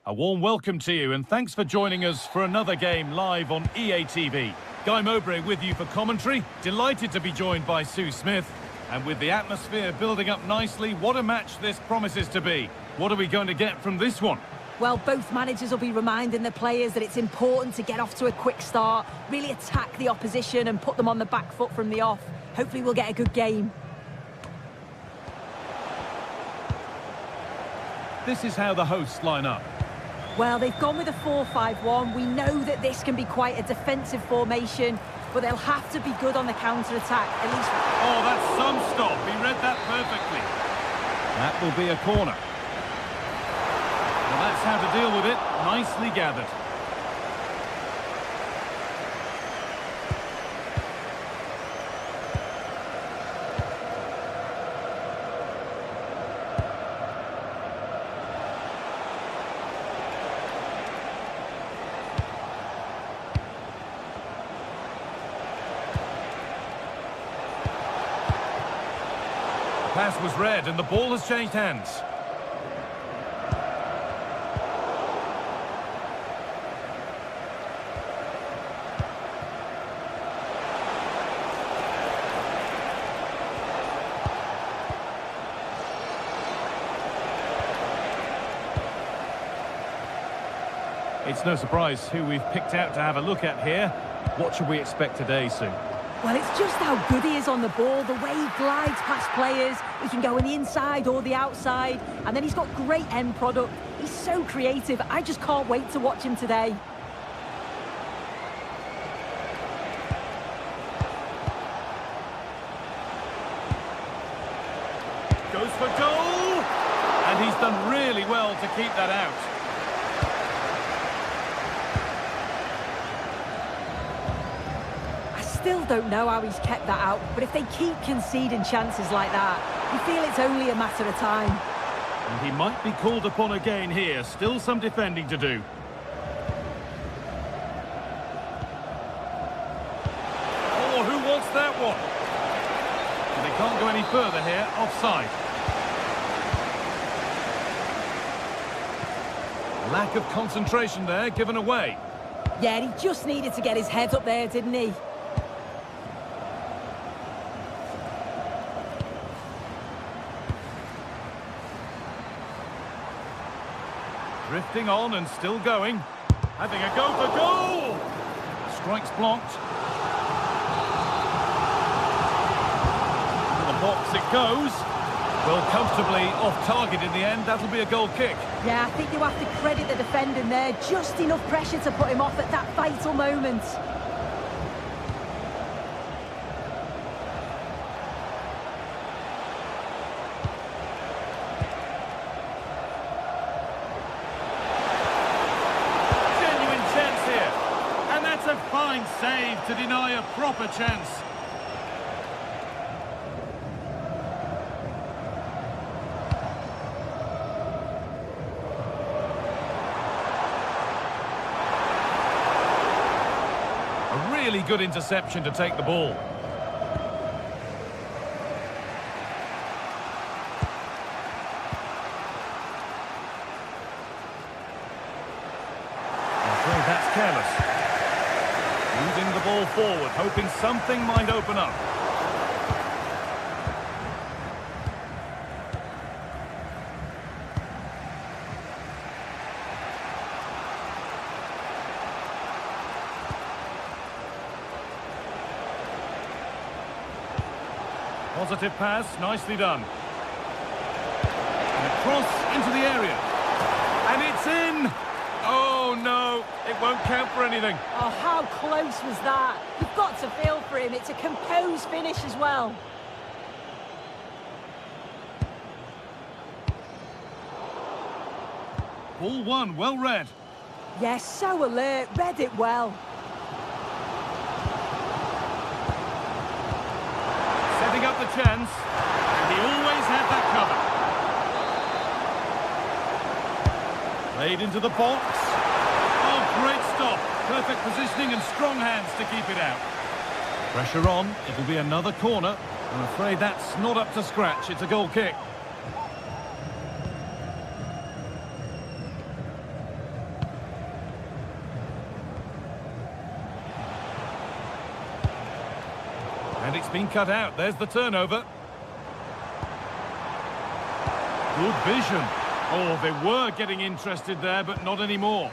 A warm welcome to you and thanks for joining us for another game live on EA TV. Guy Mowbray with you for commentary. Delighted to be joined by Sue Smith. And with the atmosphere building up nicely, what a match this promises to be. What are we going to get from this one? Well, both managers will be reminding the players that it's important to get off to a quick start, really attack the opposition and put them on the back foot from the off. Hopefully we'll get a good game. This is how the hosts line up. Well, they've gone with a 4-5-1. We know that this can be quite a defensive formation, but they'll have to be good on the counter-attack, at least. Oh, that's some stop. He read that perfectly. That will be a corner. Well, that's how to deal with it. Nicely gathered. The pass was read and the ball has changed hands. It's no surprise who we've picked out to have a look at here. What should we expect today, Sue? Well, it's just how good he is on the ball, the way he glides past players. He can go on the inside or the outside, and then he's got great end product. He's so creative. I just can't wait to watch him today. Goes for goal! And he's done really well to keep that out. Still don't know how he's kept that out, but if they keep conceding chances like that, you feel it's only a matter of time. And he might be called upon again here. Still some defending to do. Oh, who wants that one? And they can't go any further here. Offside. Lack of concentration there, given away. Yeah, he just needed to get his head up there, didn't he? Drifting on and still going. Having a go for goal! Strike's blocked. To the box it goes. Well, comfortably off target in the end. That'll be a goal kick. Yeah, I think you have to credit the defending there. Just enough pressure to put him off at that vital moment. Fine save to deny a proper chance. A really good interception to take the ball. Okay, that's careless. Moving the ball forward, hoping something might open up. Positive pass, nicely done. And across into the area. And it's in! Oh, no, it won't count for anything. Oh, how close was that? You've got to feel for him. It's a composed finish as well. Ball one, well read. Yes, so alert, read it well. Setting up the chance, and he always had that cover. Played into the box. Oh, great stop. Perfect positioning and strong hands to keep it out. Pressure on. It'll be another corner. I'm afraid that's not up to scratch. It's a goal kick. it's been cut out. There's the turnover. Good vision. Oh, they were getting interested there, but not anymore.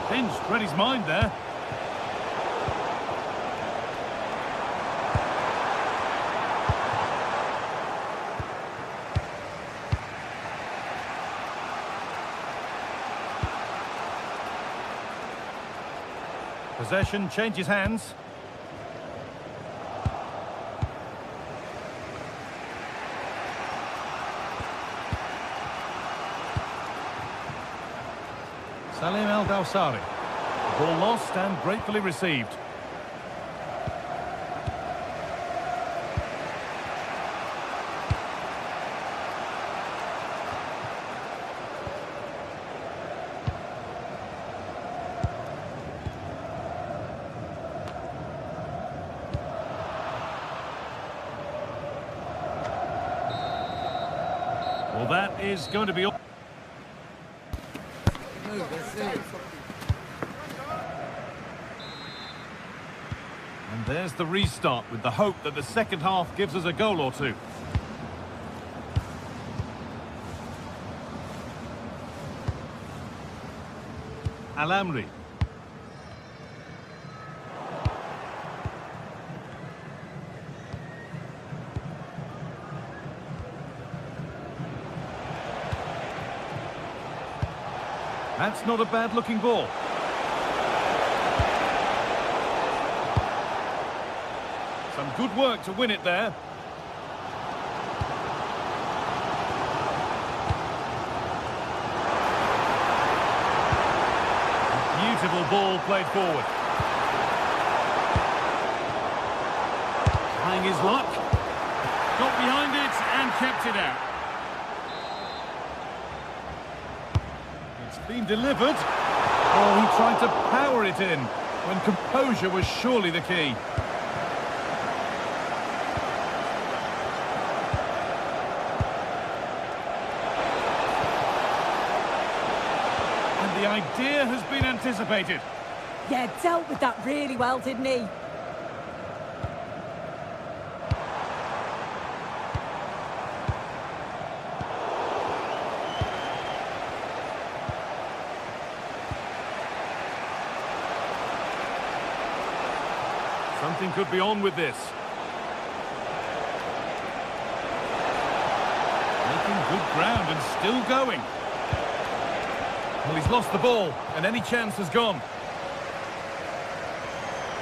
Pinched, read his mind there. Possession changes hands. Salim Al-Dawsari. Ball lost and gratefully received. Well, that is going to be all. And there's the restart with the hope that the second half gives us a goal or two. Al-Amri. That's not a bad-looking ball. Some good work to win it there. Beautiful ball played forward. Trying his luck. Got behind it and kept it out. It's been delivered. Oh, he tried to power it in when composure was surely the key. The idea has been anticipated. Yeah, dealt with that really well, didn't he? Something could be on with this. Making good ground and still going. Well, he's lost the ball, and any chance has gone.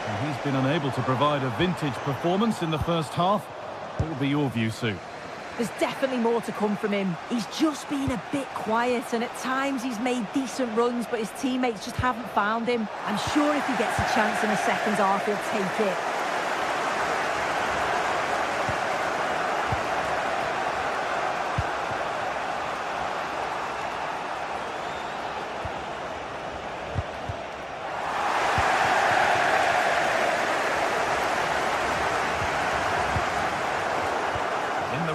And he's been unable to provide a vintage performance in the first half. What will be your view, Sue? There's definitely more to come from him. He's just been a bit quiet, and at times he's made decent runs, but his teammates just haven't found him. I'm sure if he gets a chance in the second half, he'll take it.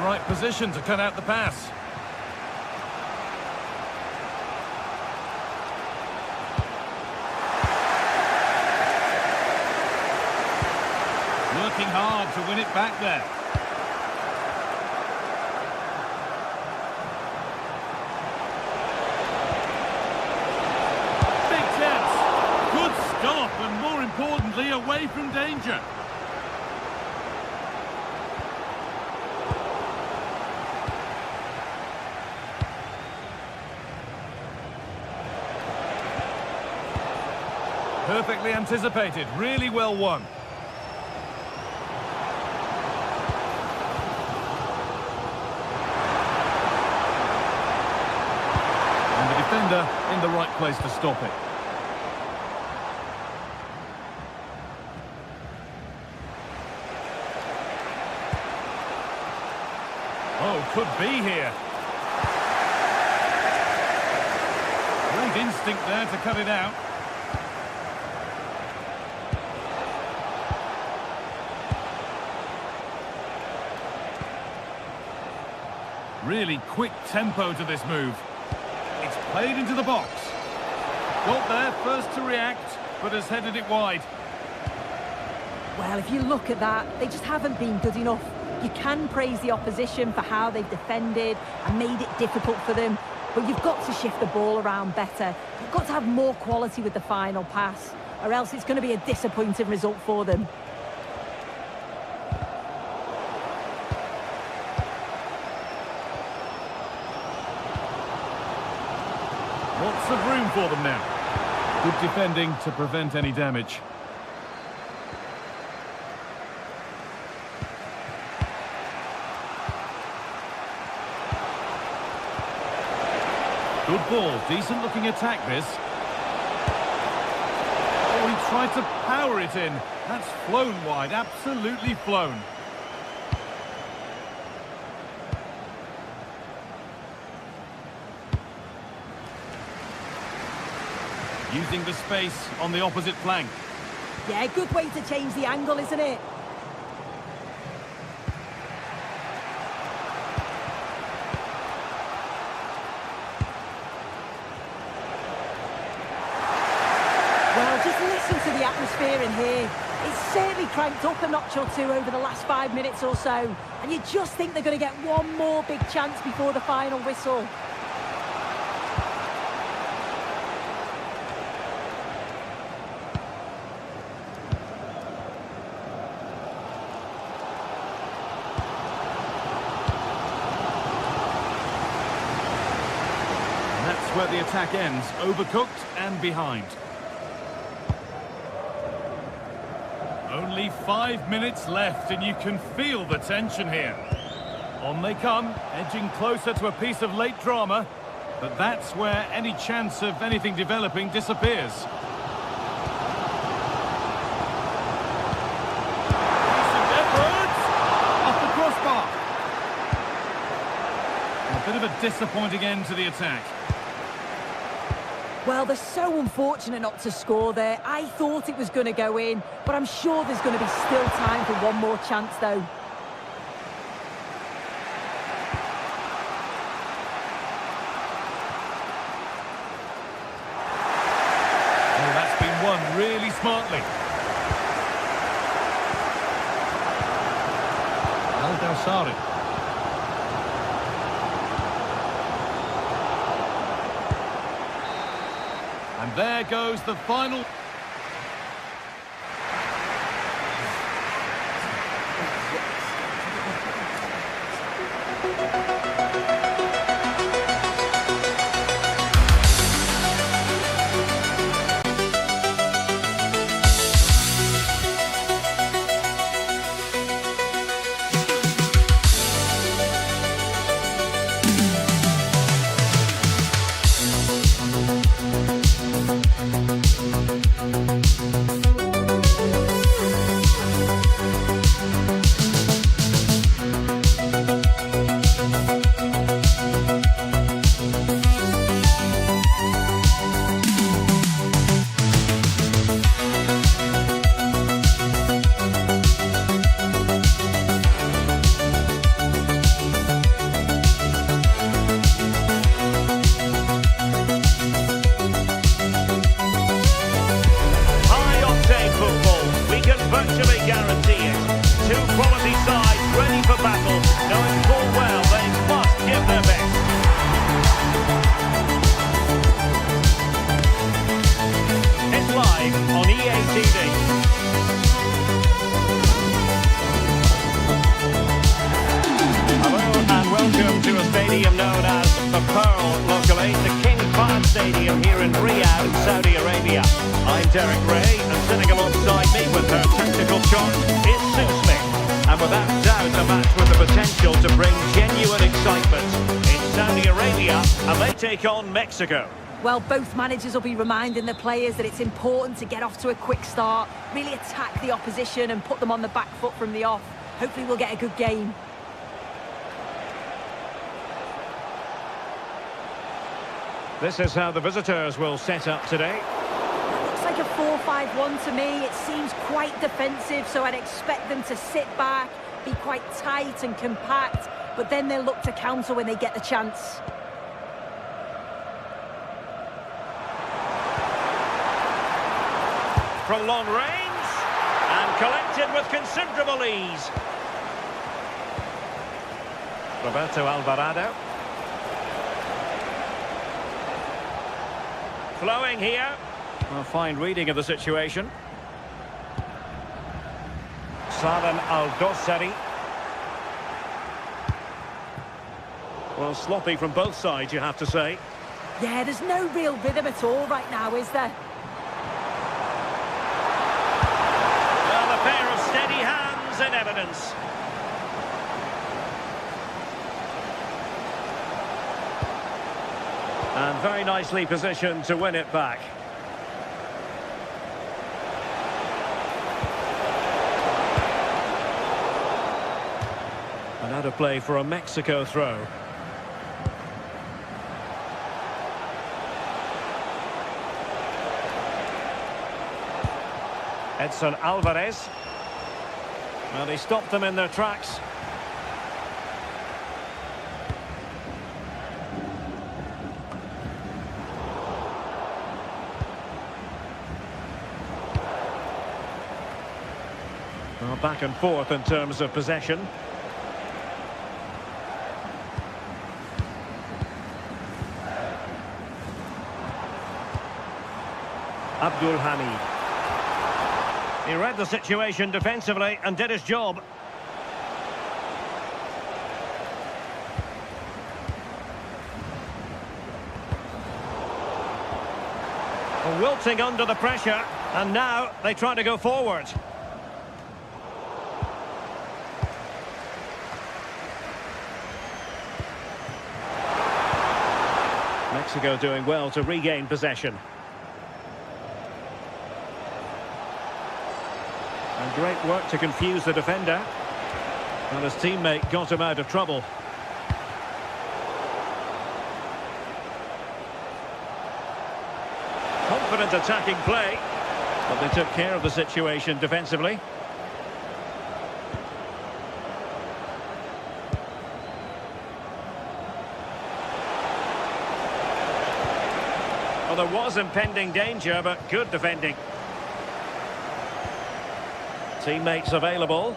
Right position to cut out the pass. Working hard to win it back there. Big chance. Good stop and more importantly away from danger. Perfectly anticipated, really well won. And the defender in the right place to stop it. could be here. Great instinct there to cut it out. Really quick tempo to this move. It's played into the box. Got there first to react, but has headed it wide. Well, if you look at that, they just haven't been good enough. You can praise the opposition for how they've defended and made it difficult for them, but you've got to shift the ball around better. You've got to have more quality with the final pass, or else it's going to be a disappointing result for them. Lots of room for them now. Good defending to prevent any damage. Good ball, decent looking attack this. Oh, he tried to power it in. That's flown wide, absolutely flown. Using the space on the opposite flank. Yeah, good way to change the angle, isn't it? Well, just listen to the atmosphere in here. It's certainly cranked up a notch or two over the last 5 minutes or so. And you just think they're going to get one more big chance before the final whistle. Where the attack ends, overcooked and behind. Only 5 minutes left and you can feel the tension here. On they come, edging closer to a piece of late drama, but that's where any chance of anything developing disappears. Decent effort! Off the crossbar. A bit of a disappointing end to the attack. Well, they're so unfortunate not to score there. I thought it was going to go in, but I'm sure there's going to be still time for one more chance, though. Oh, that's been won really smartly. Al-Dawsari. And there goes the final. stadium known as the Pearl locally, the King Fahd Stadium here in Riyadh, Saudi Arabia. I'm Derek Ray, and sitting alongside me with her tactical shot is Sue Smith. And without doubt, a match with the potential to bring genuine excitement. In Saudi Arabia, and they take on Mexico. Well, both managers will be reminding the players that it's important to get off to a quick start, really attack the opposition and put them on the back foot from the off. Hopefully we'll get a good game. This is how the visitors will set up today. Looks like a 4-5-1 to me. It seems quite defensive, so I'd expect them to sit back, be quite tight and compact, but then they'll look to counter when they get the chance. From long range, and collected with considerable ease. Roberto Alvarado. Flowing here. A fine reading of the situation. Salem Aldosari. Well, sloppy from both sides, you have to say. Yeah, there's no real rhythm at all right now, is there? Well, a pair of steady hands in evidence. And very nicely positioned to win it back. And out of play for a Mexico throw. Edson Alvarez. Well, they stopped them in their tracks. Well, back and forth in terms of possession. Abdul Hamid. He read the situation defensively and did his job. Wilting under the pressure, and now they try to go forward. Mexico doing well to regain possession. And great work to confuse the defender. And his teammate got him out of trouble. Confident attacking play, but they took care of the situation defensively. Well, there was impending danger, but good defending. Teammates available.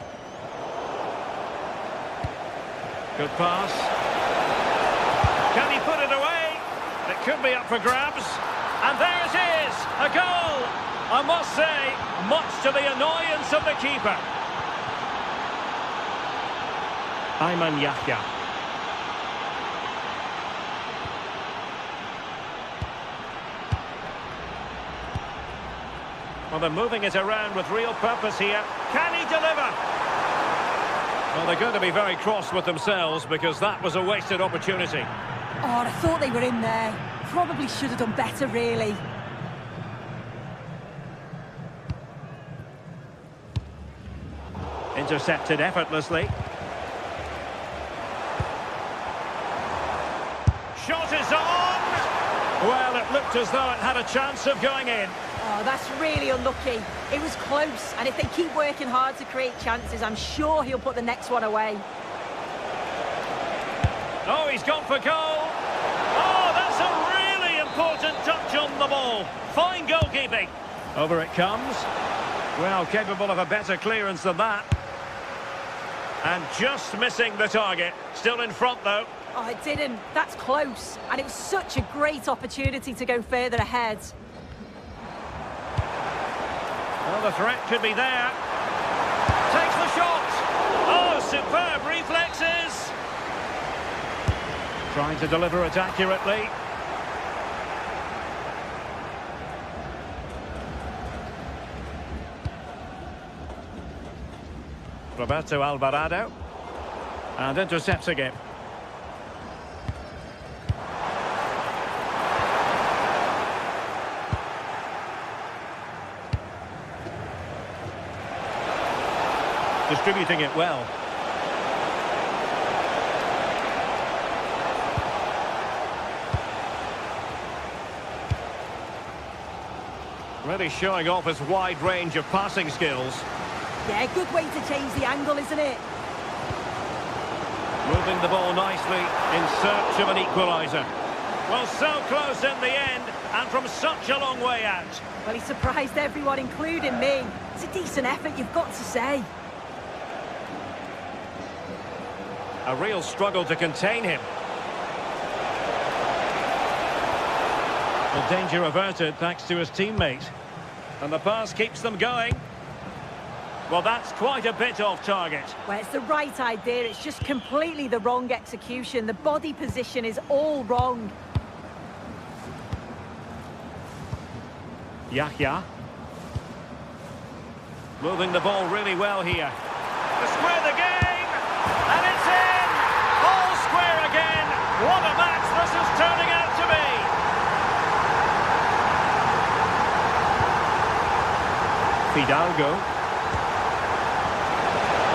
Good pass. Can he put it away? It could be up for grabs. And there it is, a goal! I must say, much to the annoyance of the keeper. Ayman Yahya. Well, they're moving it around with real purpose here. Can he deliver? Well, they're going to be very cross with themselves because that was a wasted opportunity. Oh, I thought they were in there. Probably should have done better, really. Intercepted effortlessly. Shot is on! Well, it looked as though it had a chance of going in. Oh, that's really unlucky. It was close, and if they keep working hard to create chances, I'm sure he'll put the next one away. Oh, he's gone for goal. Oh, that's a really important touch on the ball. Fine goalkeeping. Over it comes. Well, capable of a better clearance than that. And just missing the target. Still in front, though. Oh, it didn't. That's close. And it was such a great opportunity to go further ahead. Well, the threat could be there. Takes the shot. Oh, superb reflexes. Trying to deliver it accurately. Roberto Alvarado. And intercepting it. Distributing it well. Really showing off his wide range of passing skills. Yeah, good way to change the angle, isn't it? Moving the ball nicely in search of an equaliser. Well, so close in the end, and from such a long way out. Well, he surprised everyone, including me. It's a decent effort, you've got to say. A real struggle to contain him. The danger averted thanks to his teammate. And the pass keeps them going. Well, that's quite a bit off target. Well, it's the right idea. It's just completely the wrong execution. The body position is all wrong. Yahya. Moving the ball really well here. To square the game! And it's in! All square again! What a match this is turning out to be! Fidalgo.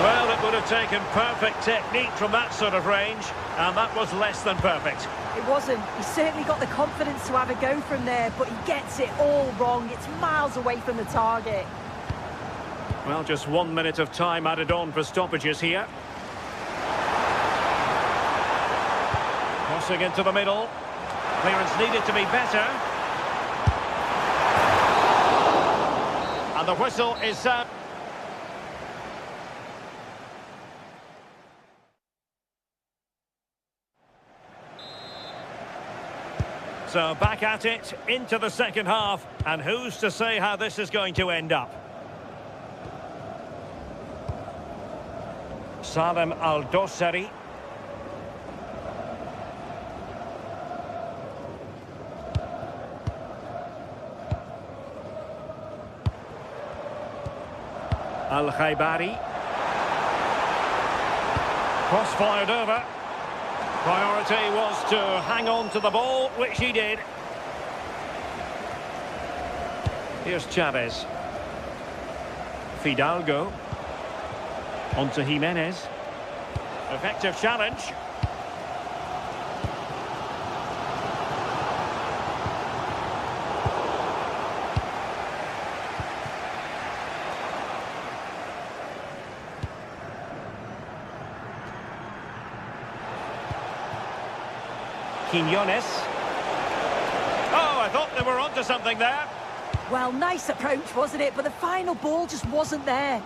Well, it would have taken perfect technique from that sort of range, and that was less than perfect. It wasn't. He certainly got the confidence to have a go from there, but he gets it all wrong. It's miles away from the target. Well, just 1 minute of time added on for stoppages here. Crossing into the middle. Clearance needed to be better. And the whistle is sound. So back at it, into the second half, and who's to say how this is going to end up? Salem Al-Dossari. Al-Khaibari. Cross fired over. Priority was to hang on to the ball, which he did. Here's Chavez. Fidalgo. On to Jimenez. Effective challenge. Quiñones. Oh, I thought they were onto something there. Well, nice approach, wasn't it? But the final ball just wasn't there.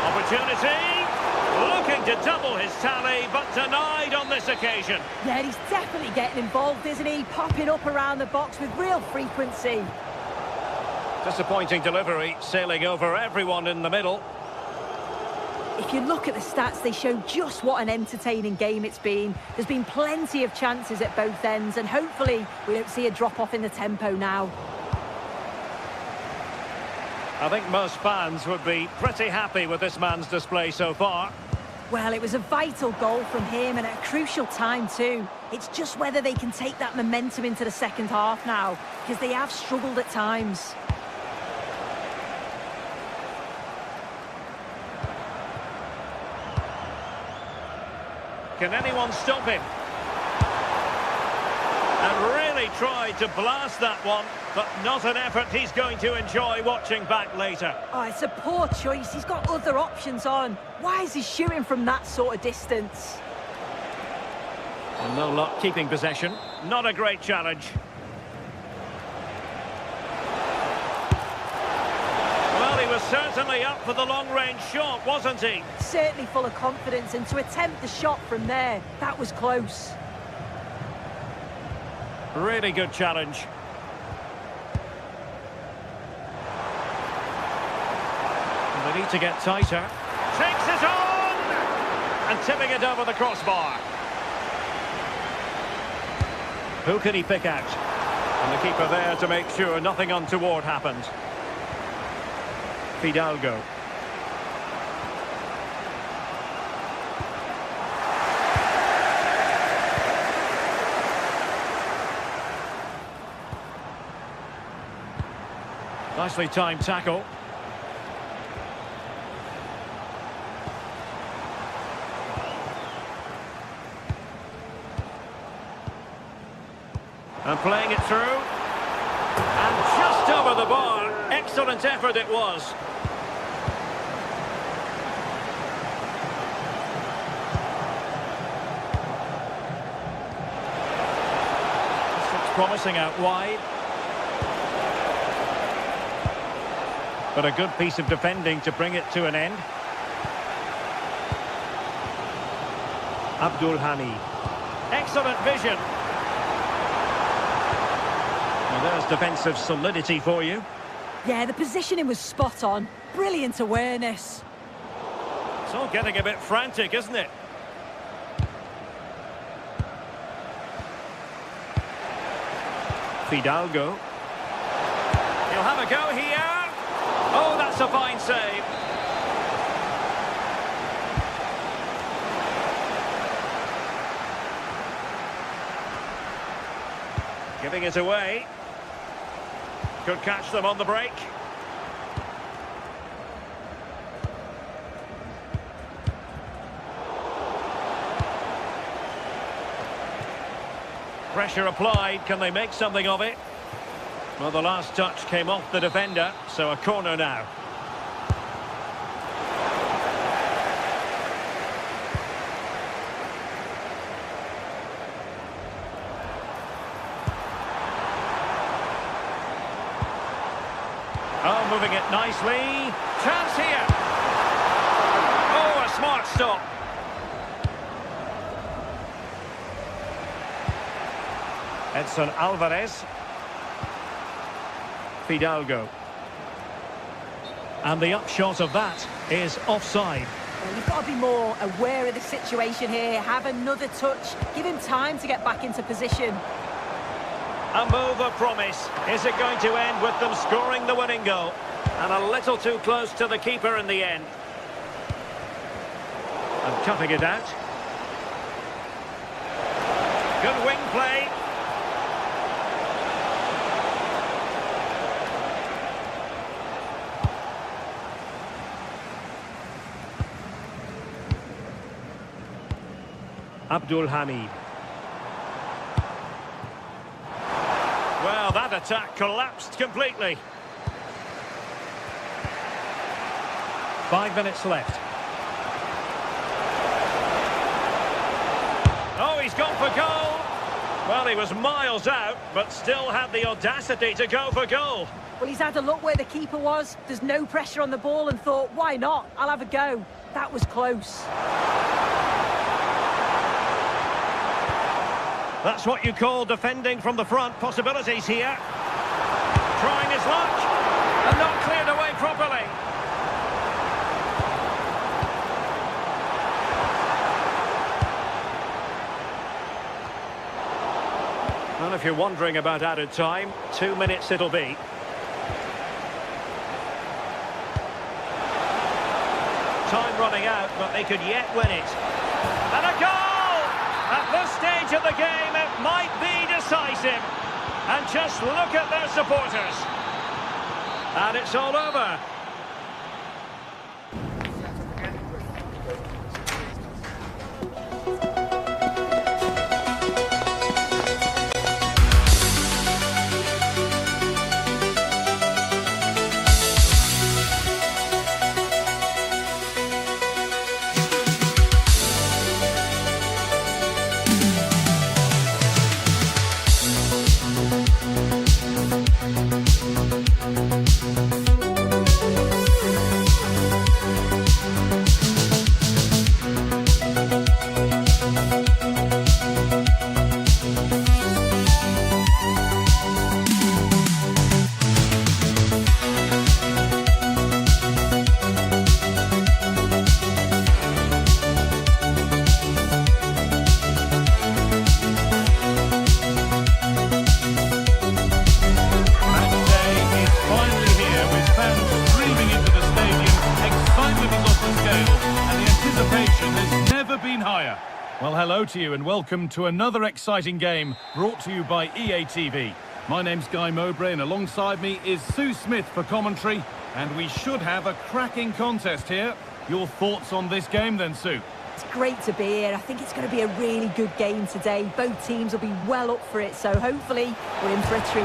Opportunity. Looking to double his tally, but denied on this occasion. Yeah, he's definitely getting involved, isn't he? Popping up around the box with real frequency. Disappointing delivery, sailing over everyone in the middle. If you look at the stats, they show just what an entertaining game it's been. There's been plenty of chances at both ends, and hopefully we don't see a drop-off in the tempo now. I think most fans would be pretty happy with this man's display so far. Well, it was a vital goal from him, and at a crucial time too. It's just whether they can take that momentum into the second half now, because they have struggled at times. Can anyone stop him? And really tried to blast that one, but not an effort he's going to enjoy watching back later. Oh, it's a poor choice. He's got other options on. Why is he shooting from that sort of distance? And no luck keeping possession. Not a great challenge. Well, he was certainly up for the long-range shot, wasn't he? Certainly full of confidence, and to attempt the shot from there, that was close. Really good challenge. And they need to get tighter. Takes it on! And tipping it over the crossbar. Who can he pick out? And the keeper there to make sure nothing untoward happened. Fidalgo. Nicely timed tackle. And playing it through. And just over the bar. Excellent effort it was. This looks promising out wide. But a good piece of defending to bring it to an end. Abdul Hamid. Excellent vision. Well, there's defensive solidity for you. Yeah, the positioning was spot on. Brilliant awareness. It's all getting a bit frantic, isn't it? Fidalgo. He'll have a go here. Oh, that's a fine save. Giving it away. Could catch them on the break. Pressure applied. Can they make something of it? Well, the last touch came off the defender, so a corner now. Oh, moving it nicely. Chance here. Oh, a smart stop. Edson Alvarez. Fidalgo. And the upshot of that is offside. Well, you've got to be more aware of the situation here. Have another touch. Give him time to get back into position. A move of promise. Is it going to end with them scoring the winning goal? And a little too close to the keeper in the end. And cutting it out. Good wing play. Abdul Hamid. Well, that attack collapsed completely. 5 minutes left. Oh, he's gone for goal. Well, he was miles out, but still had the audacity to go for goal. Well, he's had a look where the keeper was. There's no pressure on the ball and thought, why not? I'll have a go. That was close. That's what you call defending from the front. Possibilities here. Trying his luck. And not cleared away properly. Well, if you're wondering about added time, 2 minutes it'll be. Time running out, but they could yet win it. And a goal! At this stage of the game, it might be decisive. And just look at their supporters. And it's all over. Well, hello to you and welcome to another exciting game brought to you by EA TV. My name's Guy Mowbray and alongside me is Sue Smith for commentary, and we should have a cracking contest here. Your thoughts on this game then, Sue? It's great to be here. I think it's going to be a really good game today. Both teams will be well up for it, so hopefully we're in for a treat.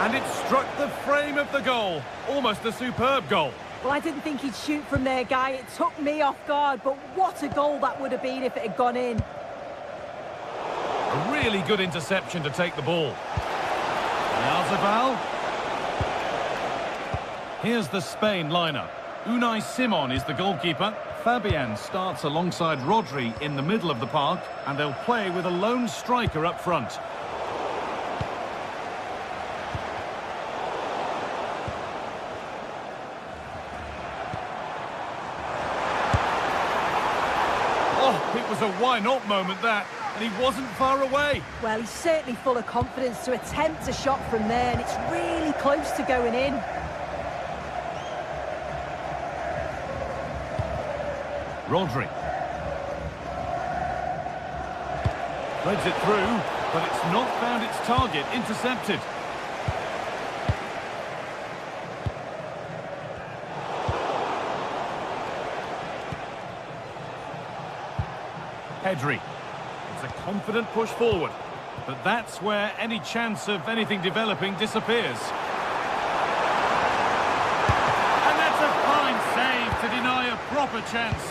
And it struck the frame of the goal. Almost a superb goal. Well, I didn't think he'd shoot from there, Guy. It took me off guard, but what a goal that would have been if it had gone in. A really good interception to take the ball. Yazabal. Here's the Spain lineup. Unai Simon is the goalkeeper. Fabian starts alongside Rodri in the middle of the park, and they'll play with a lone striker up front. Oh, it was a why-not moment, that, and he wasn't far away. Well, he's certainly full of confidence to attempt a shot from there, and it's really close to going in. Rodri. Threads it through, but it's not found its target. Intercepted. Pedri. It's a confident push forward, but that's where any chance of anything developing disappears. And that's a fine save to deny a proper chance.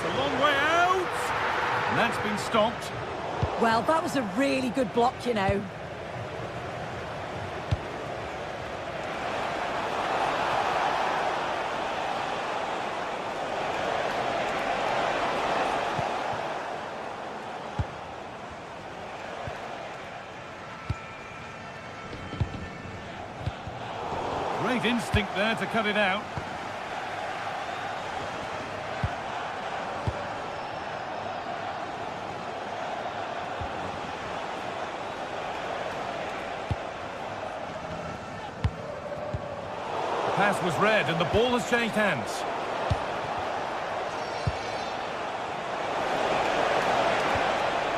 A long way out, and that's been stopped. Well, that was a really good block, you know. Great instinct there to cut it out. Pass was read and the ball has changed hands.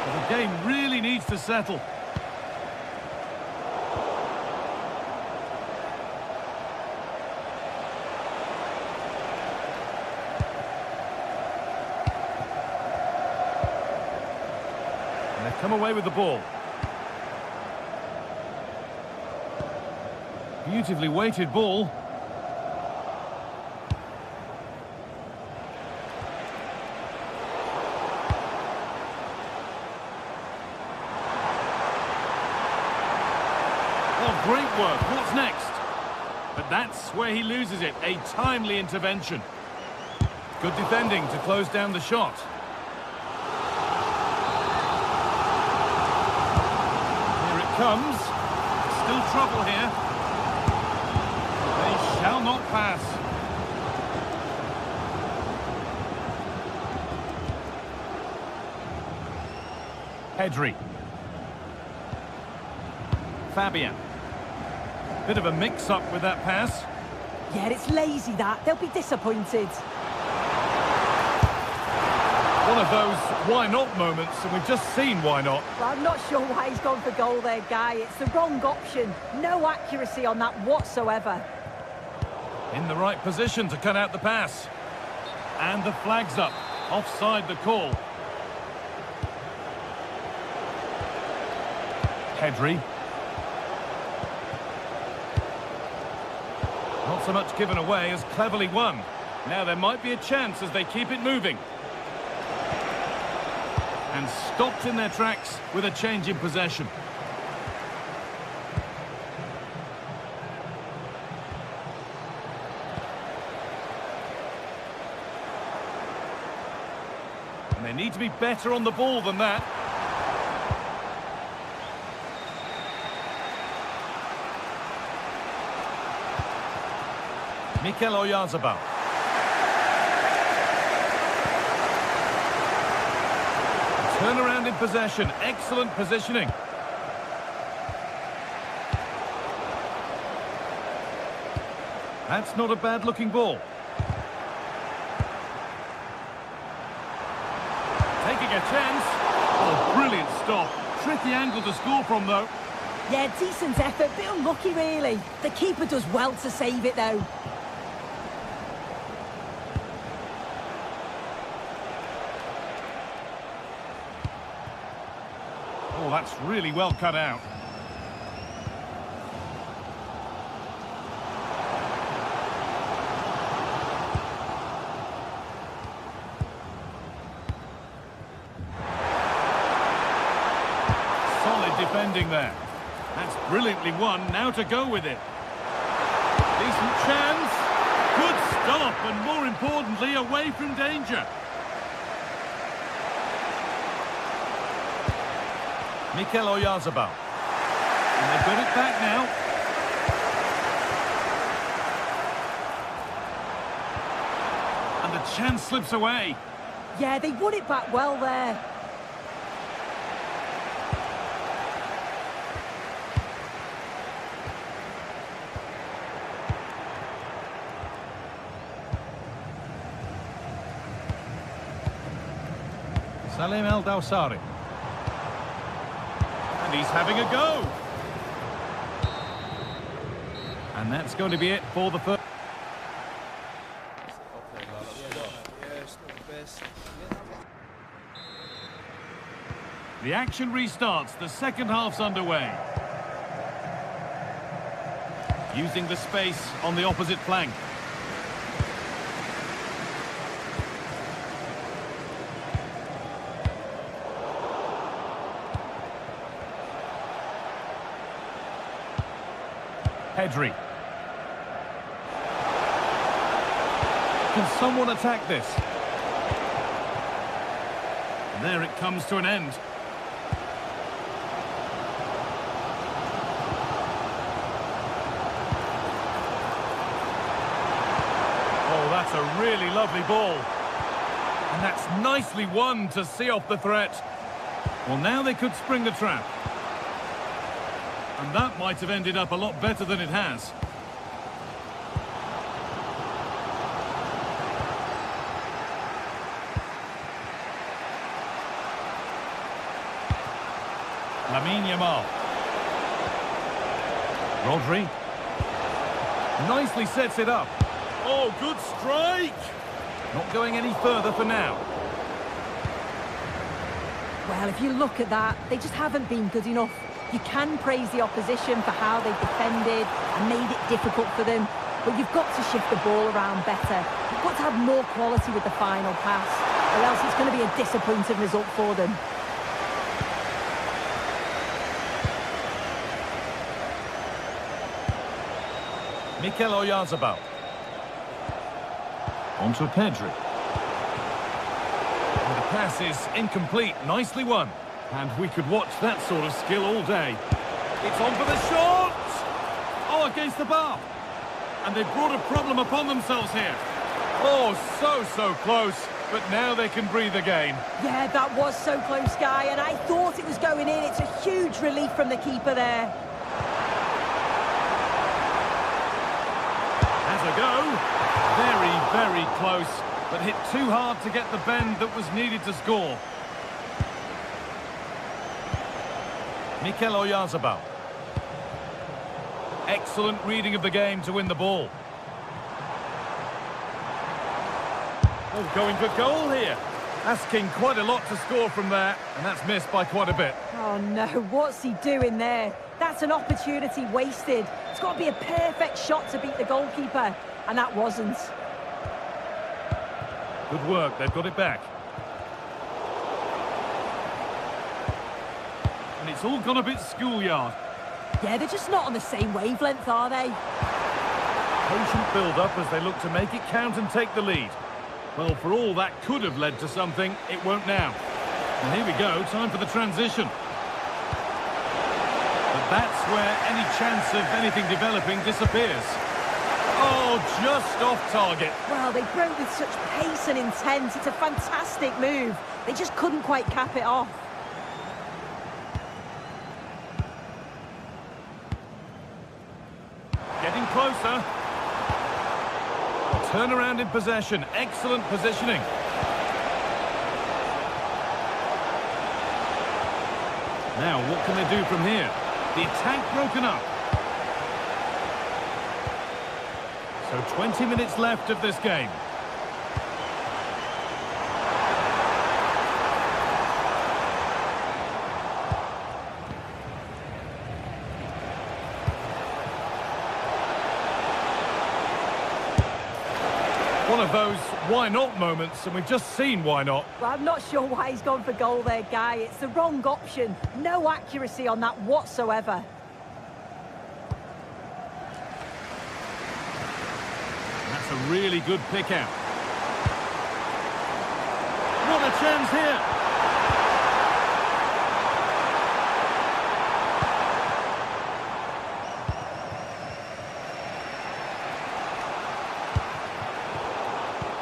Well, the game really needs to settle. And they've come away with the ball. Beautifully weighted ball. Oh, great work. What's next? But that's where he loses it. A timely intervention. Good defending to close down the shot. Here it comes. Still trouble here. They shall not pass. Pedri. Fabian. Bit of a mix-up with that pass. Yeah, it's lazy, that. They'll be disappointed. One of those why-not moments, and we've just seen why not. Well, I'm not sure why he's gone for goal there, Guy. It's the wrong option. No accuracy on that whatsoever. In the right position to cut out the pass. And the flag's up. Offside the call. Pedri. Not so much given away as cleverly won. Now there might be a chance as they keep it moving. And stopped in their tracks with a change in possession. And they need to be better on the ball than that. Mikel Oyarzabal. Turnaround in possession. Excellent positioning. That's not a bad-looking ball. Taking a chance. Oh, brilliant stop. Tricky angle to score from, though. Yeah, decent effort, bit unlucky, really. The keeper does well to save it, though. Oh, that's really well cut out. Solid defending there. That's brilliantly won. Now to go with it. Decent chance. Good stop, and more importantly, away from danger. Mikel Oyarzabal. And they've got it back now. And the chance slips away. Yeah, they won it back well there. Salim El-Dawsari. And he's having a go. And that's going to be it for the first. The action restarts. The second half's underway. Using the space on the opposite flank. Pedri. Can someone attack this? And there it comes to an end. Oh, that's a really lovely ball. And that's nicely won to see off the threat. Well, now they could spring the trap. And that might have ended up a lot better than it has. Lamine Yamal. Rodri. Nicely sets it up. Oh, good strike! Not going any further for now. Well, if you look at that, they just haven't been good enough. You can praise the opposition for how they've defended and made it difficult for them, but you've got to shift the ball around better. You've got to have more quality with the final pass, or else it's going to be a disappointing result for them. Mikel Oyarzabal. On to Pedri. And the pass is incomplete. Nicely won. And we could watch that sort of skill all day. It's on for the shot! Oh, against the bar. And they've brought a problem upon themselves here. Oh, so close. But now they can breathe again. Yeah, that was so close, Guy, and I thought it was going in. It's a huge relief from the keeper there. Has a go. Very close. But hit too hard to get the bend that was needed to score. Mikel Oyarzabal. Excellent reading of the game to win the ball. Oh, going for goal here. Asking quite a lot to score from there, and that's missed by quite a bit. Oh no, what's he doing there? That's an opportunity wasted. It's got to be a perfect shot to beat the goalkeeper, and that wasn't. Good work, they've got it back. And it's all gone a bit schoolyard. Yeah, they're just not on the same wavelength, are they? Patient build-up as they look to make it count and take the lead. Well, for all that could have led to something, it won't now. And here we go, time for the transition. But that's where any chance of anything developing disappears. Oh, just off target. Well, they broke with such pace and intent. It's a fantastic move. They just couldn't quite cap it off. Getting closer. Turnaround in possession. Excellent positioning. Now, what can they do from here? The attack broken up. So 20 minutes left of this game. one of those why not moments, and we've just seen why not. Well, I'm not sure why he's gone for goal there, Guy. It's the wrong option. No accuracy on that whatsoever. That's a really good pick out. What a chance here!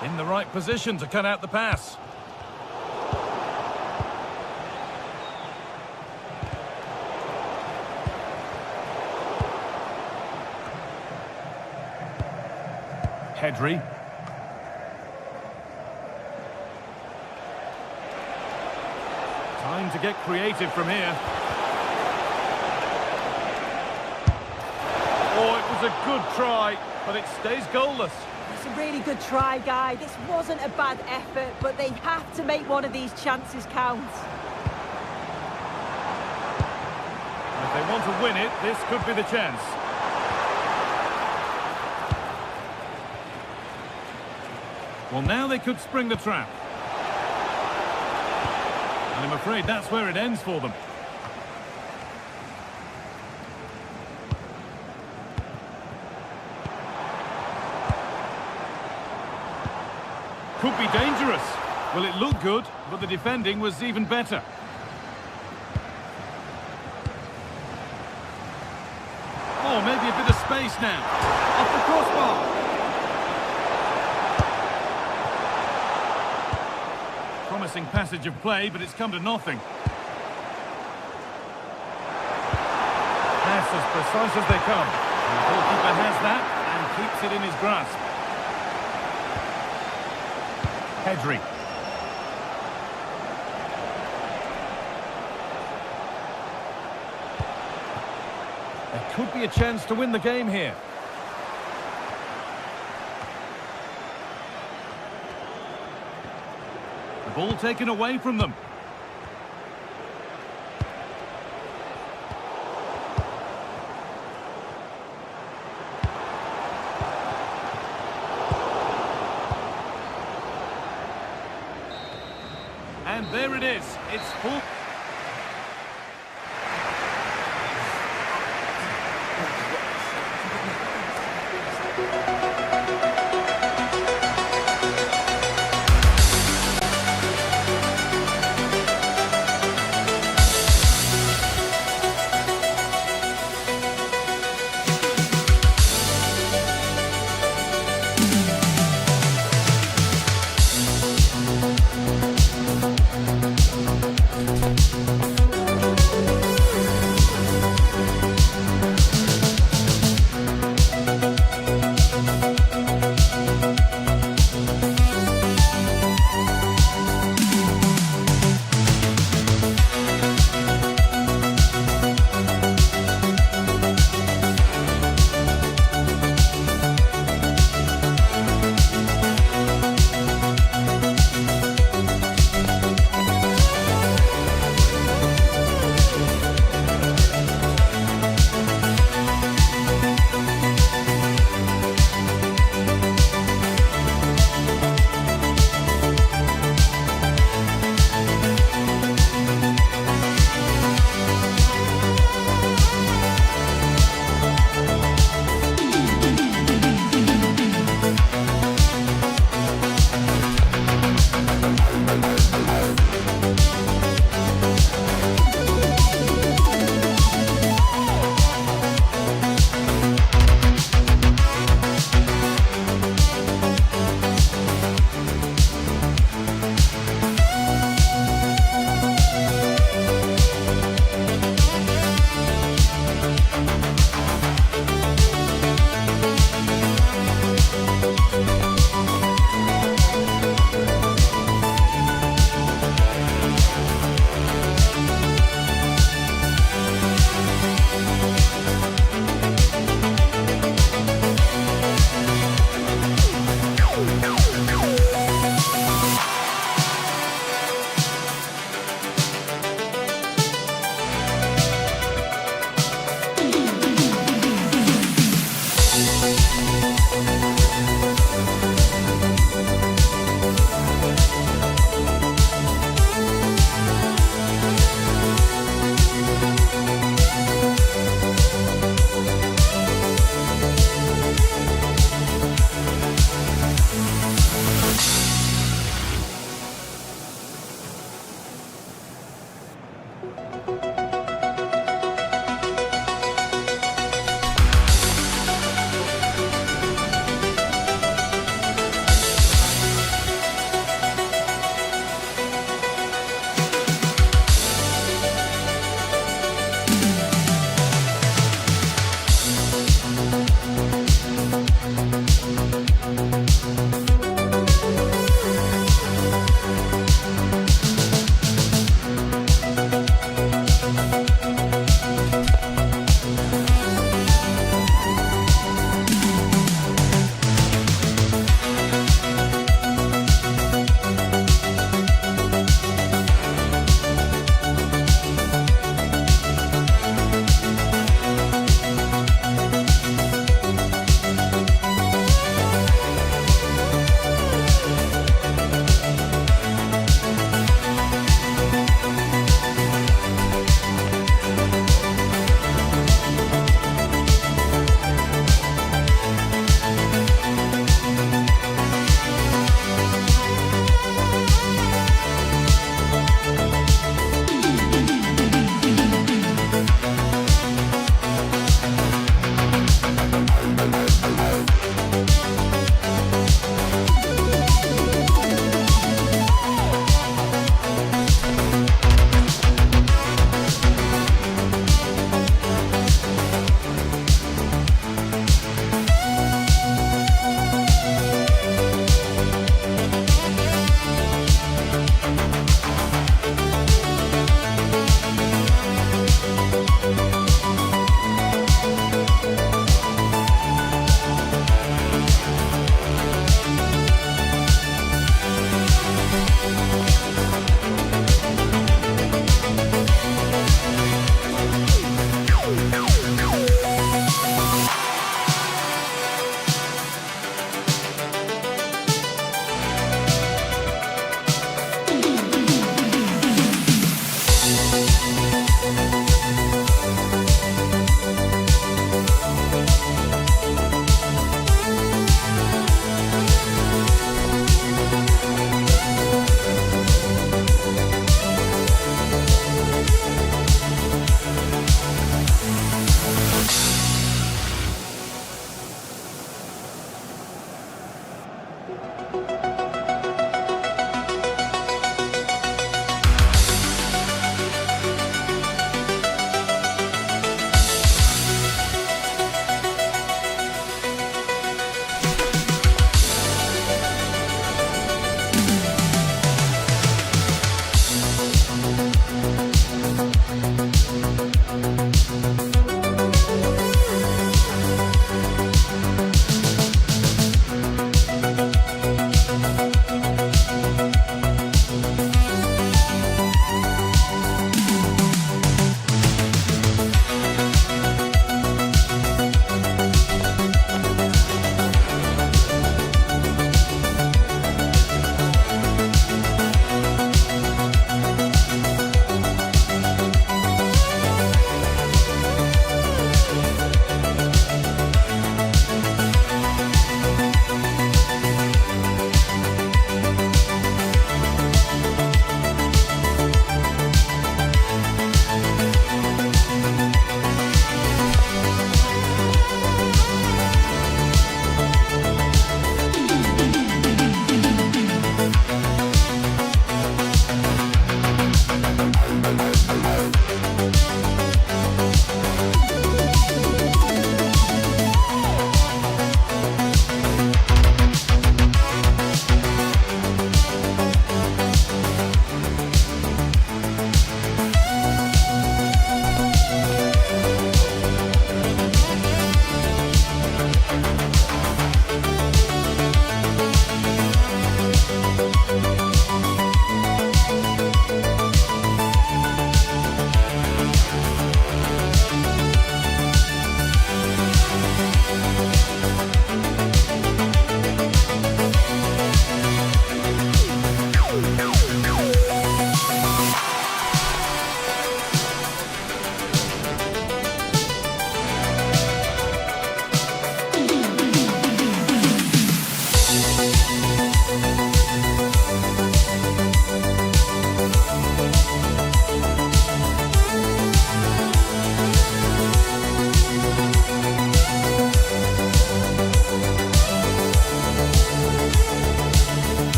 In the right position to cut out the pass. Pedri. Time to get creative from here. Oh, it was a good try, but it stays goalless. It's a really good try, Guy. This wasn't a bad effort, but they have to make one of these chances count. If they want to win it, this could be the chance. Well, now they could spring the trap. And I'm afraid that's where it ends for them. Could be dangerous. Well, it looked good, but the defending was even better. Oh, maybe a bit of space now. Off the crossbar. Promising passage of play, but it's come to nothing. Pass as precise as they come. And the goalkeeper has that and keeps it in his grasp. Pedri. There could be a chance to win the game here. The ball taken away from them. And there it is. It's full.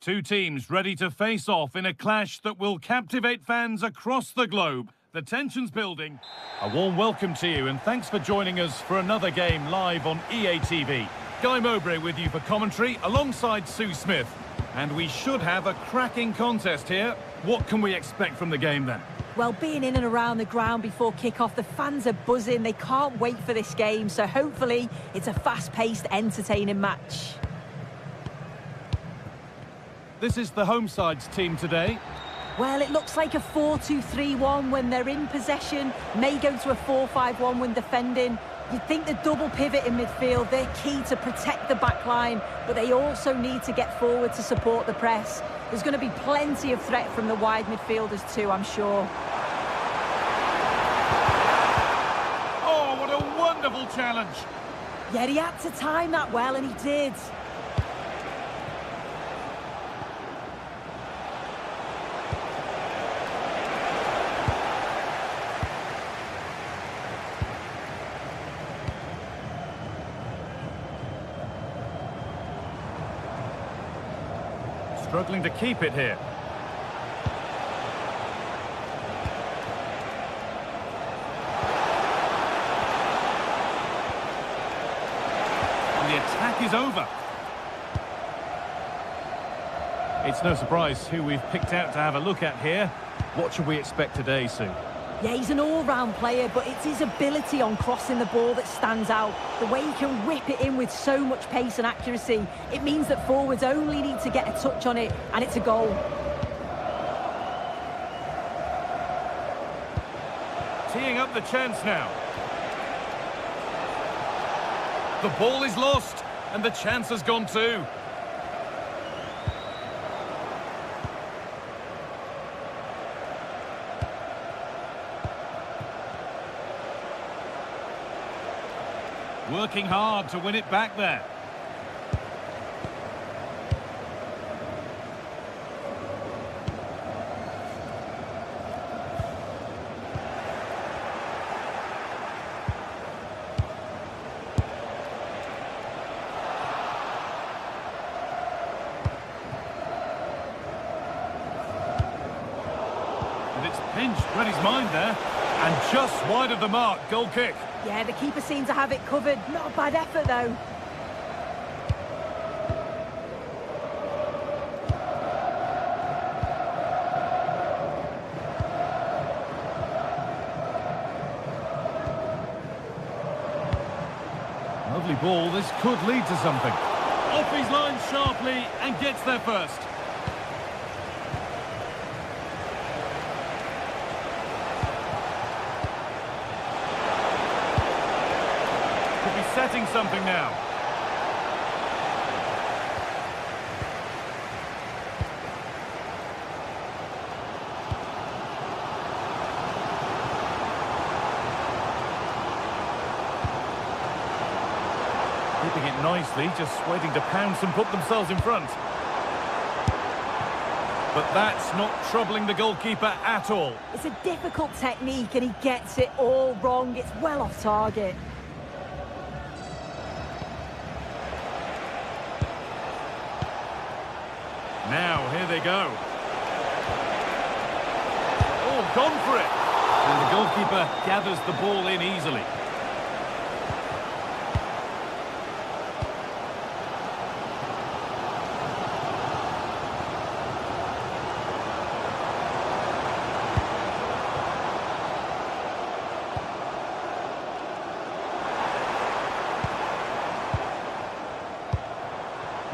Two teams ready to face off in a clash that will captivate fans across the globe. The tension's building. A warm welcome to you and thanks for joining us for another game live on EA TV. Guy Mowbray with you for commentary alongside Sue Smith. And we should have a cracking contest here. What can we expect from the game then? Well, being in and around the ground before kick-off, the fans are buzzing. They can't wait for this game. So hopefully it's a fast-paced, entertaining match. This is the home side's team today. Well, it looks like a 4-2-3-1 when they're in possession. May go to a 4-5-1 when defending. You'd think the double pivot in midfield, they're key to protect the back line, but they also need to get forward to support the press. There's going to be plenty of threat from the wide midfielders too, I'm sure. Oh, what a wonderful challenge. Yeah, he had to time that well, and he did. Struggling to keep it here. And the attack is over. It's no surprise who we've picked out to have a look at here. What should we expect today, Sue? Yeah, he's an all-round player, but it's his ability on crossing the ball that stands out. The way he can whip it in with so much pace and accuracy. It means that forwards only need to get a touch on it, and it's a goal. Teeing up the chance now. The ball is lost, and the chance has gone too. Working hard to win it back there. And it's pinched, read his mind there. And just wide of the mark, goal kick. Yeah, the keeper seemed to have it covered. Not a bad effort, though. Lovely ball, this could lead to something. Off his line sharply and gets there first. Setting something now. Keeping it nicely, just waiting to pounce and put themselves in front. But that's not troubling the goalkeeper at all. It's a difficult technique and he gets it all wrong. It's well off target. Now, here they go. Oh, gone for it. And the goalkeeper gathers the ball in easily.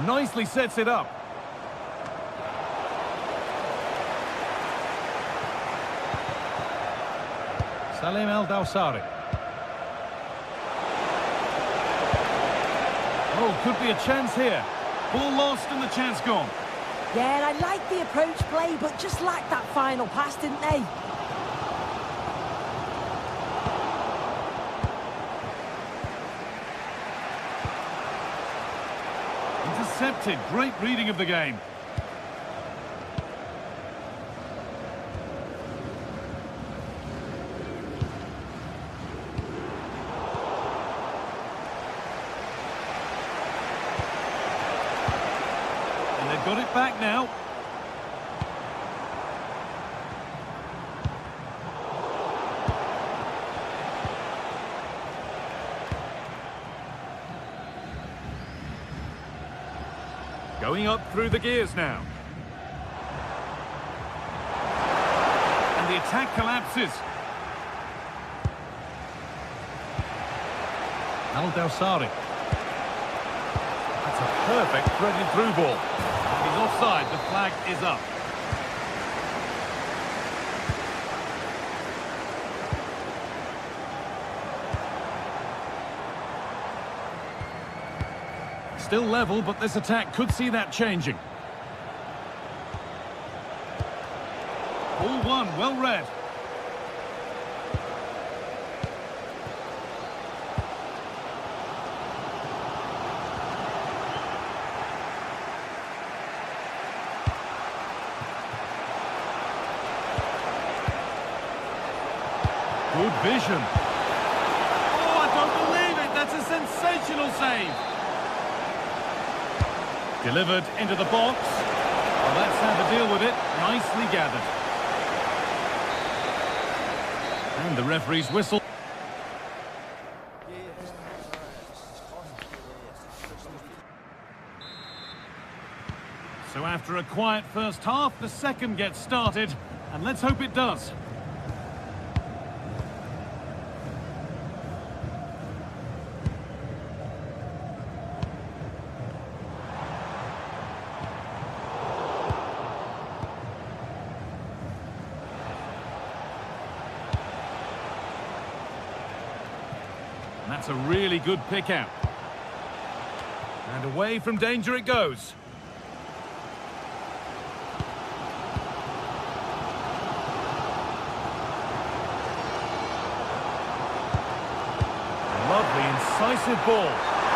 Nicely sets it up. Salim El-Dawsari. Oh, could be a chance here. Ball lost and the chance gone. Yeah, and I like the approach play, but just lacked that final pass, didn't they? Intercepted. Great reading of the game. got it back now. Going up through the gears now. And the attack collapses. Al-Dawsari. That's a perfect threaded through ball. He's offside, the flag is up. Still level, but this attack could see that changing. Ball one, well read. Good vision. Oh, I don't believe it. That's a sensational save. Delivered into the box. Well, let's have a deal with it. Nicely gathered. And the referee's whistle. So after a quiet first half, the second gets started. And let's hope it does. That's a really good pick out. And away from danger it goes. Lovely, incisive ball.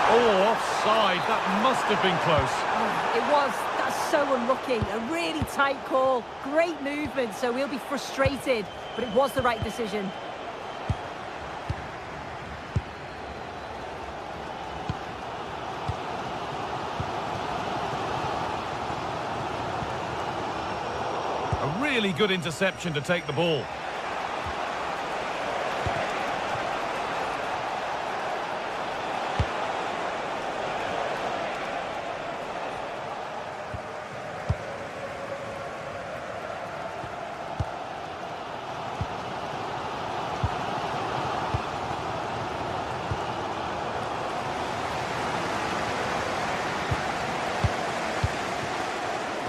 Oh, offside. That must have been close. Oh, it was. That's so unlucky. A really tight call. Great movement, so he'll be frustrated. But it was the right decision. A really good interception to take the ball.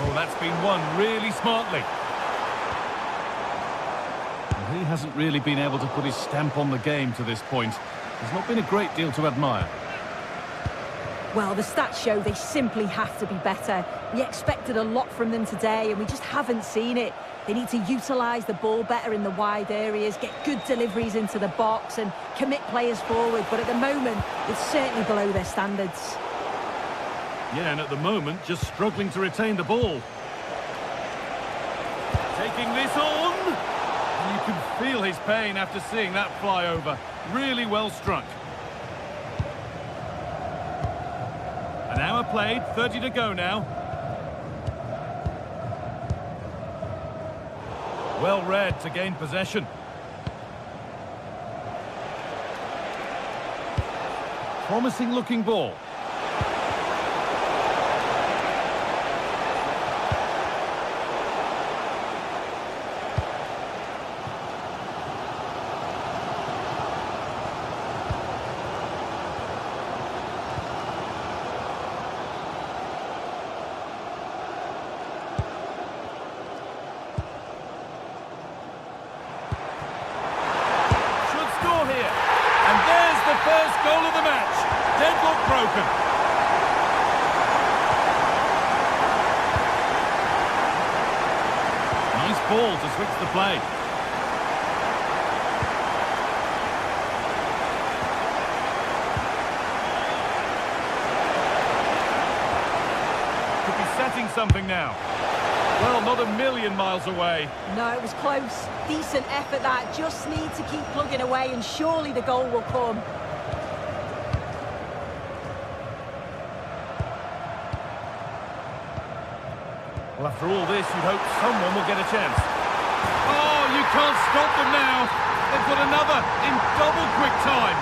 Oh, that's been won really smartly. He hasn't really been able to put his stamp on the game to this point. There's not been a great deal to admire. Well, the stats show they simply have to be better. We expected a lot from them today, and we just haven't seen it. They need to utilise the ball better in the wide areas, get good deliveries into the box, and commit players forward. But at the moment, it's certainly below their standards. Yeah, and at the moment, just struggling to retain the ball. Taking this on. You can feel his pain after seeing that fly over. Really well struck. An hour played, 30 to go now. Well read to gain possession. Promising looking ball. First goal of the match. Deadlock broken. Nice ball to switch the play. Could be setting something now. Well, not a million miles away. No, it was close. Decent effort that. Just need to keep plugging away and surely the goal will come. Well, after all this, you'd hope someone will get a chance. Oh, you can't stop them now. They've got another in double quick time.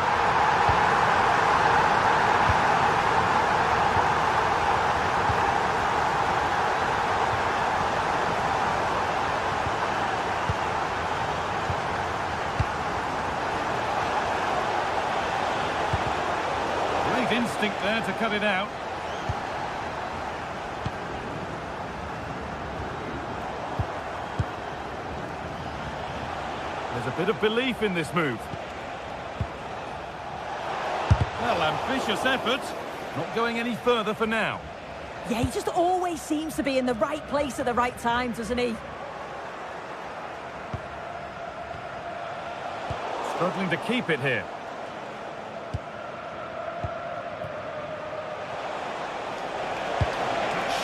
Great instinct there to cut it out. There's a bit of belief in this move. Well, ambitious effort. Not going any further for now. Yeah, he just always seems to be in the right place at the right time, doesn't he? Struggling to keep it here.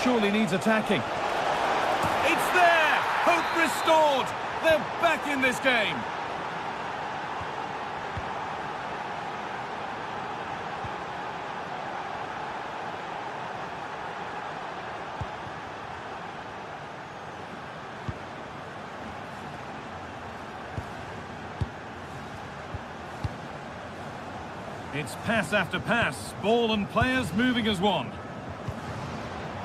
Surely needs attacking. It's there! Hope restored! They're back in this game! It's pass after pass, ball and players moving as one.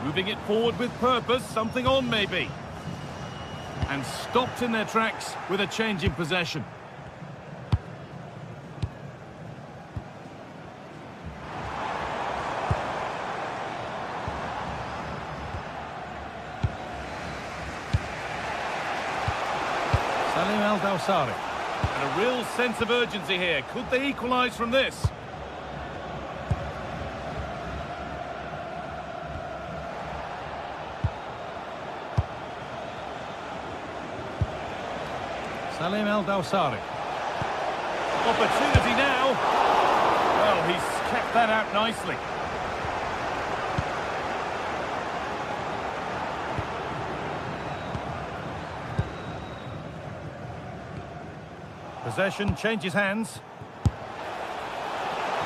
Moving it forward with purpose, something on maybe. And stopped in their tracks with a change in possession. Salim Al-Dawsari. And a real sense of urgency here. Could they equalise from this? Salim Al-Dawsari. Opportunity now. Well, he's kept that out nicely. Possession changes hands.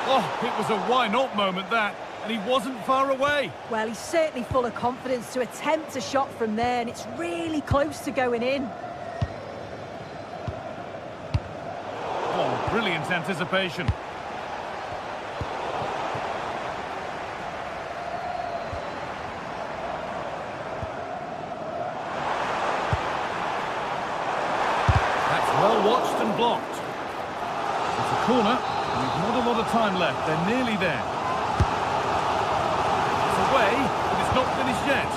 Oh, it was a why not moment that, and he wasn't far away. Well, he's certainly full of confidence to attempt a shot from there, and it's really close to going in. Oh, brilliant anticipation. That's well watched and blocked. It's a corner, and with not a lot of time left. They're nearly there. It's away, but it's not finished yet.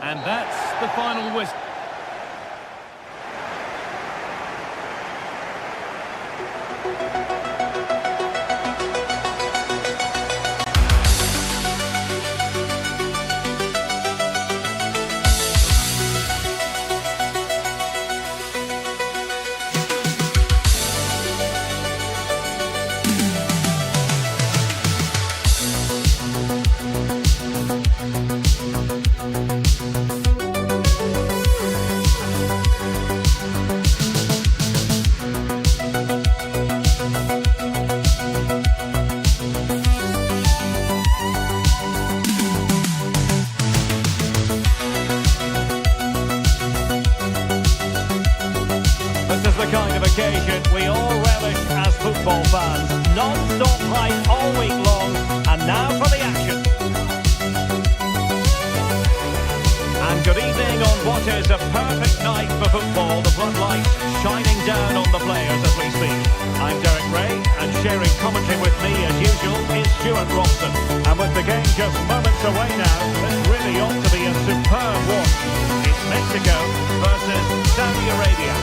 And that's the final whistle. This is the kind of occasion we all relish as football fans. Non-stop hype all week long, and now for the action. And good evening on what is a perfect night for football. The floodlights shining down on the players as we speak. I'm Derek Ray, and sharing commentary with me as usual is Stuart Robson. And with the game just moments away now, this really ought to be a superb watch. It's Mexico versus Saudi Arabia.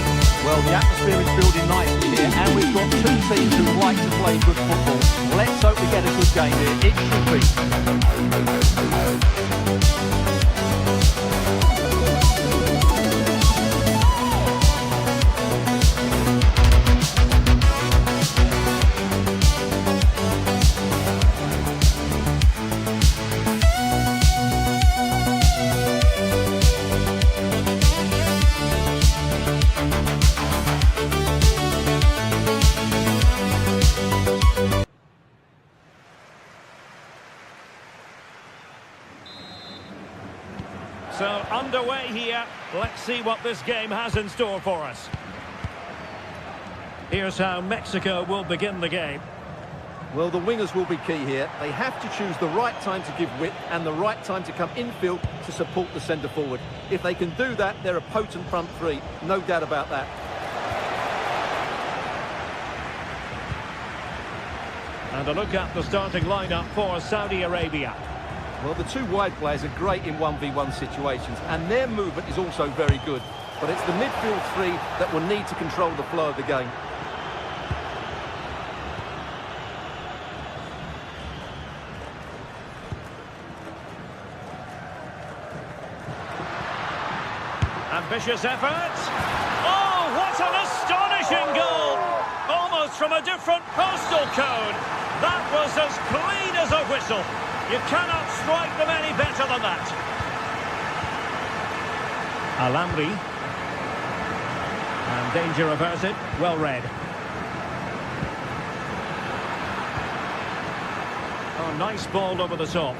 Well, the atmosphere is building nicely here, and we've got two teams who like to play good football. Let's hope we get a good game here. It should So, underway here. Let's see what this game has in store for us. Here's how Mexico will begin the game. Well, the wingers will be key here. They have to choose the right time to give width and the right time to come infield to support the centre forward. If they can do that, they're a potent front three. No doubt about that. And a look at the starting lineup for Saudi Arabia. Well, the two wide players are great in 1v1 situations, and their movement is also very good. But it's the midfield three that will need to control the flow of the game. Ambitious effort. Oh, what an astonishing goal! Almost from a different postal code. That was as clean as a whistle. You cannot strike them any better than that. Alhamri. And danger averted. Well read. Oh, nice ball over the top.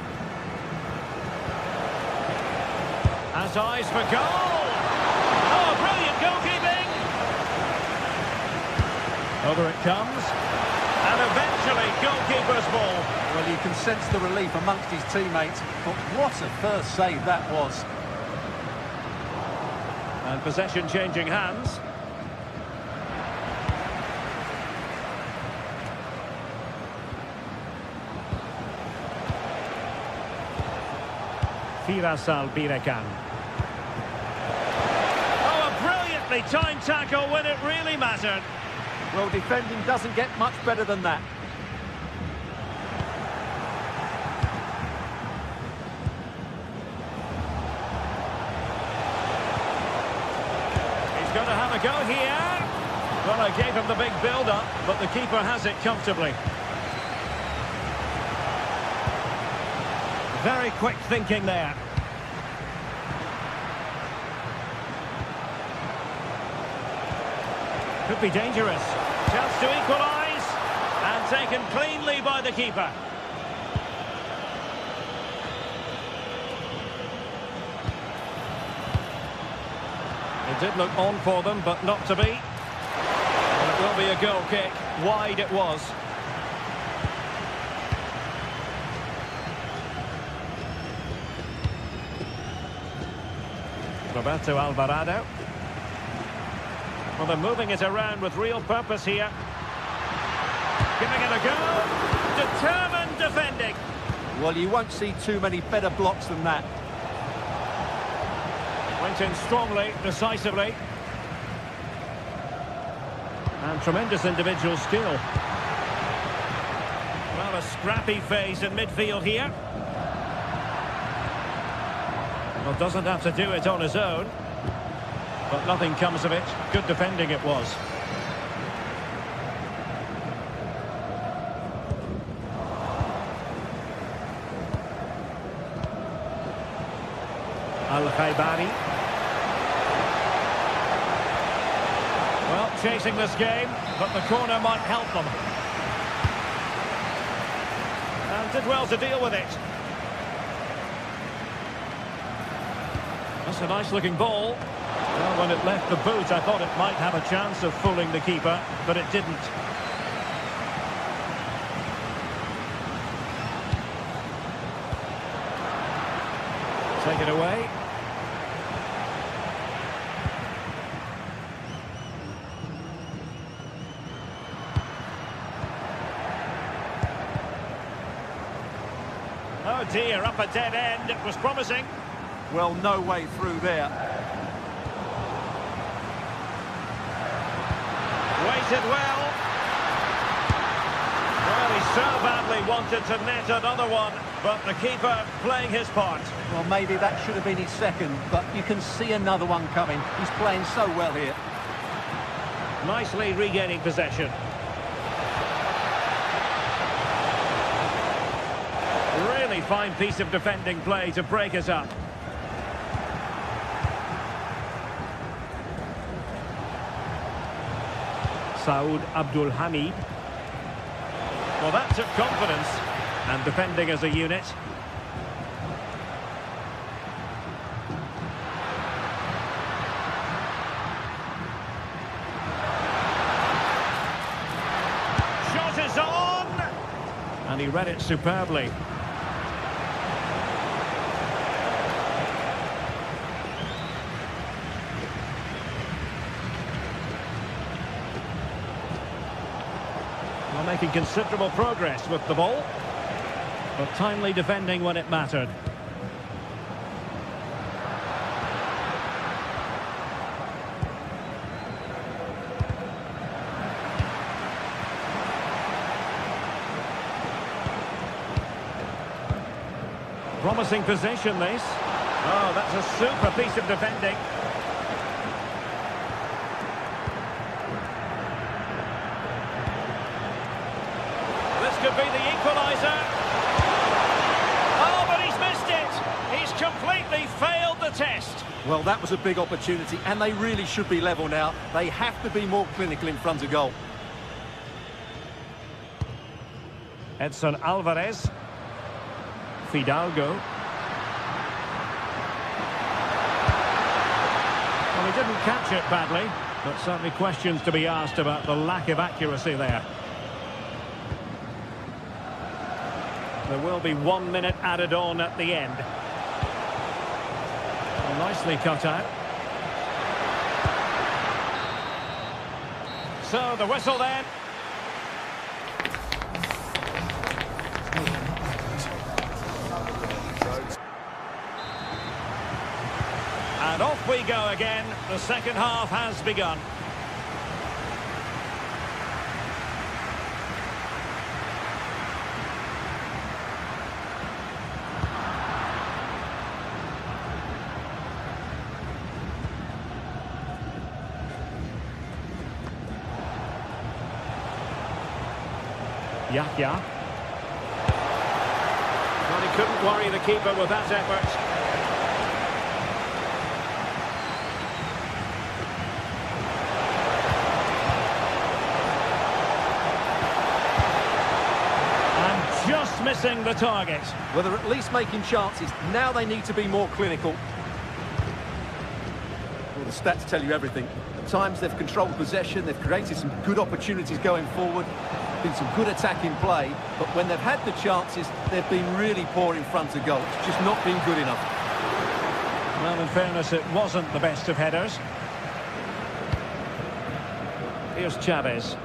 Has eyes for goal. Oh, brilliant goalkeeping. Over it comes. And eventually, goalkeeper's ball. Well, you can sense the relief amongst his teammates, but what a first save that was. And possession changing hands. Firasal Birekan. Oh, a brilliantly timed tackle when it really mattered. Well, defending doesn't get much better than that. He's going to have a go here. Well, I gave him the big build-up, but the keeper has it comfortably. Very quick thinking there. Could be dangerous. Chance to equalise. And taken cleanly by the keeper. It did look on for them, but not to be. And it will be a goal kick. Wide it was. Roberto Alvarado. Well, they're moving it around with real purpose here. Giving it a go. Determined defending. Well, you won't see too many better blocks than that. Went in strongly, decisively. And tremendous individual skill. Well, a scrappy phase in midfield here. Well, doesn't have to do it on his own. But nothing comes of it. Good defending it was. Al-Khaibari. Well, chasing this game, but the corner might help them. And did well to deal with it. That's a nice-looking ball. Well, when it left the boot, I thought it might have a chance of fooling the keeper, but it didn't. Take it away. Oh dear, up a dead end. It was promising. Well, no way through there. Waited well. Well, he so badly wanted to net another one, but the keeper playing his part. Well, maybe that should have been his second, but you can see another one coming. He's playing so well here. Nicely regaining possession. Really fine piece of defending play to break us up. Saud Abdul Hamid. Well, that took confidence, and defending as a unit. And he read it superbly. Well, making considerable progress with the ball, but timely defending when it mattered. Promising position, this. Oh, that's a super piece of defending. This could be the equaliser. Oh, but he's missed it. He's completely failed the test. Well, that was a big opportunity, and they really should be level now. They have to be more clinical in front of goal. Edson Alvarez. Fidalgo. Well, he didn't catch it badly, but certainly questions to be asked about the lack of accuracy there. There will be 1 minute added on at the end. Well, nicely cut out. So the whistle then. And off we go again. The second half has begun. Yahya. Well, he couldn't worry the keeper with that effort. Just missing the target. Well, they're at least making chances. Now they need to be more clinical. Well, the stats tell you everything. At times they've controlled possession, they've created some good opportunities going forward, been some good attacking play, but when they've had the chances, they've been really poor in front of goal. It's just not been good enough. Well, in fairness, it wasn't the best of headers. Here's Chavez.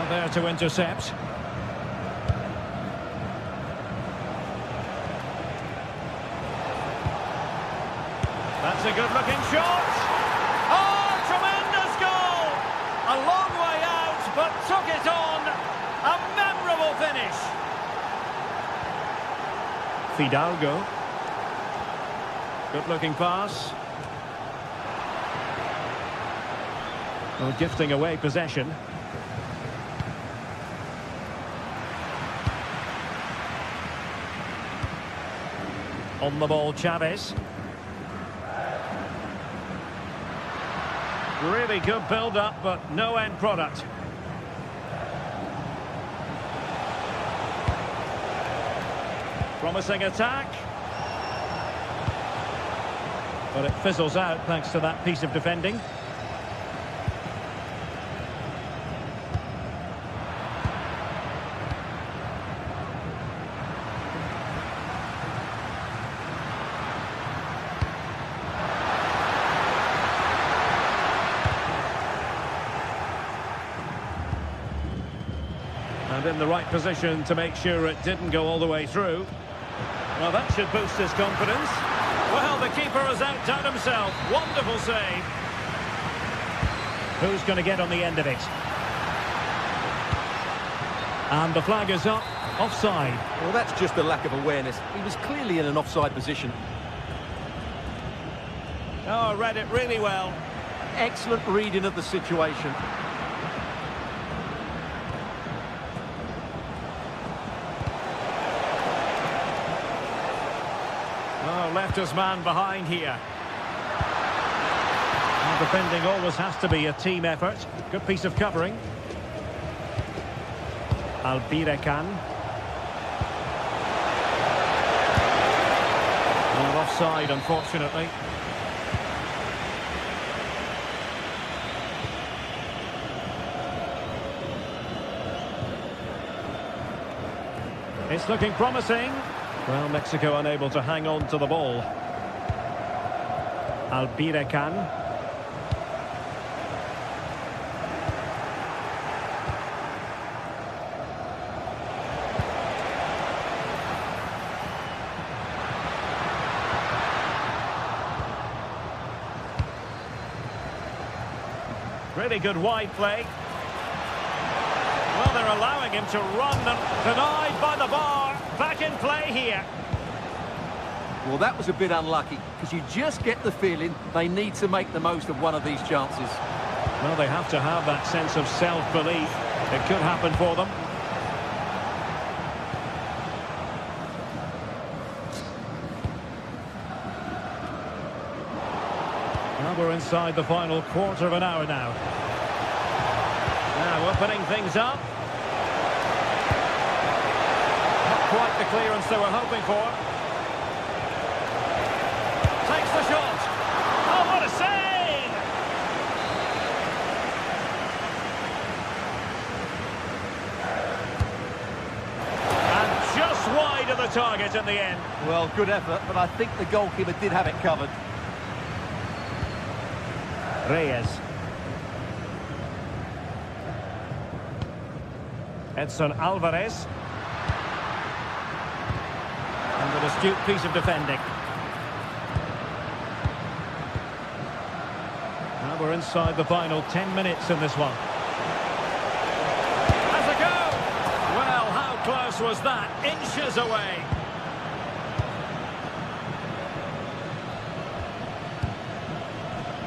There to intercept. That's a good-looking shot. Oh, tremendous goal! A long way out, but took it on. A memorable finish. Fidalgo. Good-looking pass. Well, gifting away possession. On the ball, Chavez. Really good build-up, but no end product. Promising attack. But it fizzles out thanks to that piece of defending. And in the right position to make sure it didn't go all the way through. Well, that should boost his confidence. Well, the keeper has outdone himself. Wonderful save. Who's going to get on the end of it? And the flag is up. Offside. Well, that's just a lack of awareness. He was clearly in an offside position. Oh, read it really well. Excellent reading of the situation. Oh, left his man behind here. And defending always has to be a team effort. Good piece of covering. Albirekan. Well, offside, unfortunately. It's looking promising. Well, Mexico unable to hang on to the ball. Albirecan. Really good wide play. Well, they're allowing him to run and denied by the bar. Back in play here. Well, that was a bit unlucky, because you just get the feeling they need to make the most of one of these chances. Well, they have to have that sense of self-belief. It could happen for them. Well, we're inside the final quarter of an hour now. Now opening things up. Not quite the clearance they were hoping for. Takes the shot. Oh, what a save! And just wide of the target in the end. Well, good effort, but I think the goalkeeper did have it covered. Reyes. Edson Alvarez. And an astute piece of defending. Now we're inside the final 10 minutes in this one. Has a go! Well, how close was that? Inches away.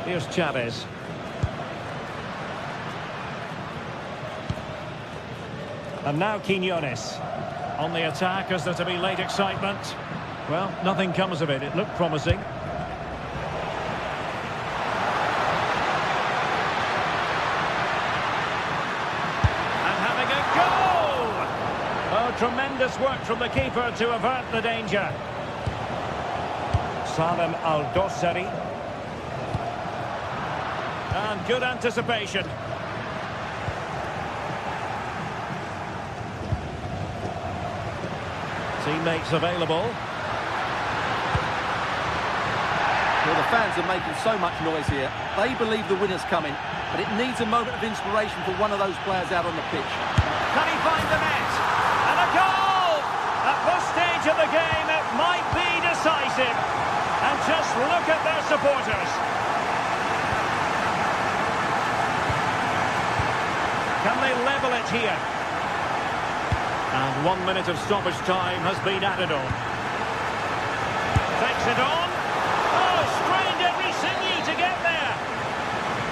Here's Chavez. And now Quiñones. On the attack, as there to be late excitement. Well, nothing comes of it. It looked promising. And having a goal! Oh, tremendous work from the keeper to avert the danger. Salem Aldosari. And good anticipation. Teammates available. Well, the fans are making so much noise here. They believe the winner's coming, but it needs a moment of inspiration for one of those players out on the pitch. Can he find the net? And a goal! At this stage of the game, it might be decisive. And just look at their supporters. Can they level it here? And 1 minute of stoppage time has been added on. Takes it on. Oh, strained every sinew to get there.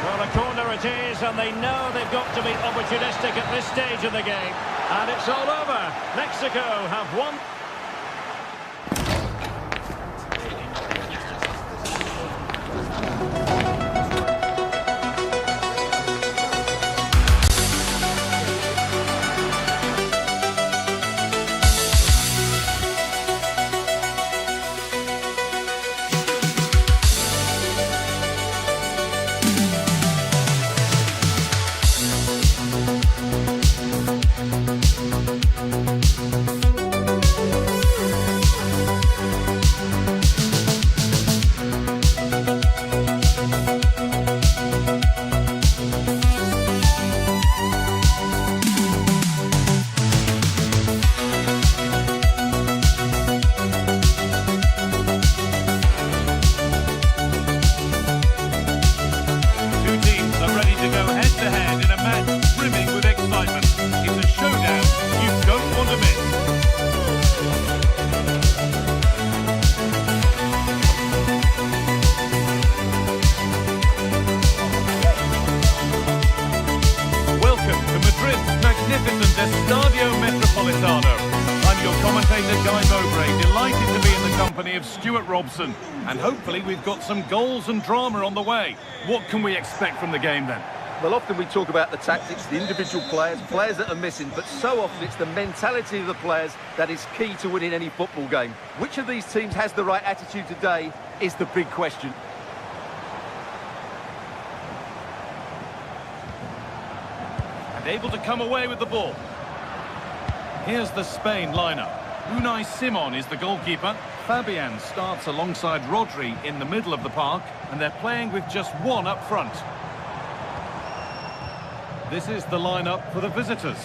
Well, a corner it is, and they know they've got to be opportunistic at this stage of the game. And it's all over. Mexico have won. And hopefully we've got some goals and drama on the way. What can we expect from the game then? Well, often we talk about the tactics, the individual players that are missing, but so often it's the mentality of the players that is key to winning any football game. Which of these teams has the right attitude today is the big question. And able to come away with the ball. Here's the Spain lineup. Unai Simon is the goalkeeper. Fabian starts alongside Rodri in the middle of the park, and they're playing with just one up front. This is the lineup for the visitors.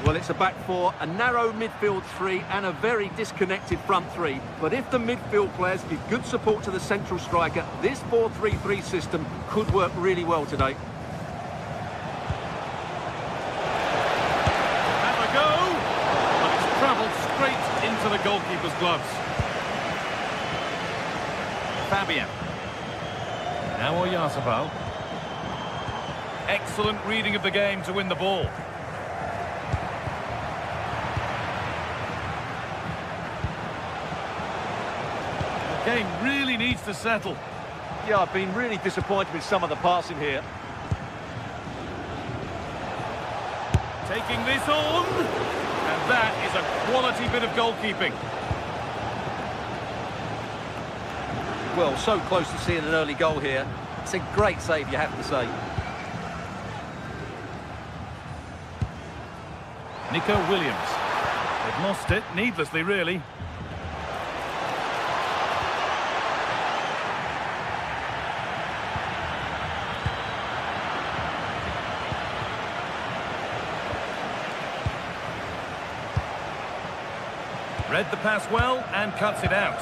Well, it's a back four, a narrow midfield three and a very disconnected front three. But if the midfield players give good support to the central striker, this 4-3-3 system could work really well today. Have a go! But it's travelled straight into the goalkeeper's gloves. Fabian. Now Oyarzabal. Excellent reading of the game to win the ball. The game really needs to settle. Yeah, I've been really disappointed with some of the passing here. Taking this on. And that is a quality bit of goalkeeping. Well, so close to seeing an early goal here. It's a great save, you have to say. Nico Williams. They've lost it, needlessly really. Read the pass well and cuts it out.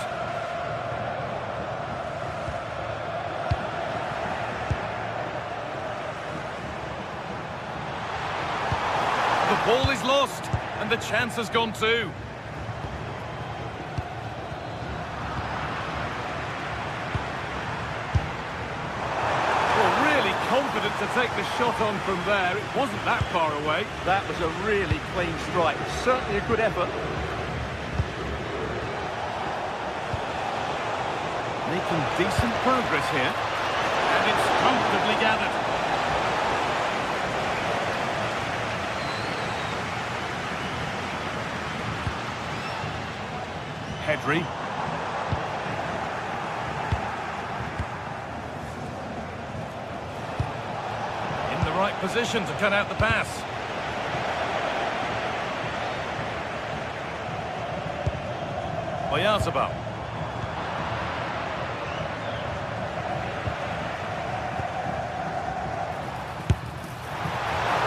The ball is lost, and the chance has gone too. Well, really confident to take the shot on from there. It wasn't that far away. That was a really clean strike. Certainly a good effort. Making decent progress here. And it's comfortably gathered. Pedri. In the right position to cut out the pass. Oyarzabal.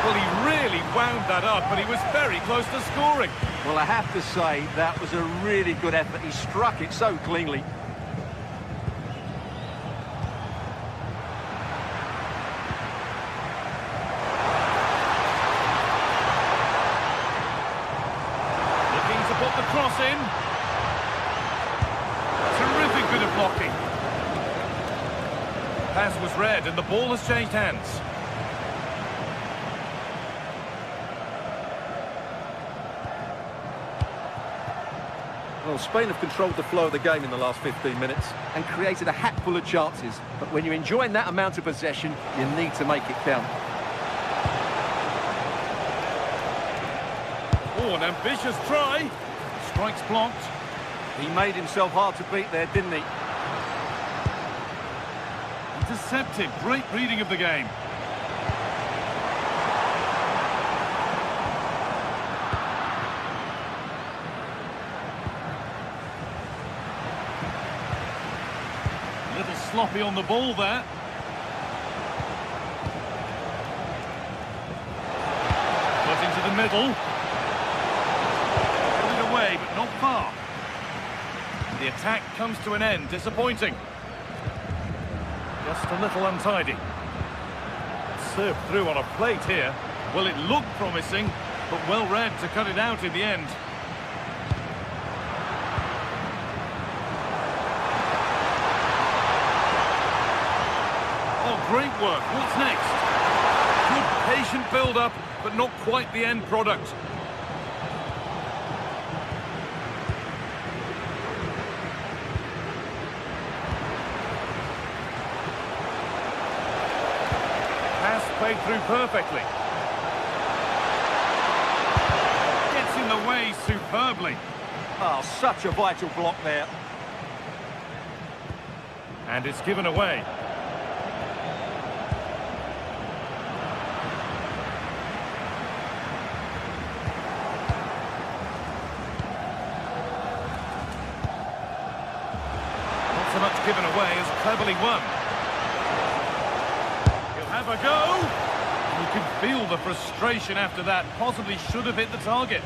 Well, he really wound that up, but he was very close to scoring. Well, I have to say, that was a really good effort. He struck it so cleanly. Looking to put the cross in. Terrific bit of blocking. Pass was read, and the ball has changed hands. Well, Spain have controlled the flow of the game in the last 15 minutes and created a hatful of chances. But when you're enjoying that amount of possession, you need to make it count. Oh, an ambitious try. Strike's blocked. He made himself hard to beat there, didn't he? Intercepted. Great reading of the game. A little sloppy on the ball there. Put into the middle. Put it away, but not far. The attack comes to an end. Disappointing. Just a little untidy. Served through on a plate here. Well, it looked promising, but well read to cut it out in the end. Oh, great work. What's next? Good patient build-up, but not quite the end product. Played through perfectly. Gets in the way superbly. Oh, such a vital block there. And it's given away. given away as cleverly won. He'll have a go. You can feel the frustration after that. Possibly should have hit the target.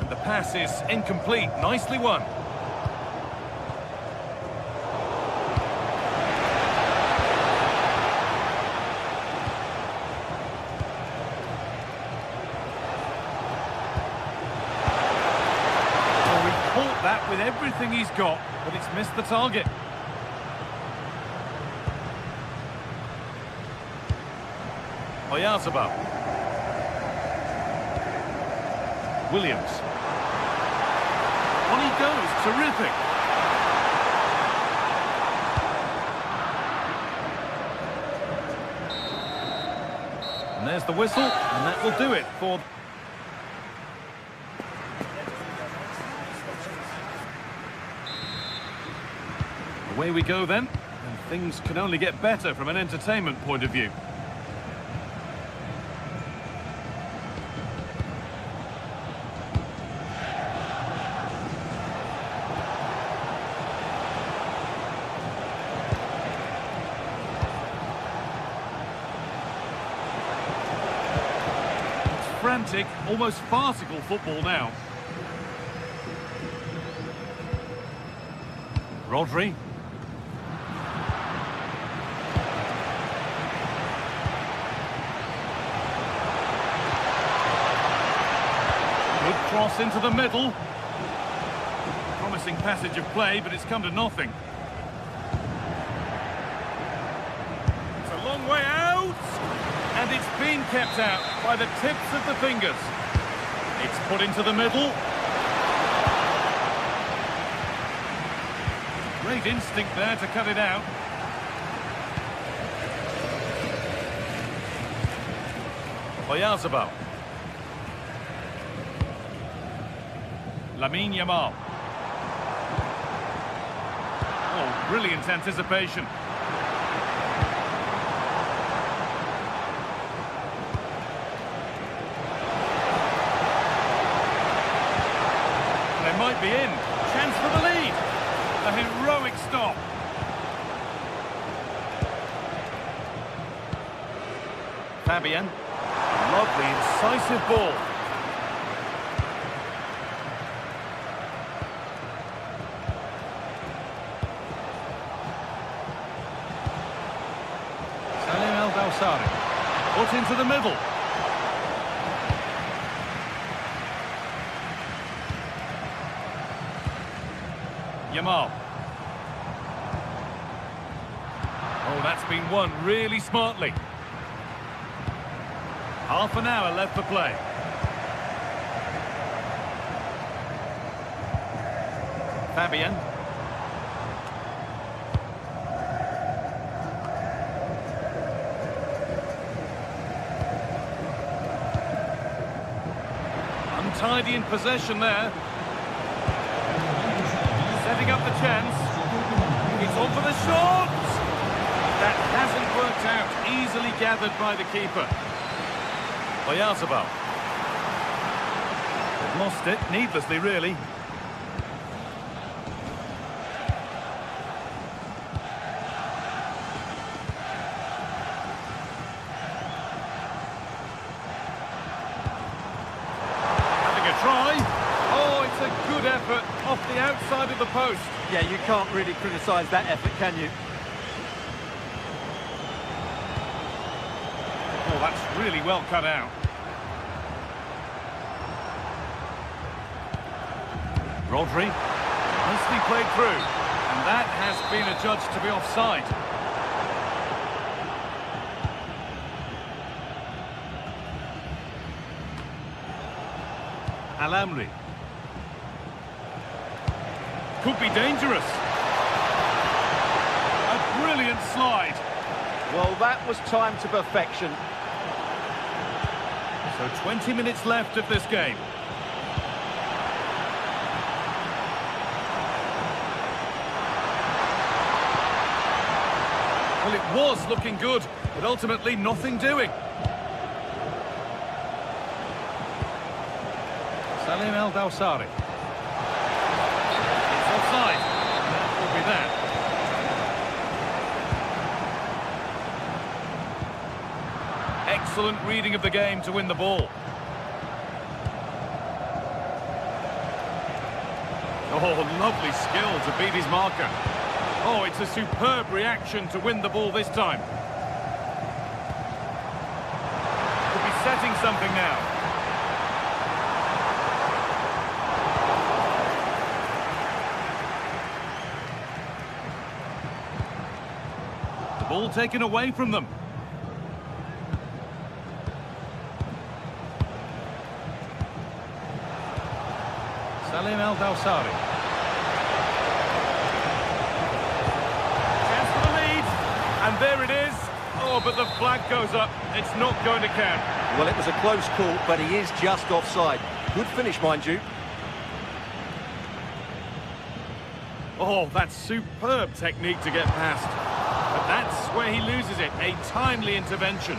And the pass is incomplete. Nicely won. That with everything he's got, but it's missed the target. Oyarzabal. Williams. On he goes, terrific. And there's the whistle, and that will do it for... Away we go then, and things can only get better from an entertainment point of view. It's frantic, almost farcical football now. Rodri. Cross into the middle. Promising passage of play, but it's come to nothing. It's a long way out, and it's been kept out by the tips of the fingers. It's put into the middle. Great instinct there to cut it out. Oyarzabal. Lamine Yamal. Oh, brilliant anticipation. They might be in. Chance for the lead. A heroic stop. Fabian. Lovely, incisive ball. Put into the middle. Yamal. Oh, that's been won really smartly. Half an hour left for play. Fabian. Untidy in possession there. Setting up the chance. It's on for the shot. That hasn't worked out. Easily gathered by the keeper. Oyarzabal. Lost it, needlessly really. Try. Oh, it's a good effort off the outside of the post. Yeah, you can't really criticise that effort, can you? Oh, that's really well cut out. Rodri. Nicely played through. And that has been adjudged to be offside. Alamri. Could be dangerous. A brilliant slide. Well, that was timed to perfection. So 20 minutes left of this game. Well, it was looking good, but ultimately nothing doing. Salim El-Dawsari. It's offside. That will be that. Excellent reading of the game to win the ball. Oh, lovely skill to beat his marker. Oh, it's a superb reaction to win the ball this time. Could be setting something now. The ball taken away from them. Salim El-Dawsari. Chance for the lead. And there it is. Oh, but the flag goes up. It's not going to count. Well, it was a close call, but he is just offside. Good finish, mind you. Oh, that's superb technique to get past. But that's where he loses it. A timely intervention.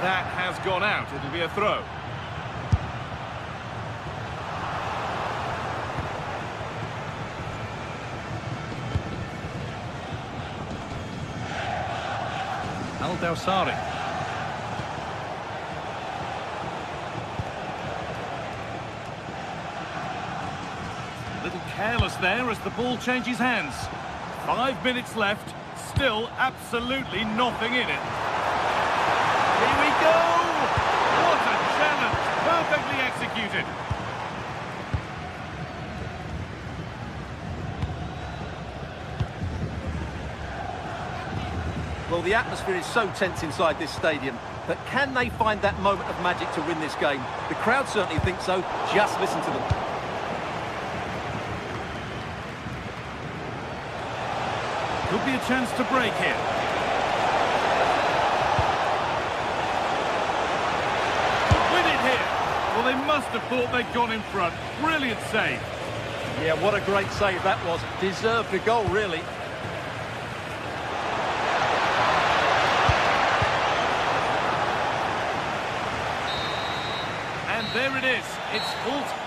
That has gone out. It'll be a throw. El-Dawsari. A little careless there as the ball changes hands. 5 minutes left. Still absolutely nothing in it. Here we go! What a challenge! Perfectly executed. Well, the atmosphere is so tense inside this stadium, but can they find that moment of magic to win this game? The crowd certainly think so. Just listen to them. Could be a chance to break here. Win it here. Well, they must have thought they'd gone in front. Brilliant save. Yeah, what a great save that was. Deserved the goal, really. And there it is. It's full time.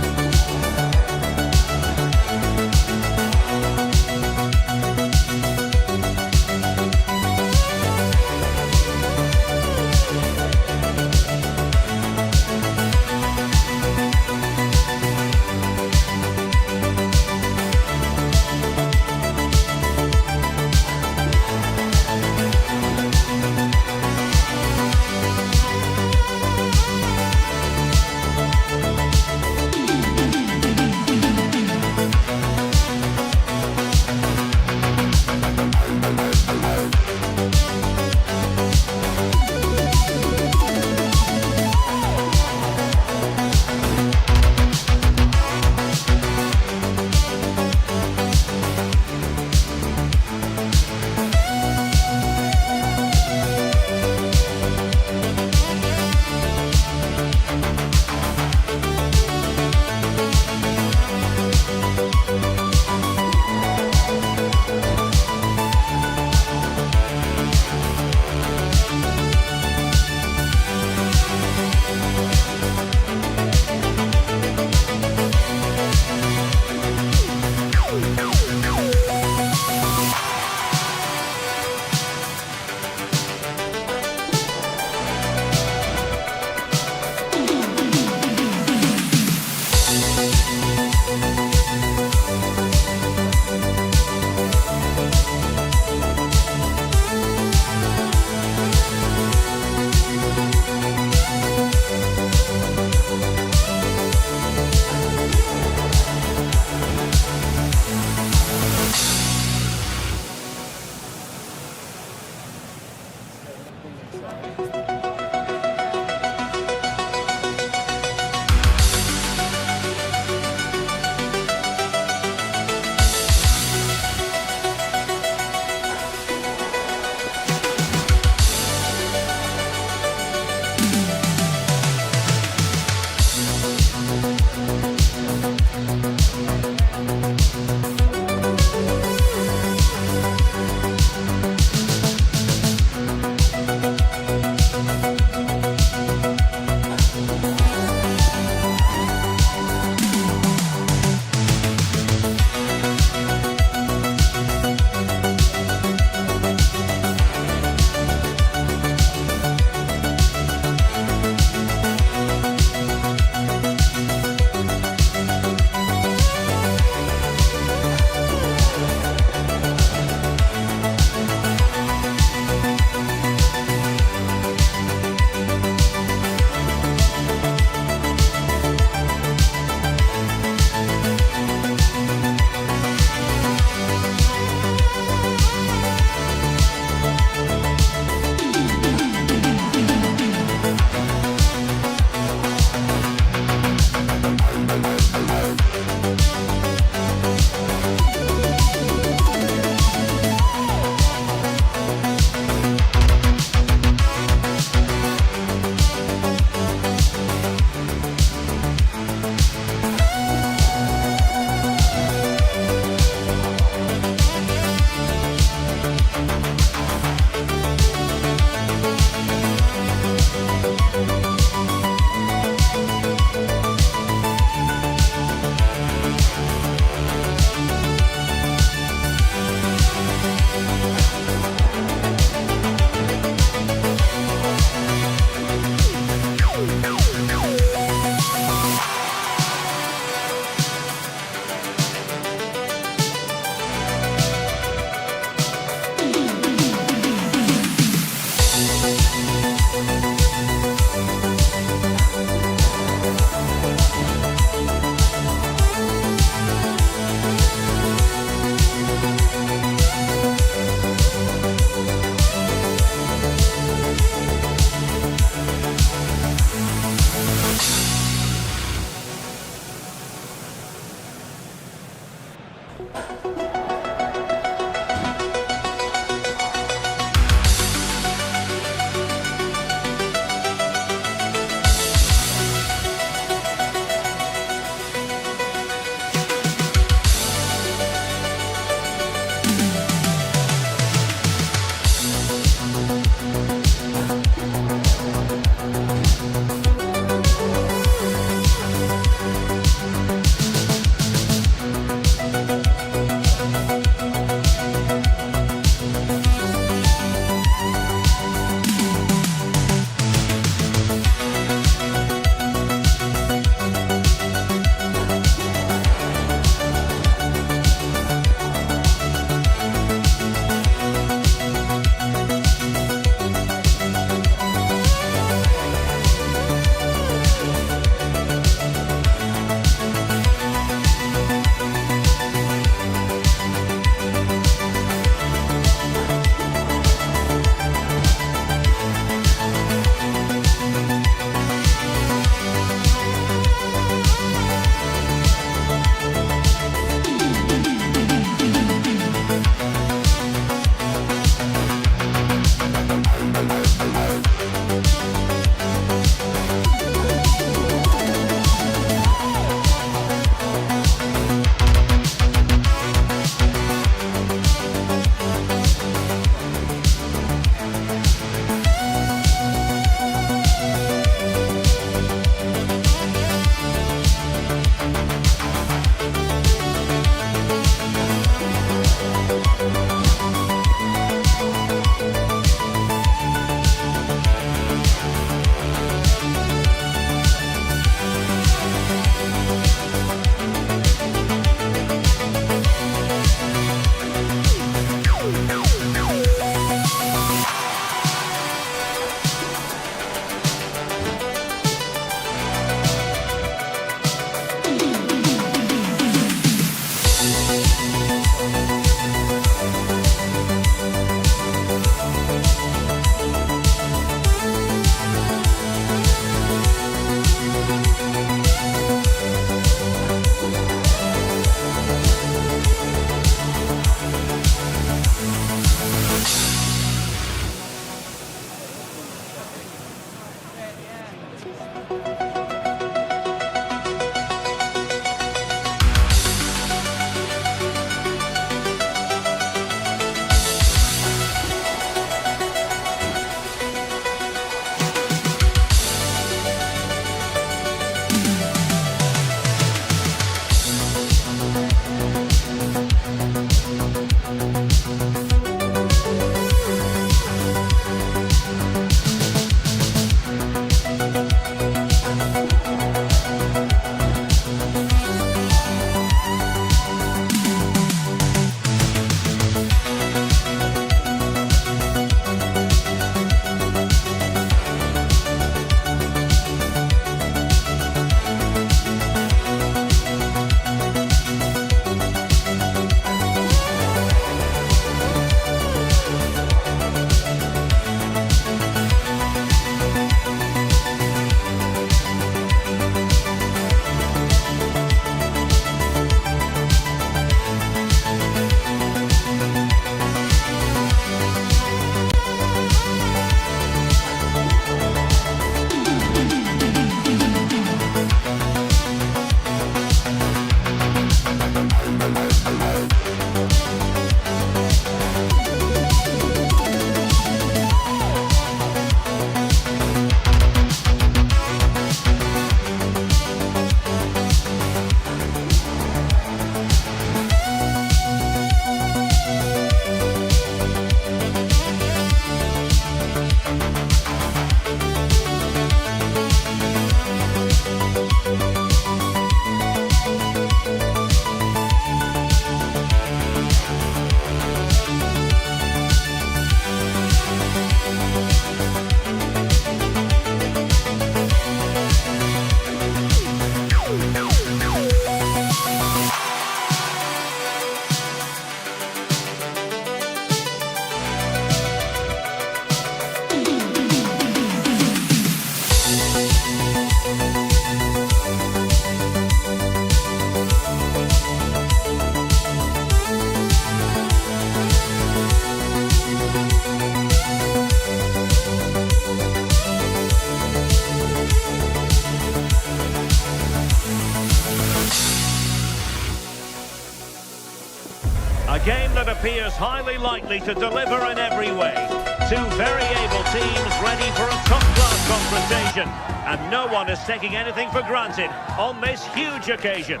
A game that appears highly likely to deliver in every way. Two very able teams ready for a top-class confrontation. And no one is taking anything for granted on this huge occasion.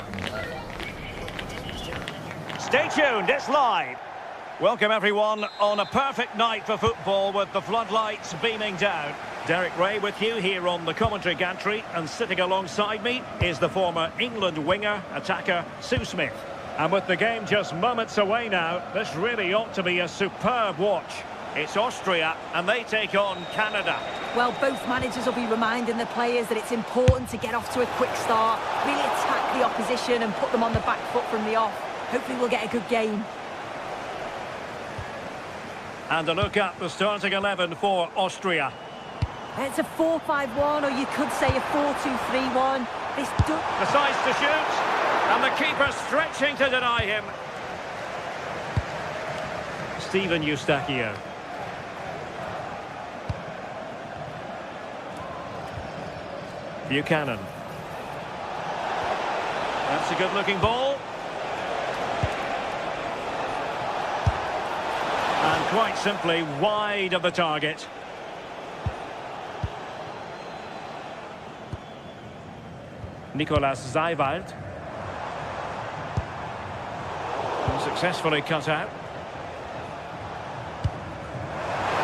Stay tuned, it's live. Welcome everyone on a perfect night for football with the floodlights beaming down. Derek Ray with you here on the commentary gantry, and sitting alongside me is the former England winger, attacker, Sue Smith. And with the game just moments away now, this really ought to be a superb watch. It's Austria, and they take on Canada. Well, both managers will be reminding the players that it's important to get off to a quick start, really attack the opposition and put them on the back foot from the off. Hopefully we'll get a good game. And a look at the starting 11 for Austria. It's a 4-5-1, or you could say a 4-2-3-1. Decides to shoot, and the keeper stretching to deny him. Steven Eustachio. Buchanan. That's a good-looking ball. And quite simply wide of the target. Nicolas Zeiwald. Successfully cut out.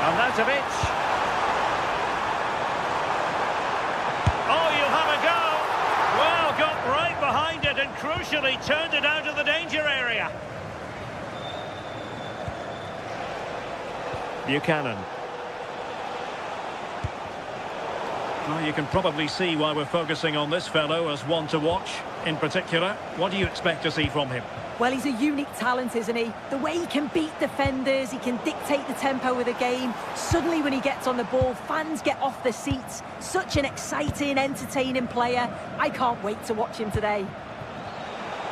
Arnautovic. Oh, you have a go. Well, got right behind it and crucially turned it out of the danger area. Buchanan. Well, you can probably see why we're focusing on this fellow as one to watch. In particular, what do you expect to see from him? Well, he's a unique talent, isn't he? The way he can beat defenders, he can dictate the tempo of the game. Suddenly, when he gets on the ball, fans get off their seats. Such an exciting, entertaining player. I can't wait to watch him today.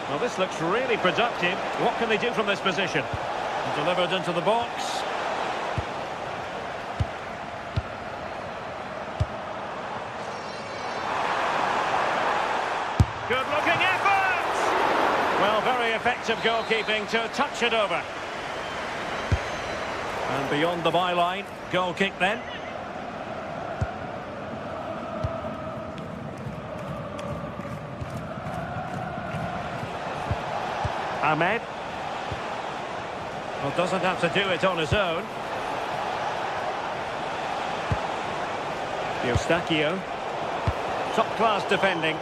Well, this looks really productive. What can they do from this position? Delivered into the box. Good-looking effort! Well, very effective goalkeeping to touch it over. And beyond the byline, goal kick then. Ahmed. Well, doesn't have to do it on his own. Eustachio. Top-class defending.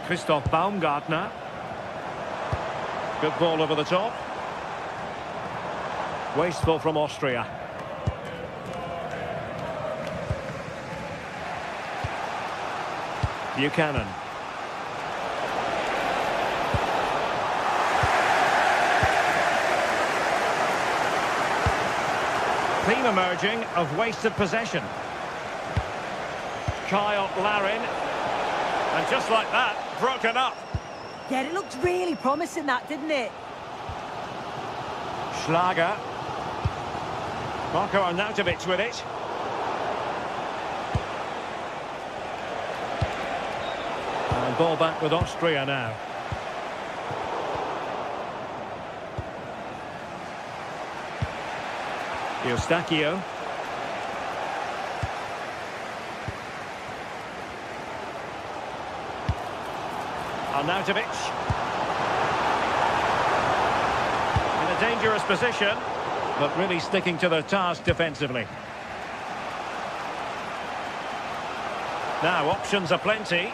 Christoph Baumgartner. Good ball over the top. Wasteful from Austria. Buchanan. Theme emerging of wasted possession. Kyle Larin. And just like that, broken up. Yeah, it looked really promising, that, didn't it? Schlager. Marco Arnautovic with it. And ball back with Austria now. Eustachio. Arnautovic. In a dangerous position, but really sticking to their task defensively. Now, options are plenty.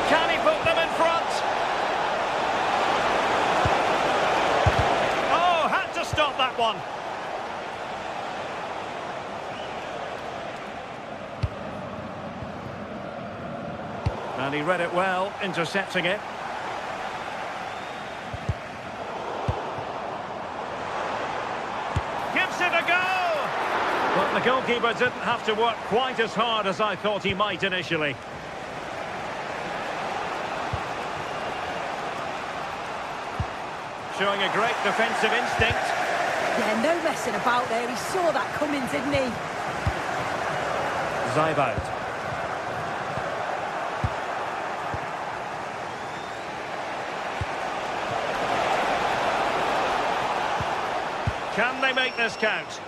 Can he put them in front? Oh, had to stop that one. And he read it well, intercepting it. Gives it a go! But the goalkeeper didn't have to work quite as hard as I thought he might initially. Showing a great defensive instinct. Yeah, no messing about there. He saw that coming, didn't he? Zaibout. Can they make this count?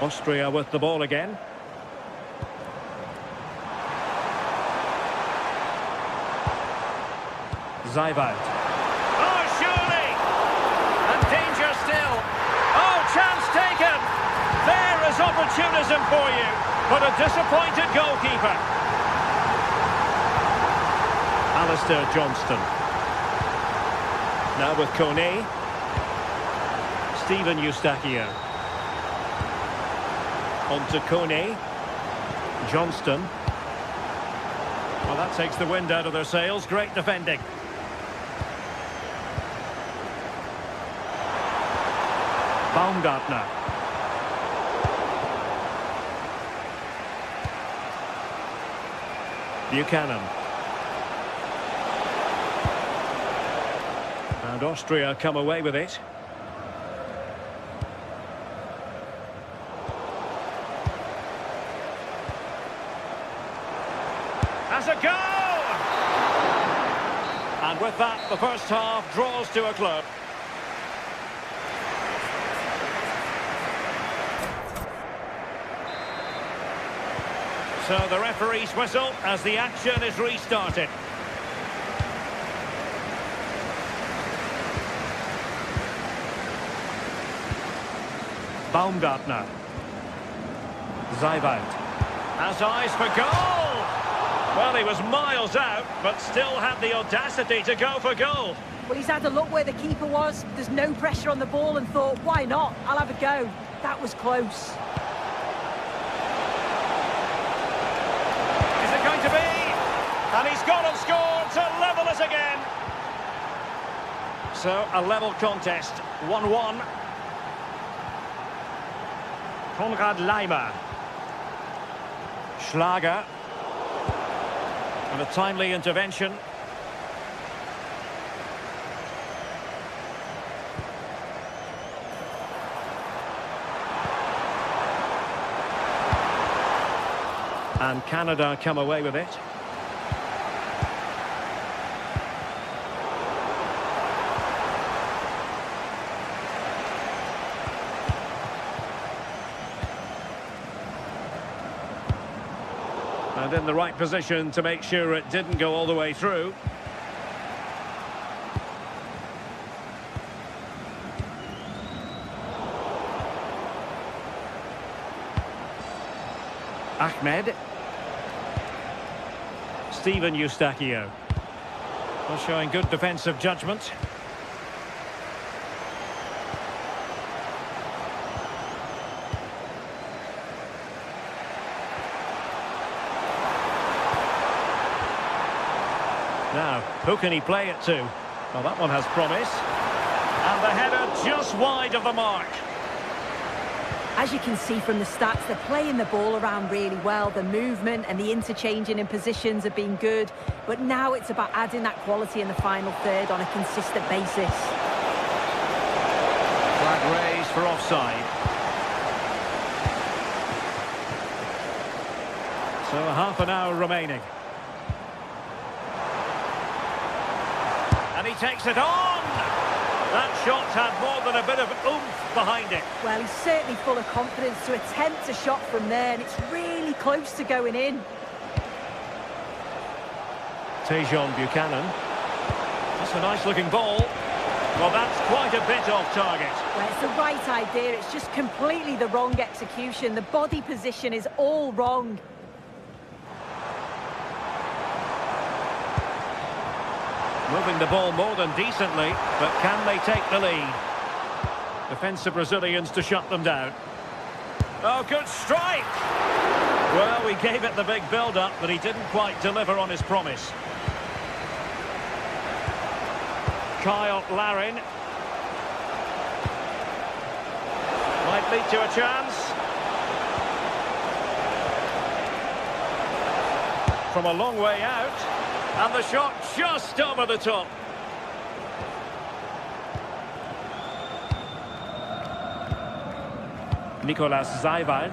Austria with the ball again. Zaibout. Oh, surely! And danger still. Oh, chance taken! There is opportunism for you, but a disappointed goalkeeper. Alistair Johnston. Now with Kone. Steven Eustachio. On to Kone. Johnston. Well, that takes the wind out of their sails. Great defending. Baumgartner. Buchanan. And Austria come away with it. Has a go! And with that, the first half draws to a close. So the referee's whistle as the action is restarted. Baumgartner. Zaibout. Has eyes for goal! Well, he was miles out, but still had the audacity to go for goal. Well, he's had a look where the keeper was. There's no pressure on the ball and thought, why not? I'll have a go. That was close. To be, and he's gone and scored to level us again. So a level contest, 1-1. Konrad Laimer. Schlager. And a timely intervention. And Canada come away with it. And in the right position to make sure it didn't go all the way through. Ahmed. Steven Eustachio. Well, showing good defensive judgment. Now, who can he play it to? Well, that one has promise. And the header just wide of the mark. As you can see from the stats, they're playing the ball around really well. The movement and the interchanging in positions have been good. But now it's about adding that quality in the final third on a consistent basis. Flag raised for offside. So half an hour remaining. And he takes it on! That shot had more than a bit of oomph behind it. Well, he's certainly full of confidence to attempt a shot from there, and it's really close to going in. Tejon Buchanan. That's a nice-looking ball. Well, that's quite a bit off target. Well, it's the right idea. It's just completely the wrong execution. The body position is all wrong. Moving the ball more than decently, but can they take the lead? Defensive Brazilians to shut them down. Oh, good strike! Well, we gave it the big build-up, but he didn't quite deliver on his promise. Kyle Larin. Might lead to a chance. From a long way out. And the shot just over the top. Nicolas Zeiwald.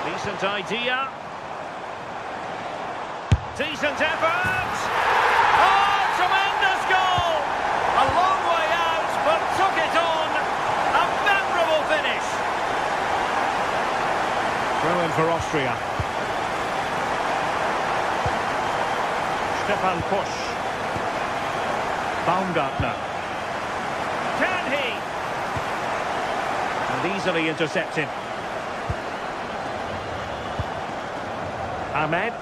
Decent idea. Decent effort. Oh, tremendous goal! A long way out, but took it on. A memorable finish. Throw in for Austria. Stefan Pusch. Baumgartner. Can he? And easily intercepted. Ahmed.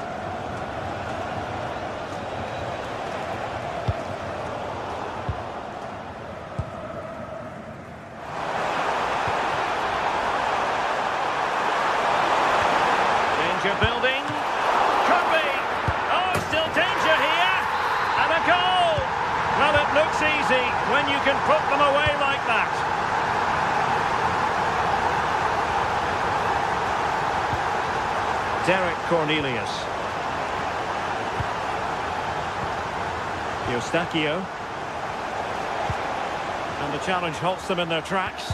Danger building. Could be. Oh, still danger here. And a goal. Well, it looks easy when you can put them away like that. Derek Cornelius. Eustachio. And the challenge halts them in their tracks.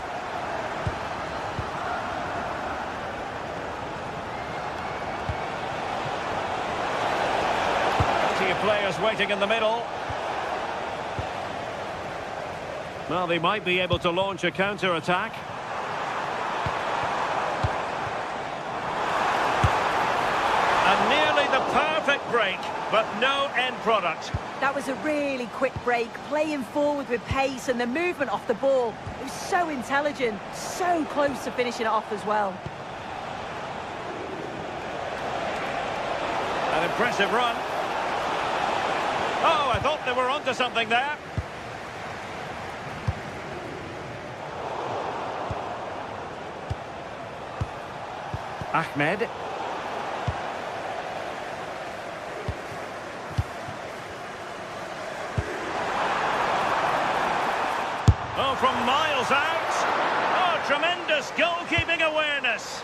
Plenty of players waiting in the middle. Well, they might be able to launch a counter-attack. And nearly the perfect break, but no end product. That was a really quick break, playing forward with pace, and the movement off the ball. It was so intelligent, so close to finishing it off as well. An impressive run. Oh, I thought they were onto something there. Ahmed. Oh, from miles out. Oh, tremendous goalkeeping awareness.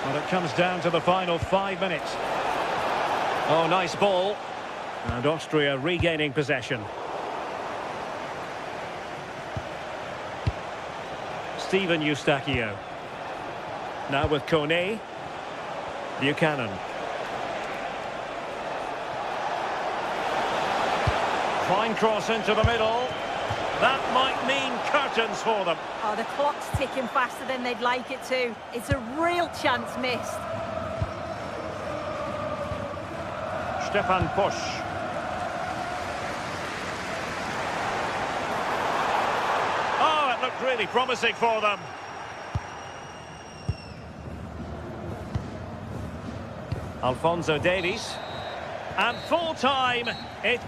Well, it comes down to the final 5 minutes. Oh, nice ball. And Austria regaining possession. Steven Eustachio. Now with Kone. Buchanan. Fine cross into the middle. That might mean curtains for them. Oh, the clock's ticking faster than they'd like it to. It's a real chance missed. Stefan Pusch. Oh, it looked really promising for them. Alphonso Davies. And full time, it...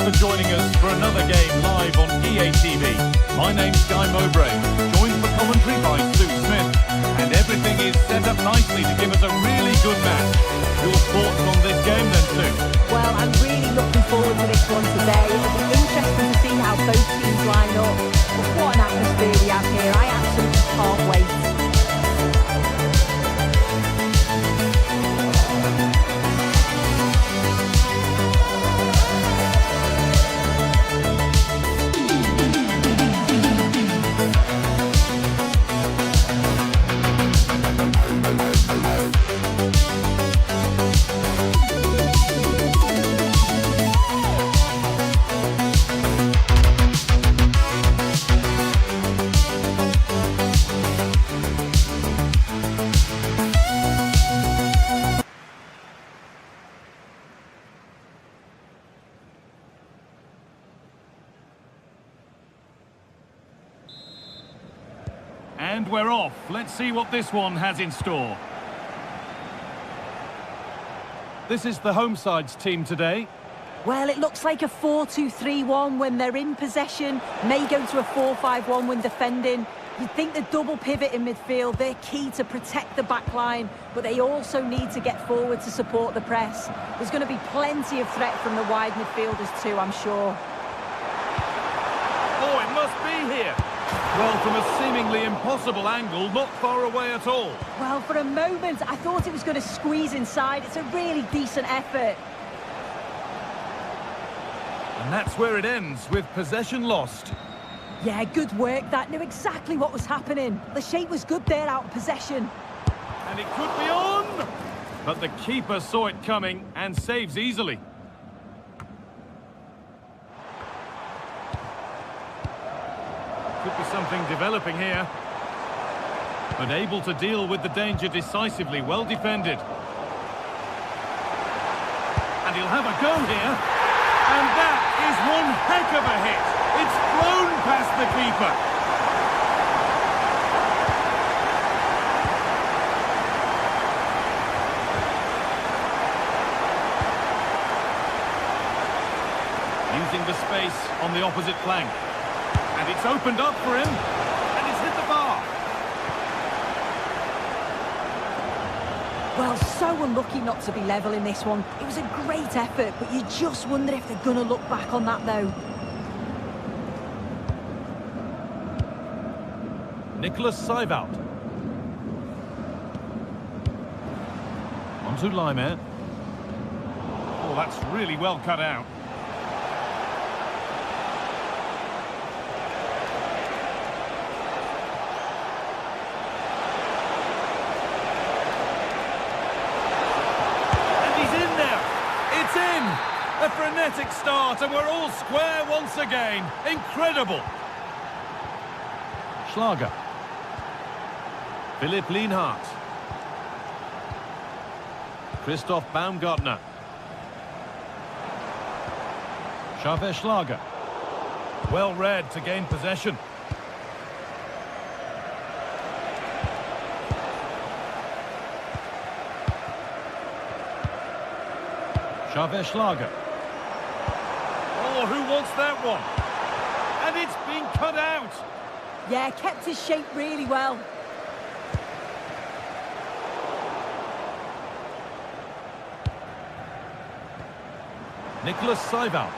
for joining us for another game live on EA TV. My name's Guy Mowbray, joined for commentary by Sue Smith, and everything is set up nicely to give us a really good match. Your thoughts on this game then, Sue? Well, I'm really looking forward to this one today. It'll be interesting to see how both teams line up. But what an atmosphere we have here. I absolutely can't wait. And we're off. Let's see what this one has in store. This is the home side's team today. Well, it looks like a 4-2-3-1 when they're in possession. May go to a 4-5-1 when defending. You'd think the double pivot in midfield, they're key to protect the back line, but they also need to get forward to support the press. There's going to be plenty of threat from the wide midfielders too, I'm sure. Oh, it must be here. Well, from a seemingly impossible angle, not far away at all. Well, for a moment, I thought it was going to squeeze inside. It's a really decent effort. And that's where it ends, with possession lost. Yeah, good work. That knew exactly what was happening. The shape was good there out of possession. And it could be on! But the keeper saw it coming and saves easily. Could be something developing here. But able to deal with the danger decisively, well defended. And he'll have a go here. And that is one heck of a hit. It's flown past the keeper. Using the space on the opposite flank. And it's opened up for him. And it's hit the bar. Well, so unlucky not to be level in this one. It was a great effort, but you just wonder if they're going to look back on that, though. Nicholas Seibold. On to Laimer. Oh, that's really well cut out. A frenetic start, and we're all square once again. Incredible. Schlager. Philipp Lienhardt. Christoph Baumgartner. Xavier Schlager. Well read to gain possession. Xavier Schlager. Oh, who wants that one? And it's been cut out. Yeah, kept his shape really well. Nicholas Seibold.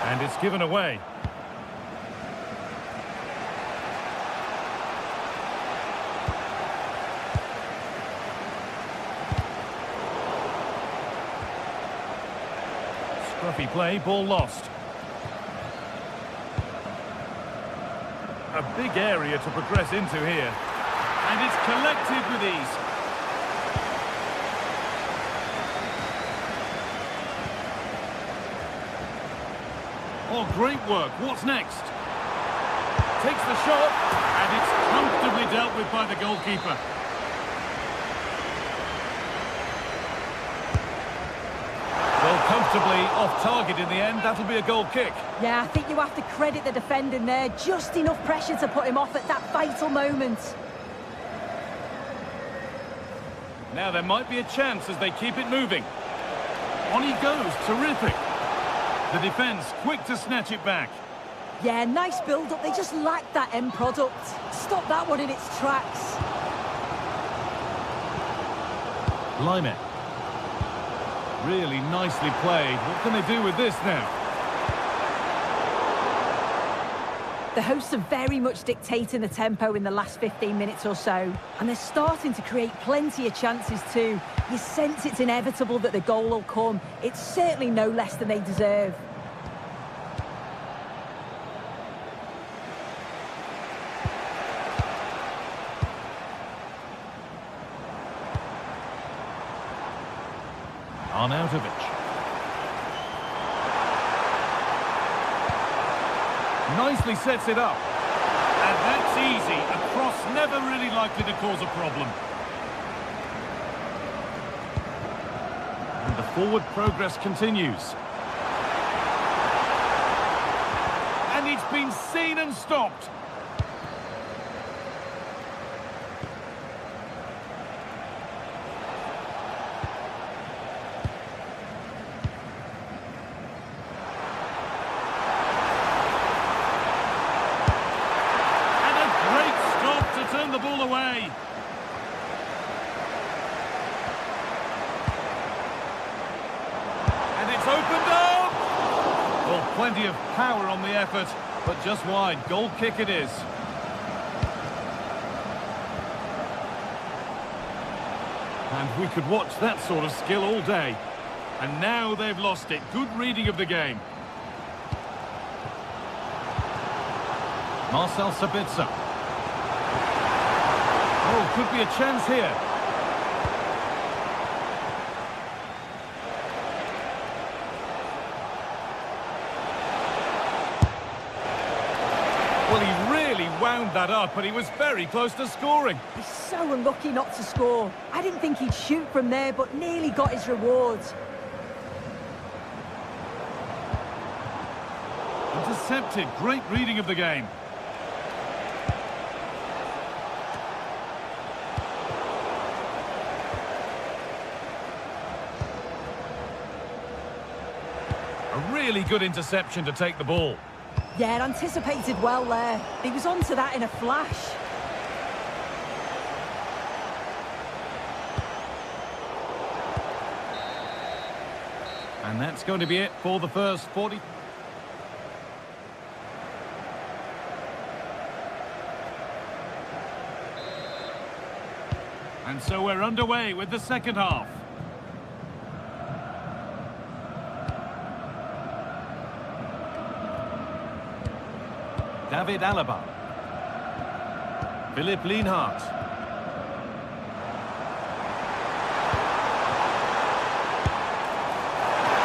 And it's given away. Scruffy play, ball lost. A big area to progress into here. And it's collected with ease. Oh, great work. What's next? Takes the shot, and it's comfortably dealt with by the goalkeeper. Well, comfortably off target in the end. That'll be a goal kick. Yeah, I think you have to credit the defending there. Just enough pressure to put him off at that vital moment. Now there might be a chance as they keep it moving. On he goes. Terrific. The defence quick to snatch it back. Yeah, nice build-up. They just lack that end product. Stop that one in its tracks. Laimer. Really nicely played. What can they do with this now? The hosts are very much dictating the tempo in the last 15 minutes or so. And they're starting to create plenty of chances too. You sense it's inevitable that the goal will come. It's certainly no less than they deserve. Arnautovic. Nicely sets it up. And that's easy. A cross never really likely to cause a problem. And the forward progress continues. And it's been seen and stopped. Plenty of power on the effort, but just wide. Goal kick it is. And we could watch that sort of skill all day. And now they've lost it. Good reading of the game. Marcel Sabitzer. Oh, could be a chance here. Well, he really wound that up, and he was very close to scoring. He's so unlucky not to score. I didn't think he'd shoot from there, but nearly got his rewards. Intercepted. Great reading of the game. A really good interception to take the ball. Yeah, anticipated well there. He was onto that in a flash. And that's going to be it for the first 40. And so we're underway with the second half. David Alaba. Philipp Lienhardt.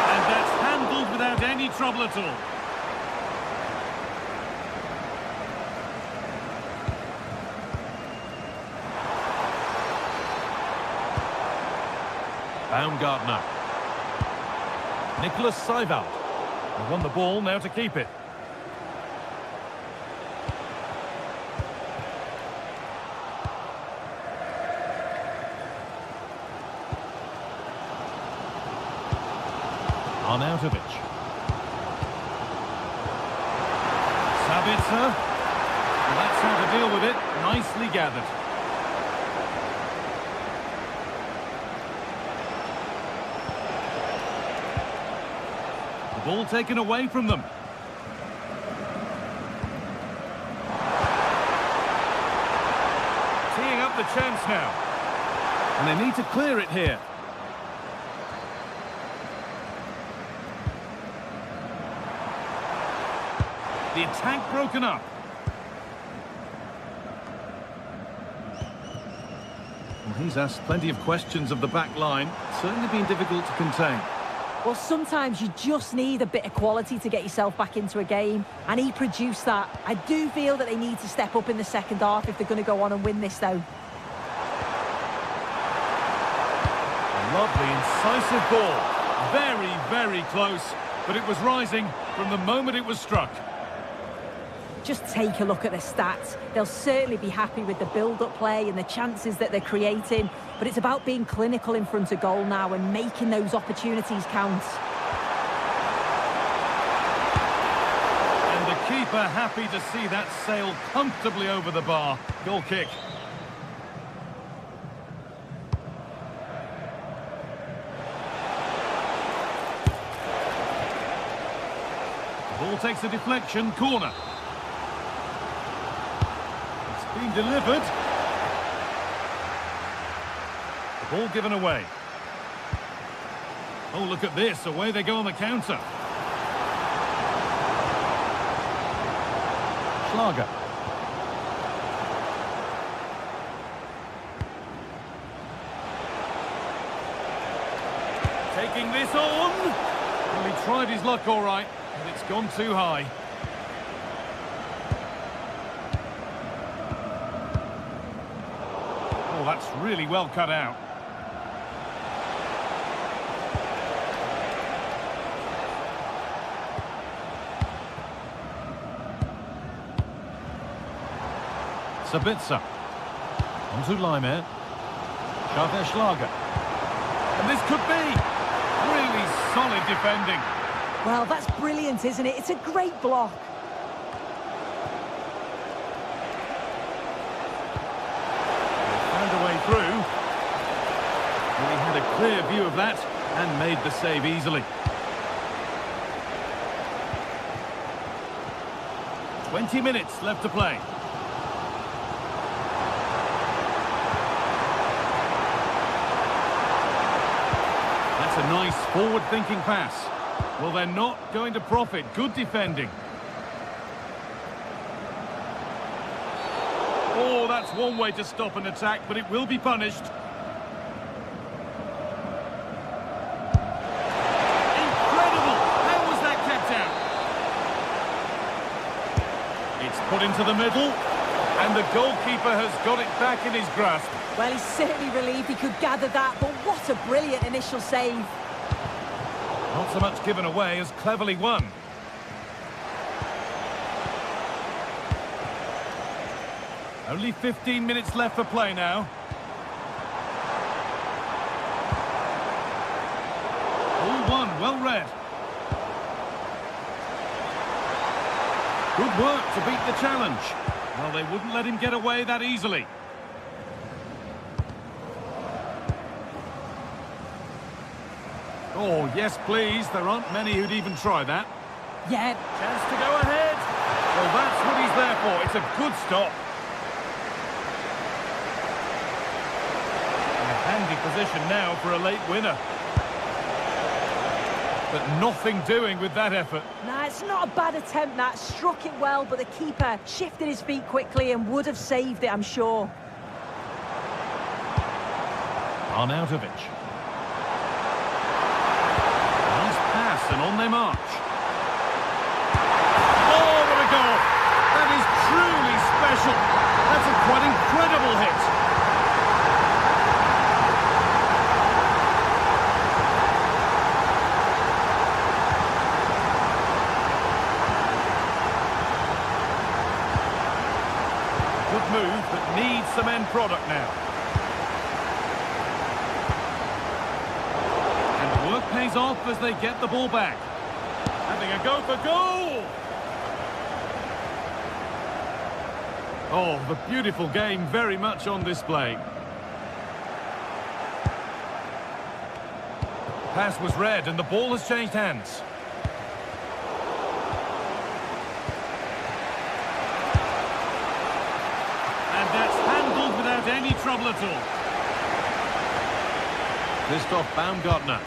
And that's handled without any trouble at all. Baumgartner. Nicholas Seivald. They won the ball, now to keep it. Arnautovic. Sabitzer. And that's how to deal with it. Nicely gathered. The ball taken away from them. Teeing up the chance now. And they need to clear it here. The attack broken up. Well, he's asked plenty of questions of the back line. Certainly been difficult to contain. Well, sometimes you just need a bit of quality to get yourself back into a game, and he produced that. I do feel that they need to step up in the second half if they're going to go on and win this, though. A lovely, incisive ball. Very, very close, but it was rising from the moment it was struck. Just take a look at the stats. They'll certainly be happy with the build-up play and the chances that they're creating, but it's about being clinical in front of goal now and making those opportunities count. And the keeper happy to see that sail comfortably over the bar. Goal kick. The ball takes a deflection, corner. Being delivered. The ball given away. Oh, look at this. Away they go on the counter. Schlager. Taking this on. Well, he tried his luck all right, but it's gone too high. Oh, that's really well cut out. Sabitzer. On to Leimer. Schlager. And this could be really solid defending. Well, that's brilliant, isn't it? It's a great block. Found a way through. Well, he had a clear view of that and made the save easily. 20 minutes left to play. That's a nice forward-thinking pass. Well, they're not going to profit. Good defending. Oh, that's one way to stop an attack, but it will be punished. Incredible! How was that kept out? It's put into the middle, and the goalkeeper has got it back in his grasp. Well, he's certainly relieved he could gather that, but what a brilliant initial save. Not so much given away as cleverly won. Only 15 minutes left for play now. All one, well read. Good work to beat the challenge. Well, they wouldn't let him get away that easily. Oh, yes, please. There aren't many who'd even try that. Yeah. Chance to go ahead. Well, that's what he's there for. It's a good stop. In a handy position now for a late winner. But nothing doing with that effort. Nah, it's not a bad attempt, that. Struck it well, but the keeper shifted his feet quickly and would have saved it, I'm sure. Arnautovic. Nice pass, and on they march. Oh, what a goal! That is truly special. That's a quite incredible hit. Good move, but needs some end product now. And the work pays off as they get the ball back. Having a go for goal! Oh, the beautiful game very much on display. Pass was read and the ball has changed hands. And that's handled without any trouble at all. Christoph Baumgartner.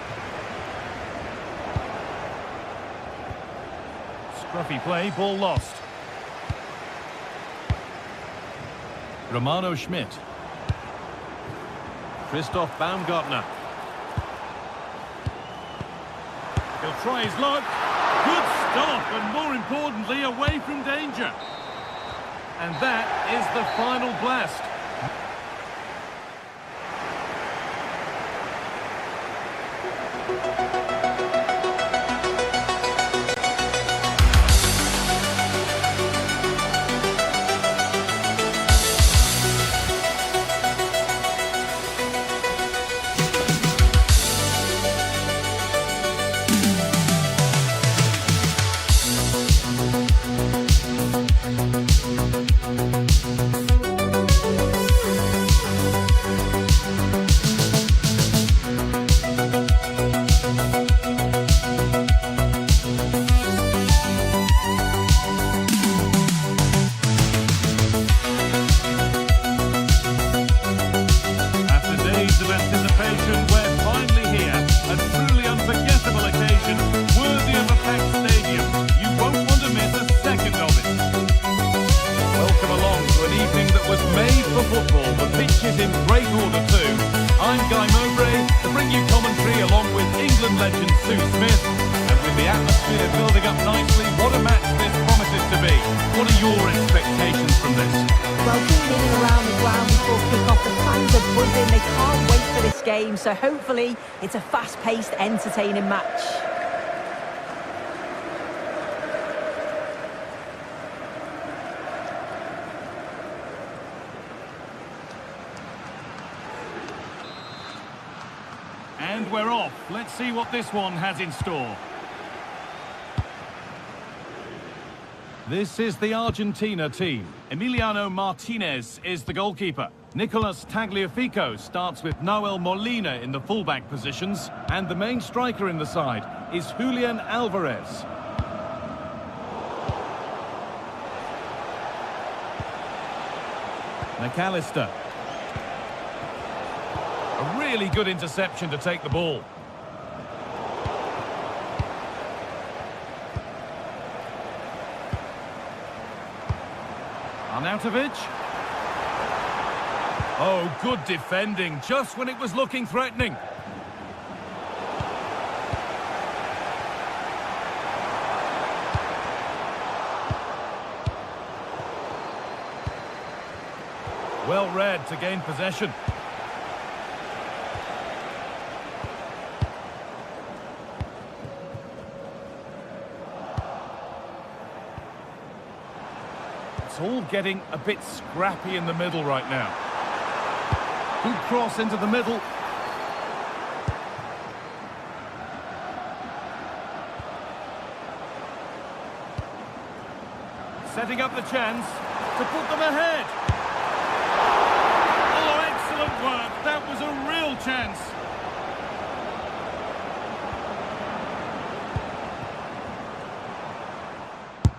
Scruffy play, ball lost. Romano Schmidt. Christoph Baumgartner. He'll try his luck. Good stop, and more importantly, away from danger. And that is the final blast. Legend Sue Smith, and with the atmosphere building up nicely, what a match this promises to be. What are your expectations from this? Well, being in and around the ground before kick-off, the fans are buzzing. They can't wait for this game, so hopefully it's a fast-paced, entertaining match. And we're off. Let's see what this one has in store. This is the Argentina team. Emiliano Martinez is the goalkeeper. Nicolas Tagliafico starts with Nahuel Molina in the fullback positions. And the main striker in the side is Julian Alvarez. McAllister. A really good interception to take the ball. Arnautovic. Oh, good defending, just when it was looking threatening. Well read to gain possession. It's all getting a bit scrappy in the middle right now. Good cross into the middle. Setting up the chance to put them ahead. Oh, excellent work. That was a real chance.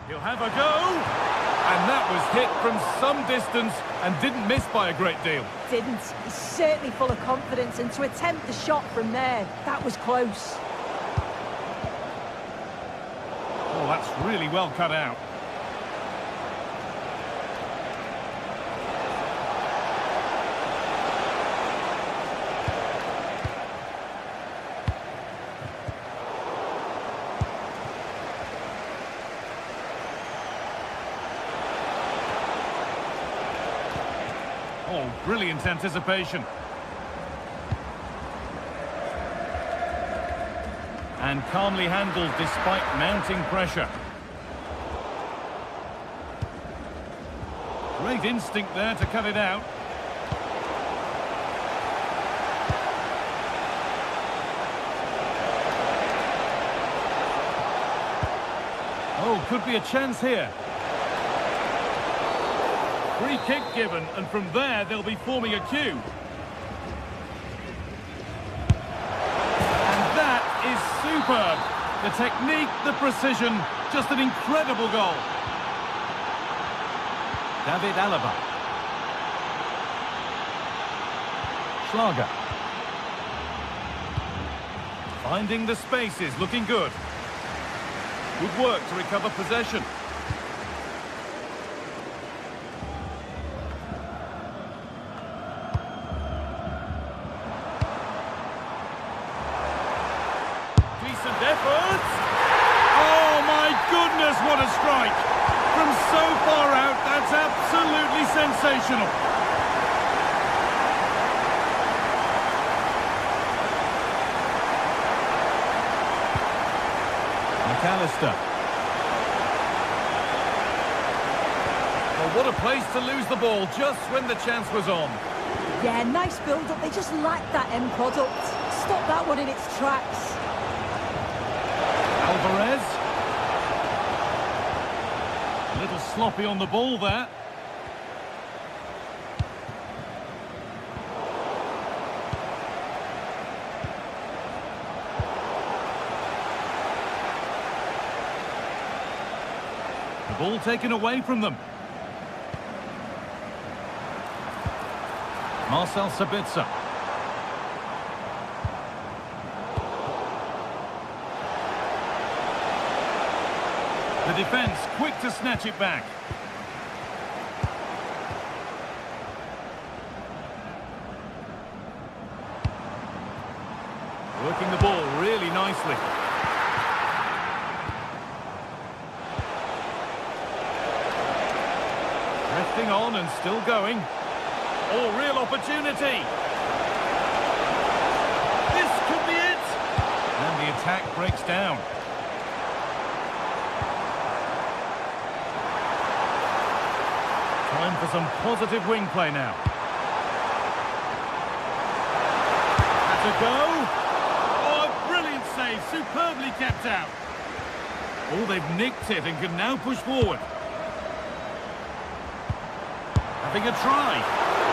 He'll have a go. And that was hit from some distance and didn't miss by a great deal. Didn't. He's certainly full of confidence, and to attempt the shot from there, that was close. Oh, that's really well cut out. Oh, brilliant anticipation. And calmly handled despite mounting pressure. Great instinct there to cut it out. Oh, could be a chance here. Free kick given, and from there they'll be forming a queue. And that is superb. The technique, the precision, just an incredible goal. David Alaba. Schlager. Finding the spaces, looking good. Good work to recover possession. Efforts! Oh my goodness, what a strike! From so far out, that's absolutely sensational. McAllister. Well, what a place to lose the ball just when the chance was on. Yeah, nice build-up. They just lacked that end product. Stop that one in its tracks. Alvarez. A little sloppy on the ball there. The ball taken away from them. Marcel Sabitzer. The defence quick to snatch it back. Working the ball really nicely. Drifting on and still going. Oh, real opportunity. This could be it. And the attack breaks down. Time for some positive wing play now. That's a go. Oh, a brilliant save. Superbly kept out. Oh, they've nicked it and can now push forward. Having a try.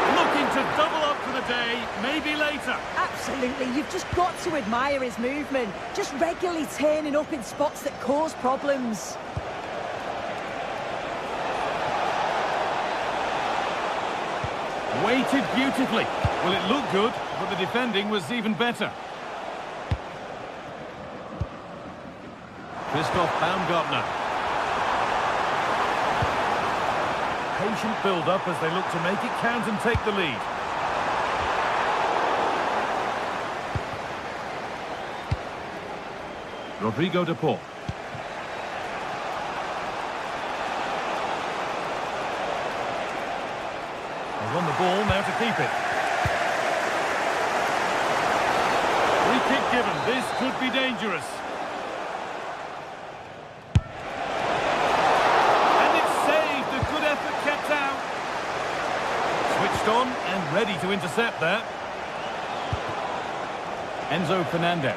Looking to double up for the day, maybe later. Absolutely, you've just got to admire his movement. Just regularly turning up in spots that cause problems. Weighted beautifully. Well, it looked good, but the defending was even better. Christoph Baumgartner. Patient build-up as they look to make it count and take the lead. Rodrigo de Paul. They've won the ball, now to keep it. Free kick given. This could be dangerous. And it's saved. A good effort kept out. Switched on and ready to intercept there. Enzo Fernandez.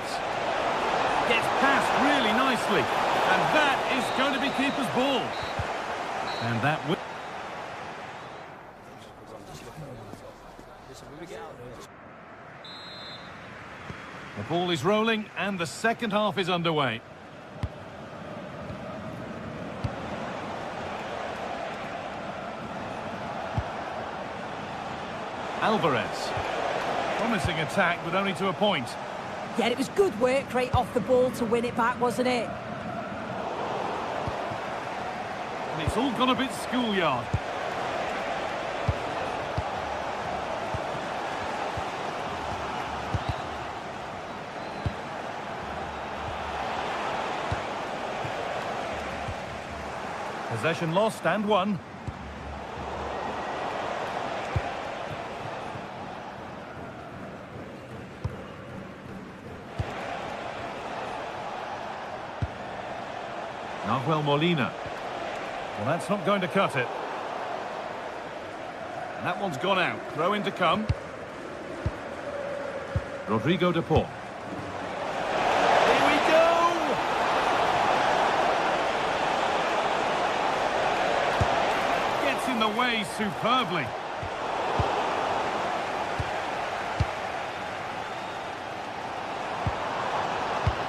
Gets past really nicely. And that is going to be keeper's ball. And that will... The ball is rolling and the second half is underway. Alvarez. Promising attack, but only to a point. Yeah, it was good work right off the ball to win it back, wasn't it? And it's all gone a bit schoolyard. Possession lost and won. Nahuel Molina. Well, that's not going to cut it. And that one's gone out. Throw in to come. Rodrigo de Paul. Here we go! Gets in the way superbly.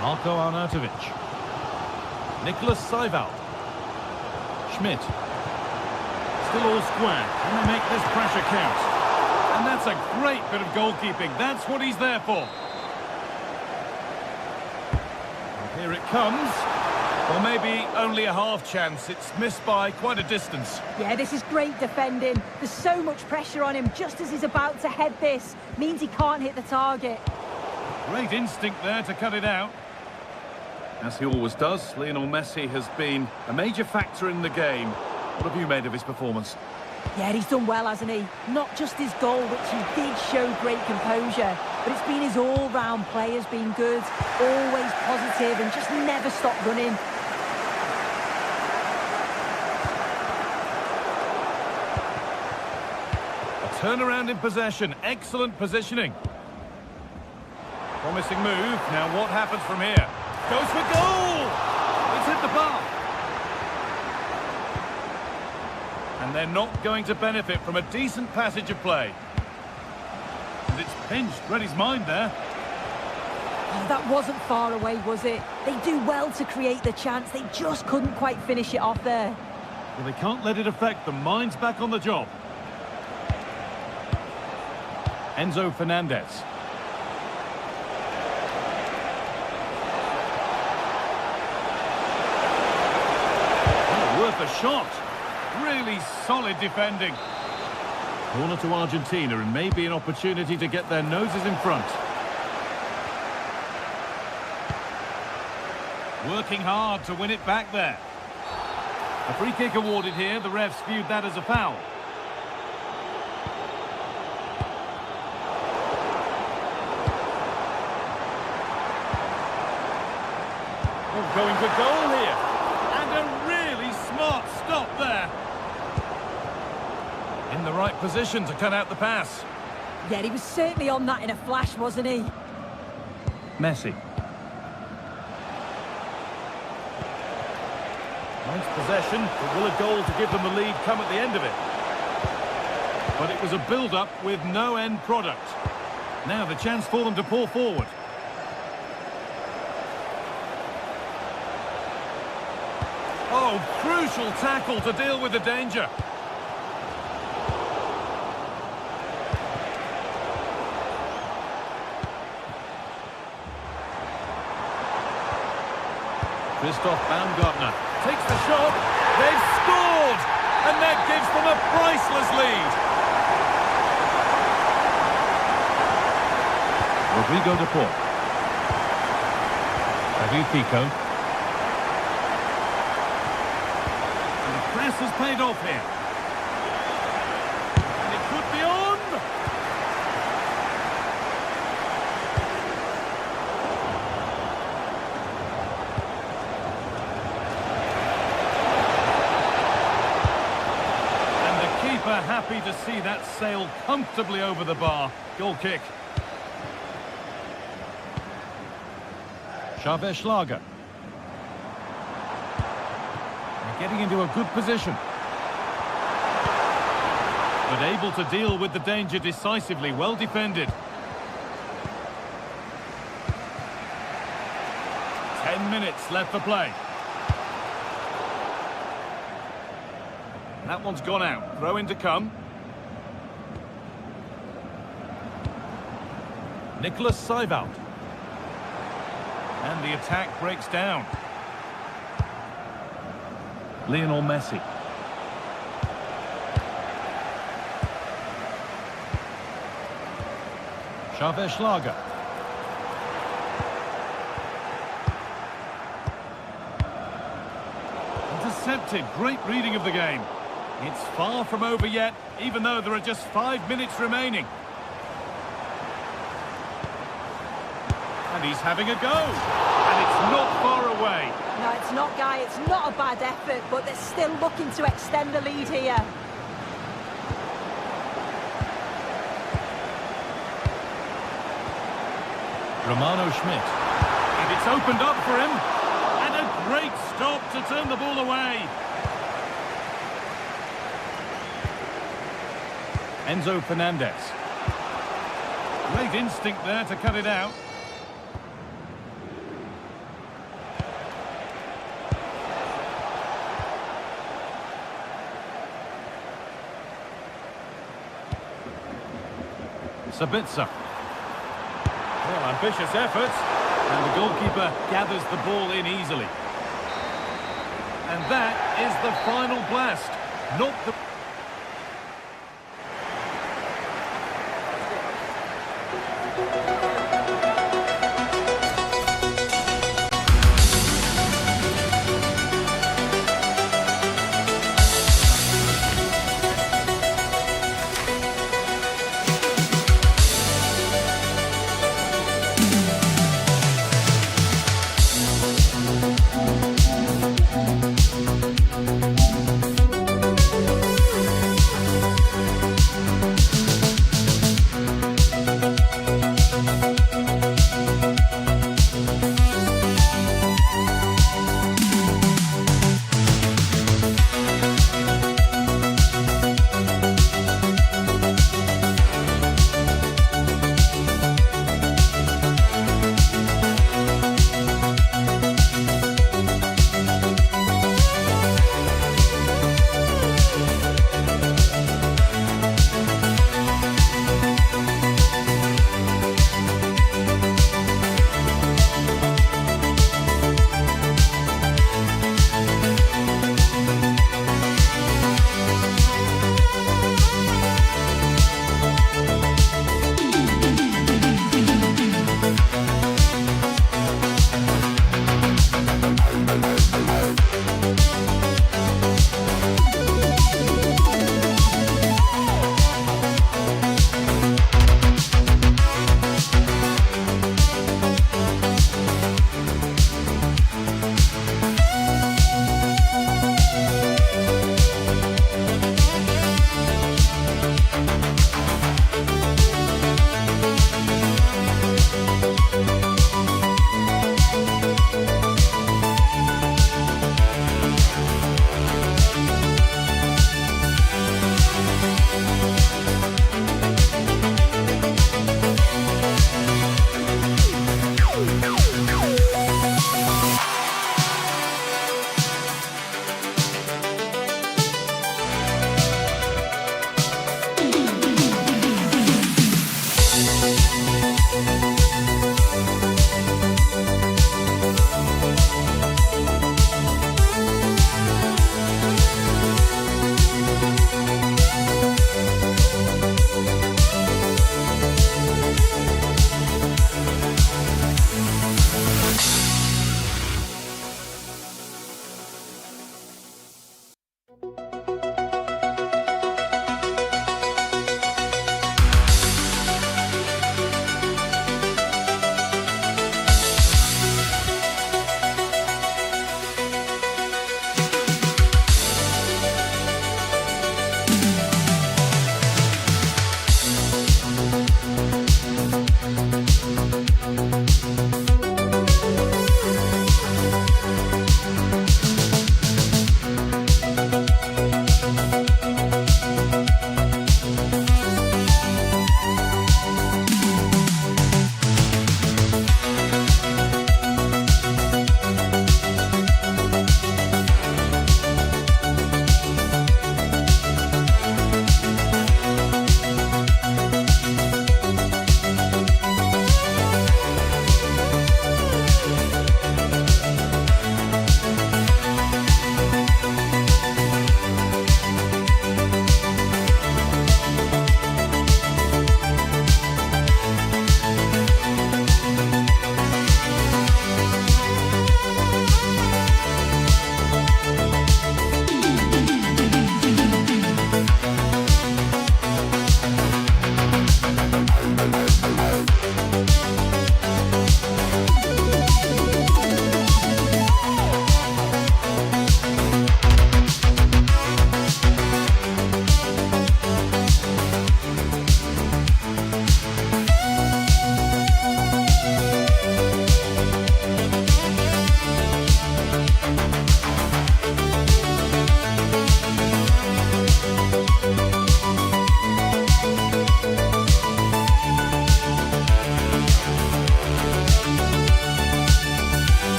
Marko Arnautovic. Nicholas Seiwald. Schmidt. Still all square. Can they make this pressure count? And that's a great bit of goalkeeping. That's what he's there for. And here it comes. Well, maybe only a half chance. It's missed by quite a distance. Yeah, this is great defending. There's so much pressure on him just as he's about to head this. Means he can't hit the target. Great instinct there to cut it out. As he always does, Lionel Messi has been a major factor in the game. What have you made of his performance? Yeah, he's done well, hasn't he? Not just his goal, which he did show great composure, but it's been his all-round play has been good, always positive and just never stopped running. A turnaround in possession, excellent positioning. Promising move, now what happens from here? Goes for goal! It's hit the bar. And they're not going to benefit from a decent passage of play. And it's pinched, read his mind there. Oh, that wasn't far away, was it? They do well to create the chance, they just couldn't quite finish it off there. Well, they can't let it affect them, mind's back on the job. Enzo Fernandez. Worth a shot. Really solid defending. Corner to Argentina and maybe an opportunity to get their noses in front. Working hard to win it back there. A free kick awarded here. The refs viewed that as a foul. Oh, going for goal here. And a really smart stop there. In the right position to cut out the pass. Yeah, he was certainly on that in a flash, wasn't he? Messi. Nice possession, but will a goal to give them the lead come at the end of it? But it was a build-up with no end product. Now the chance for them to pull forward. Oh, crucial tackle to deal with the danger. Christoph Baumgartner takes the shot. They've scored! And that gives them a priceless lead. Rodrigo de Paul. David Pico. And the press has paid off here. And it could be on! Happy to see that sail comfortably over the bar. Goal kick. Schlager. Getting into a good position. But able to deal with the danger decisively. Well defended. 10 minutes left for play. That one's gone out. Throw in to come. Nicholas Seibold. And the attack breaks down. Lionel Messi. Schlager. Intercepted. Great reading of the game. It's far from over yet, even though there are just 5 minutes remaining. And he's having a go. And it's not far away. No, it's not, Guy. It's not a bad effort, but they're still looking to extend the lead here. Romano Schmidt. And it's opened up for him. And a great stop to turn the ball away. Enzo Fernandez. Great instinct there to cut it out. Sabitzer. Well, ambitious efforts. And the goalkeeper gathers the ball in easily. And that is the final blast. Not the...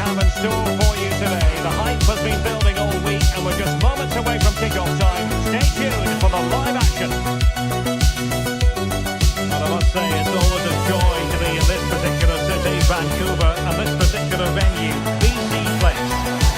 have in store for you today. The hype has been building all week and we're just moments away from kick-off time. Stay tuned for the live action. And I must say, it's always a joy to be in this particular city, Vancouver, and this particular venue, BC Place.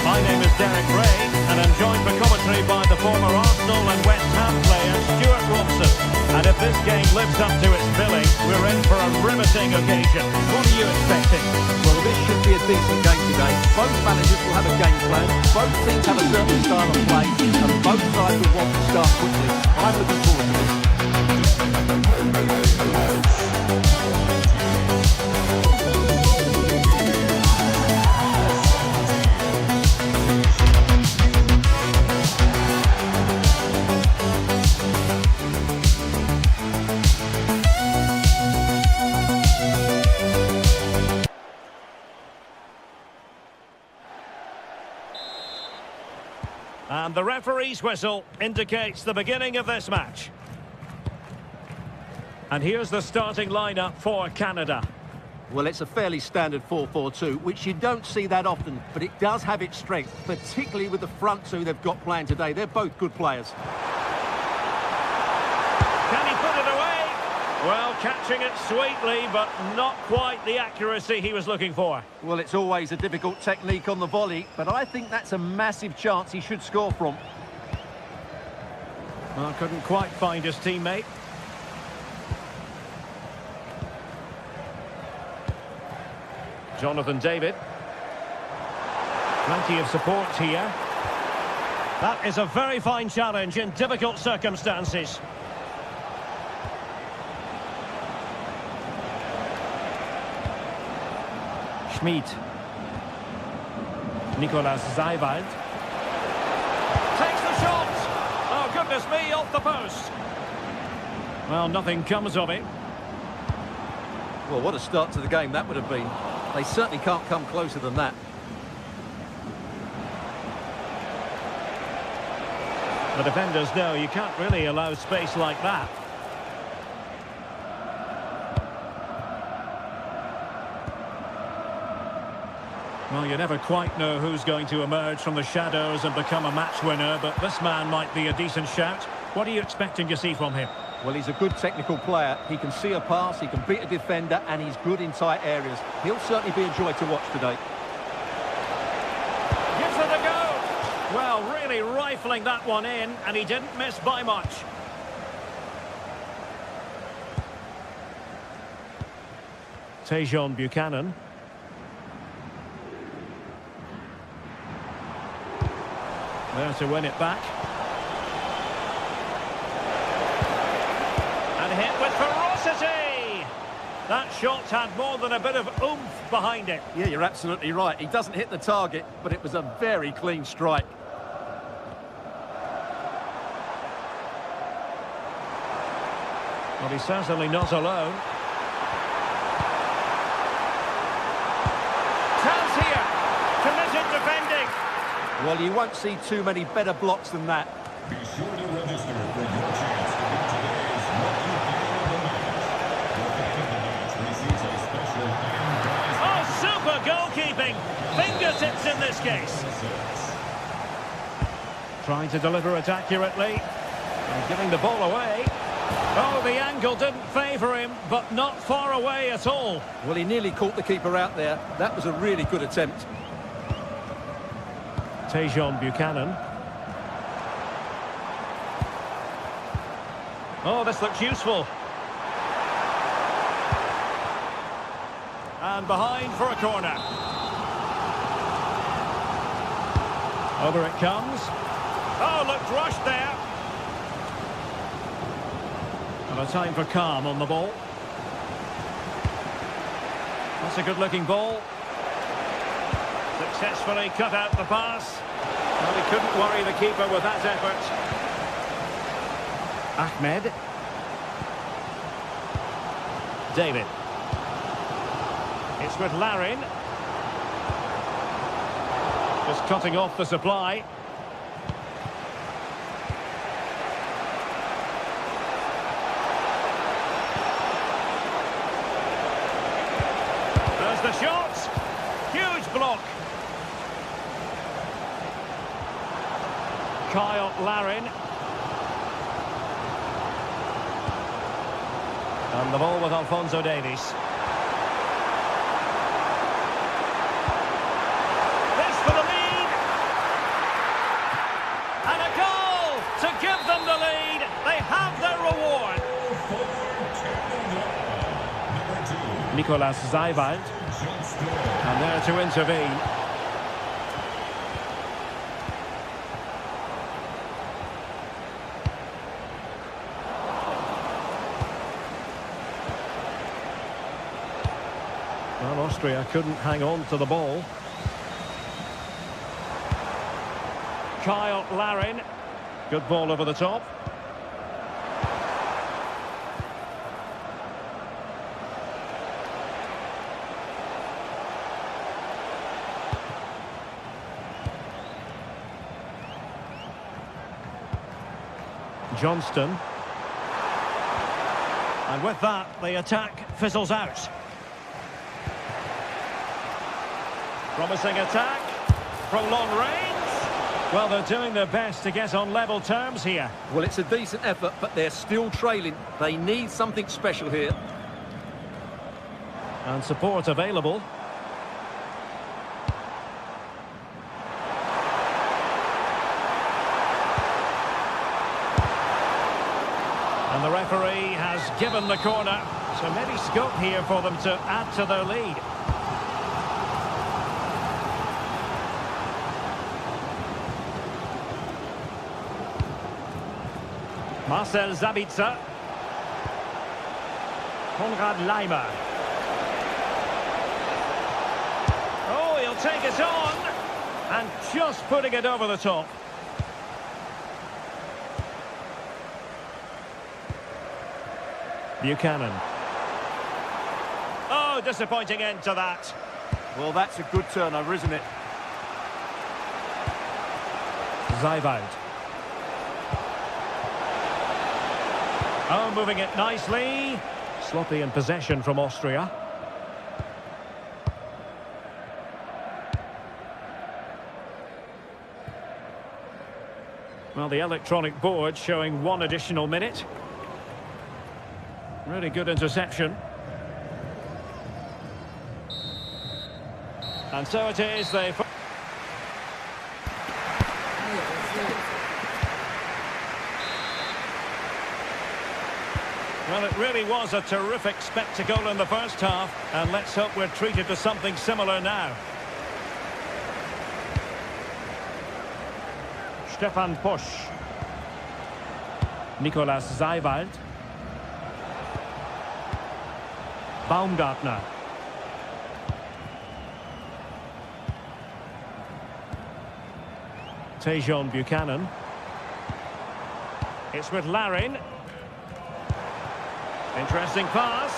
My name is Derek Ray, and I'm joined for commentary by the former Arsenal and West Ham player, Stuart Robson. And if this game lives up to its billing, we're in for a riveting occasion. What are you expecting? Well, this should be a decent game today. Both managers will have a game plan, both teams have a certain style of play, and both sides will want to start quickly. I'm looking forward to this. And the referee's whistle indicates the beginning of this match. And here's the starting lineup for Canada. Well, it's a fairly standard 4-4-2, which you don't see that often, but it does have its strength, particularly with the front two they've got playing today. They're both good players. Can he put it away? Well, catching it sweetly, but not quite the accuracy he was looking for. Well, it's always a difficult technique on the volley, but I think that's a massive chance he should score from. Well, couldn't quite find his teammate. Jonathan David. Plenty of support here. That is a very fine challenge in difficult circumstances. Schmid. Nicolas Zeiwald. Takes the shot! Oh, goodness me, off the post. Well, nothing comes of it. Well, what a start to the game that would have been. They certainly can't come closer than that. The defenders know you can't really allow space like that. Well, you never quite know who's going to emerge from the shadows and become a match winner, but this man might be a decent shout. What are you expecting to see from him? Well, he's a good technical player. He can see a pass, he can beat a defender, and he's good in tight areas. He'll certainly be a joy to watch today. Gives it a go! Well, really rifling that one in, and he didn't miss by much. Tejon Buchanan. There to win it back. And hit with ferocity! That shot had more than a bit of oomph behind it. Yeah, you're absolutely right. He doesn't hit the target, but it was a very clean strike. Well, he's certainly not alone. Chance here! Committed defending! Well, you won't see too many better blocks than that. Be sure to register for your chance to win today's Lucky Oh, super goalkeeping! Player of the Match. Fingertips in this case. Trying to deliver it accurately. And giving the ball away. Oh, the angle didn't favour him, but not far away at all. Well, he nearly caught the keeper out there. That was a really good attempt. Tejon Buchanan. Oh, this looks useful. And behind for a corner. Over it comes. Oh, looked rushed there. And a time for calm on the ball. That's a good-looking ball. Successfully cut out the pass. Well, he couldn't worry the keeper with that effort. Ahmed. David. It's with Larin. Just cutting off the supply. There's the shot. Huge block. Kyle Larin. And the ball with Alphonso Davies. This for the lead. And a goal to give them the lead. They have their reward. Nicolas Zeiwald. And there to intervene. Well, Austria couldn't hang on to the ball. Kyle Larin. Good ball over the top. Johnston. And with that, the attack fizzles out. Promising attack. From long range. Well, they're doing their best to get on level terms here. Well, it's a decent effort, but they're still trailing. They need something special here. And support available. And the referee has given the corner. So maybe scope here for them to add to their lead. Marcel Sabitzer. Konrad Laimer. Oh, he'll take it on. And just putting it over the top. Buchanan. Oh, disappointing end to that. Well, that's a good turnover, isn't it? Zeiwald. Oh, moving it nicely. Sloppy in possession from Austria. Well, the electronic board showing 1 additional minute. Really good interception. And so it is. Well, it really was a terrific spectacle in the first half, and let's hope we're treated to something similar now. Stefan Posch. Nicolas Zeiwald. Baumgartner. Tejon Buchanan. It's with Larin. Interesting pass.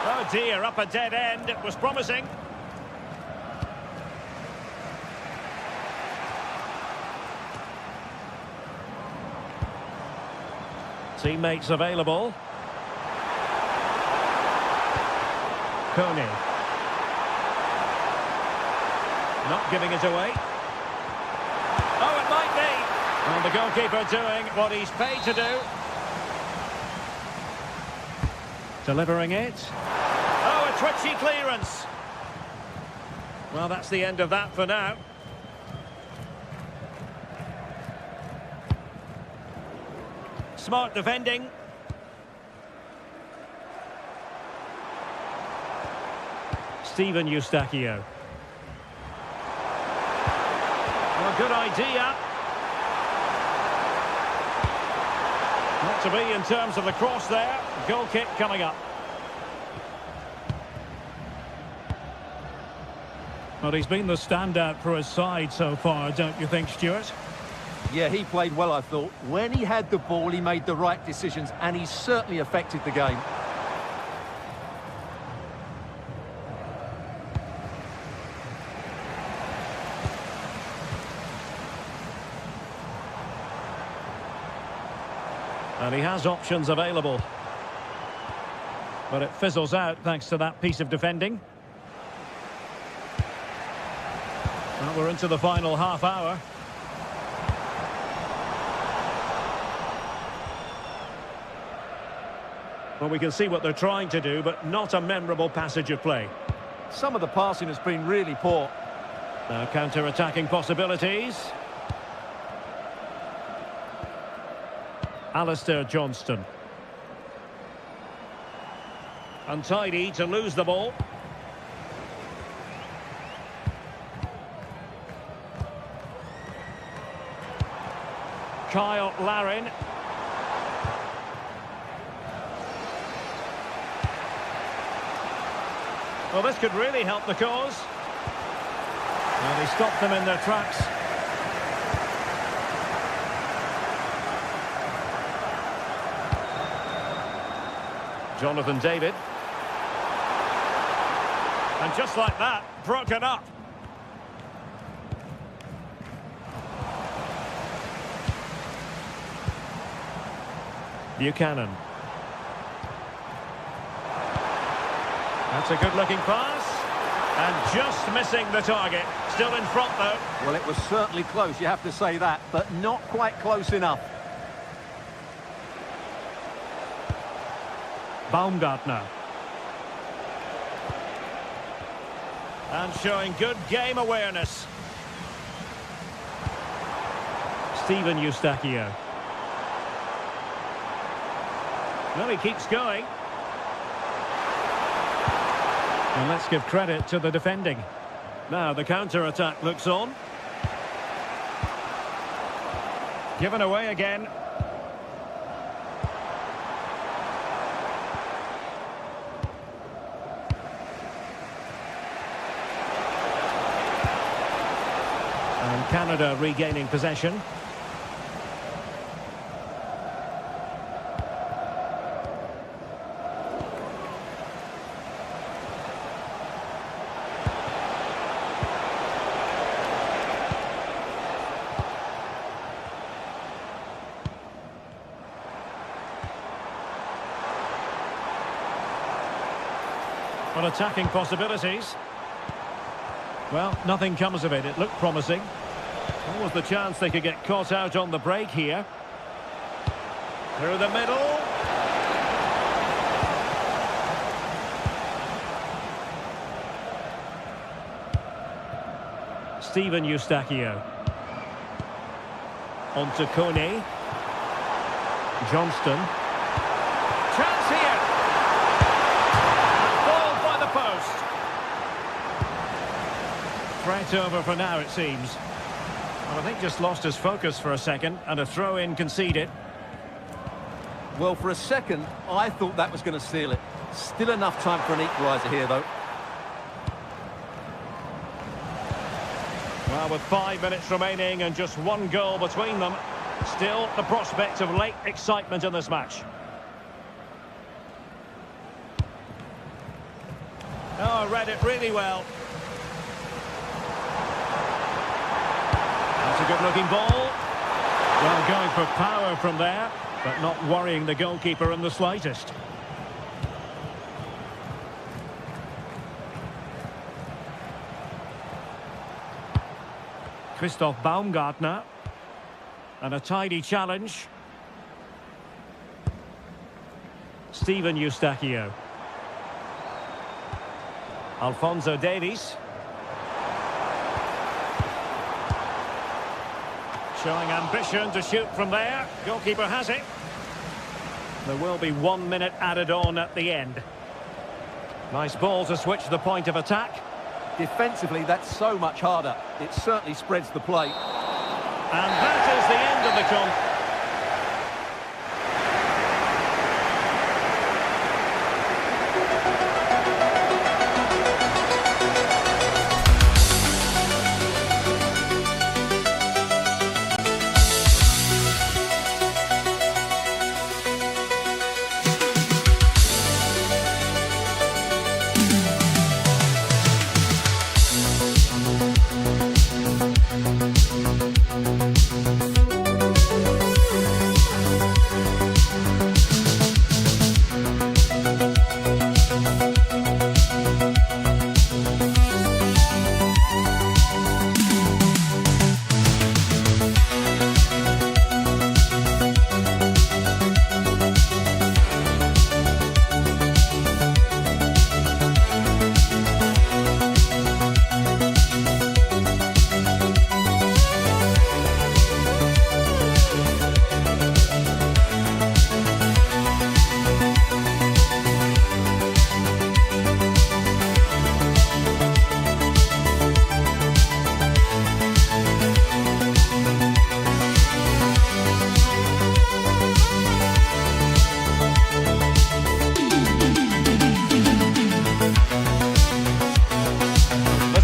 Oh dear, up a dead end. It was promising. Teammates available. Kone. Not giving it away. Oh, it might be. And the goalkeeper doing what he's paid to do. Delivering it. Oh, a twitchy clearance. Well, that's the end of that for now. Smart defending. Steven Eustachio. Well, good idea. Not to be in terms of the cross there. Goal kick coming up. Well, he's been the standout for his side so far, don't you think, Stuart? Yeah, he played well, I thought. When he had the ball, he made the right decisions, and he certainly affected the game. And he has options available. But it fizzles out thanks to that piece of defending. Well, we're into the final half hour. Well, we can see what they're trying to do, but not a memorable passage of play. Some of the passing has been really poor. Now counter-attacking possibilities. Alistair Johnston. Untidy to lose the ball. Kyle Larin. Well, this could really help the cause. And he stopped them in their tracks. Jonathan David. And just like that, broken up. Buchanan. That's a good-looking pass. And just missing the target. Still in front, though. Well, it was certainly close, you have to say that, but not quite close enough. Baumgartner. And showing good game awareness. Steven Eustachio. Well, he keeps going. And let's give credit to the defending. Now the counter-attack looks on. Given away again. And Canada regaining possession. On attacking possibilities. Well, nothing comes of it. It looked promising. What was the chance they could get caught out on the break here? Through the middle. Steven Eustachio. On to Kone. Johnston. Chance here. Ball by the post. Threat over for now, it seems. Well, I think just lost his focus for a second, and a throw-in conceded. Well, for a second, I thought that was going to seal it. Still enough time for an equaliser here, though. Well, with 5 minutes remaining and just one goal between them, still the prospect of late excitement in this match. Oh, read it really well. That's a good-looking ball. Well, going for power from there, but not worrying the goalkeeper in the slightest. Christoph Baumgartner. And a tidy challenge. Steven Eustachio. Alphonso Davies. Showing ambition to shoot from there. Goalkeeper has it. There will be 1 minute added on at the end. Nice ball to switch the point of attack. Defensively, that's so much harder. It certainly spreads the play. And that is the end of the con.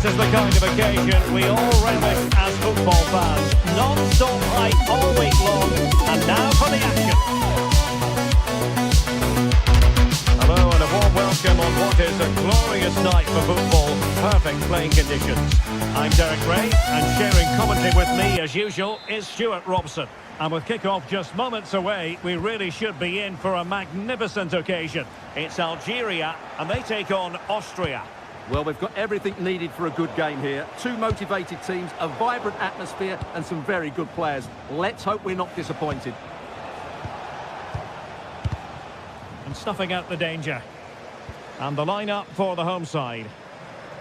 This is the kind of occasion we all relish as football fans. Non-stop hype all week long. And now for the action. Hello and a warm welcome on what is a glorious night for football. Perfect playing conditions. I'm Derek Ray, and sharing commentary with me as usual is Stuart Robson. And with kick-off just moments away, we really should be in for a magnificent occasion. It's Algeria, and they take on Austria. Well, we've got everything needed for a good game here. Two motivated teams, a vibrant atmosphere, and some very good players. Let's hope we're not disappointed. And snuffing out the danger. And the line-up for the home side.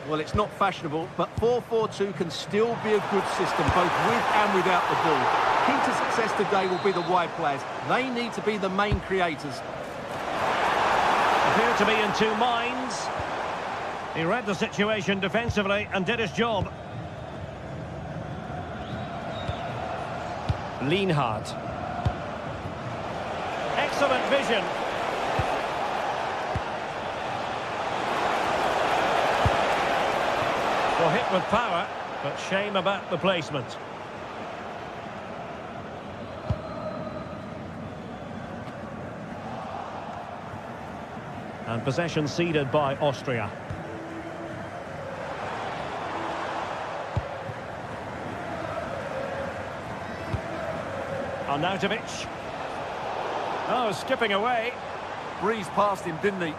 Well, it's not fashionable, but 4-4-2 can still be a good system, both with and without the ball. Key to success today will be the wide players. They need to be the main creators. Appear to be in two minds. He read the situation defensively and did his job. Lienhard. Excellent vision. Well, hit with power, but shame about the placement. And possession ceded by Austria. Arnautovic. Oh, skipping away. Breezed past him, didn't he?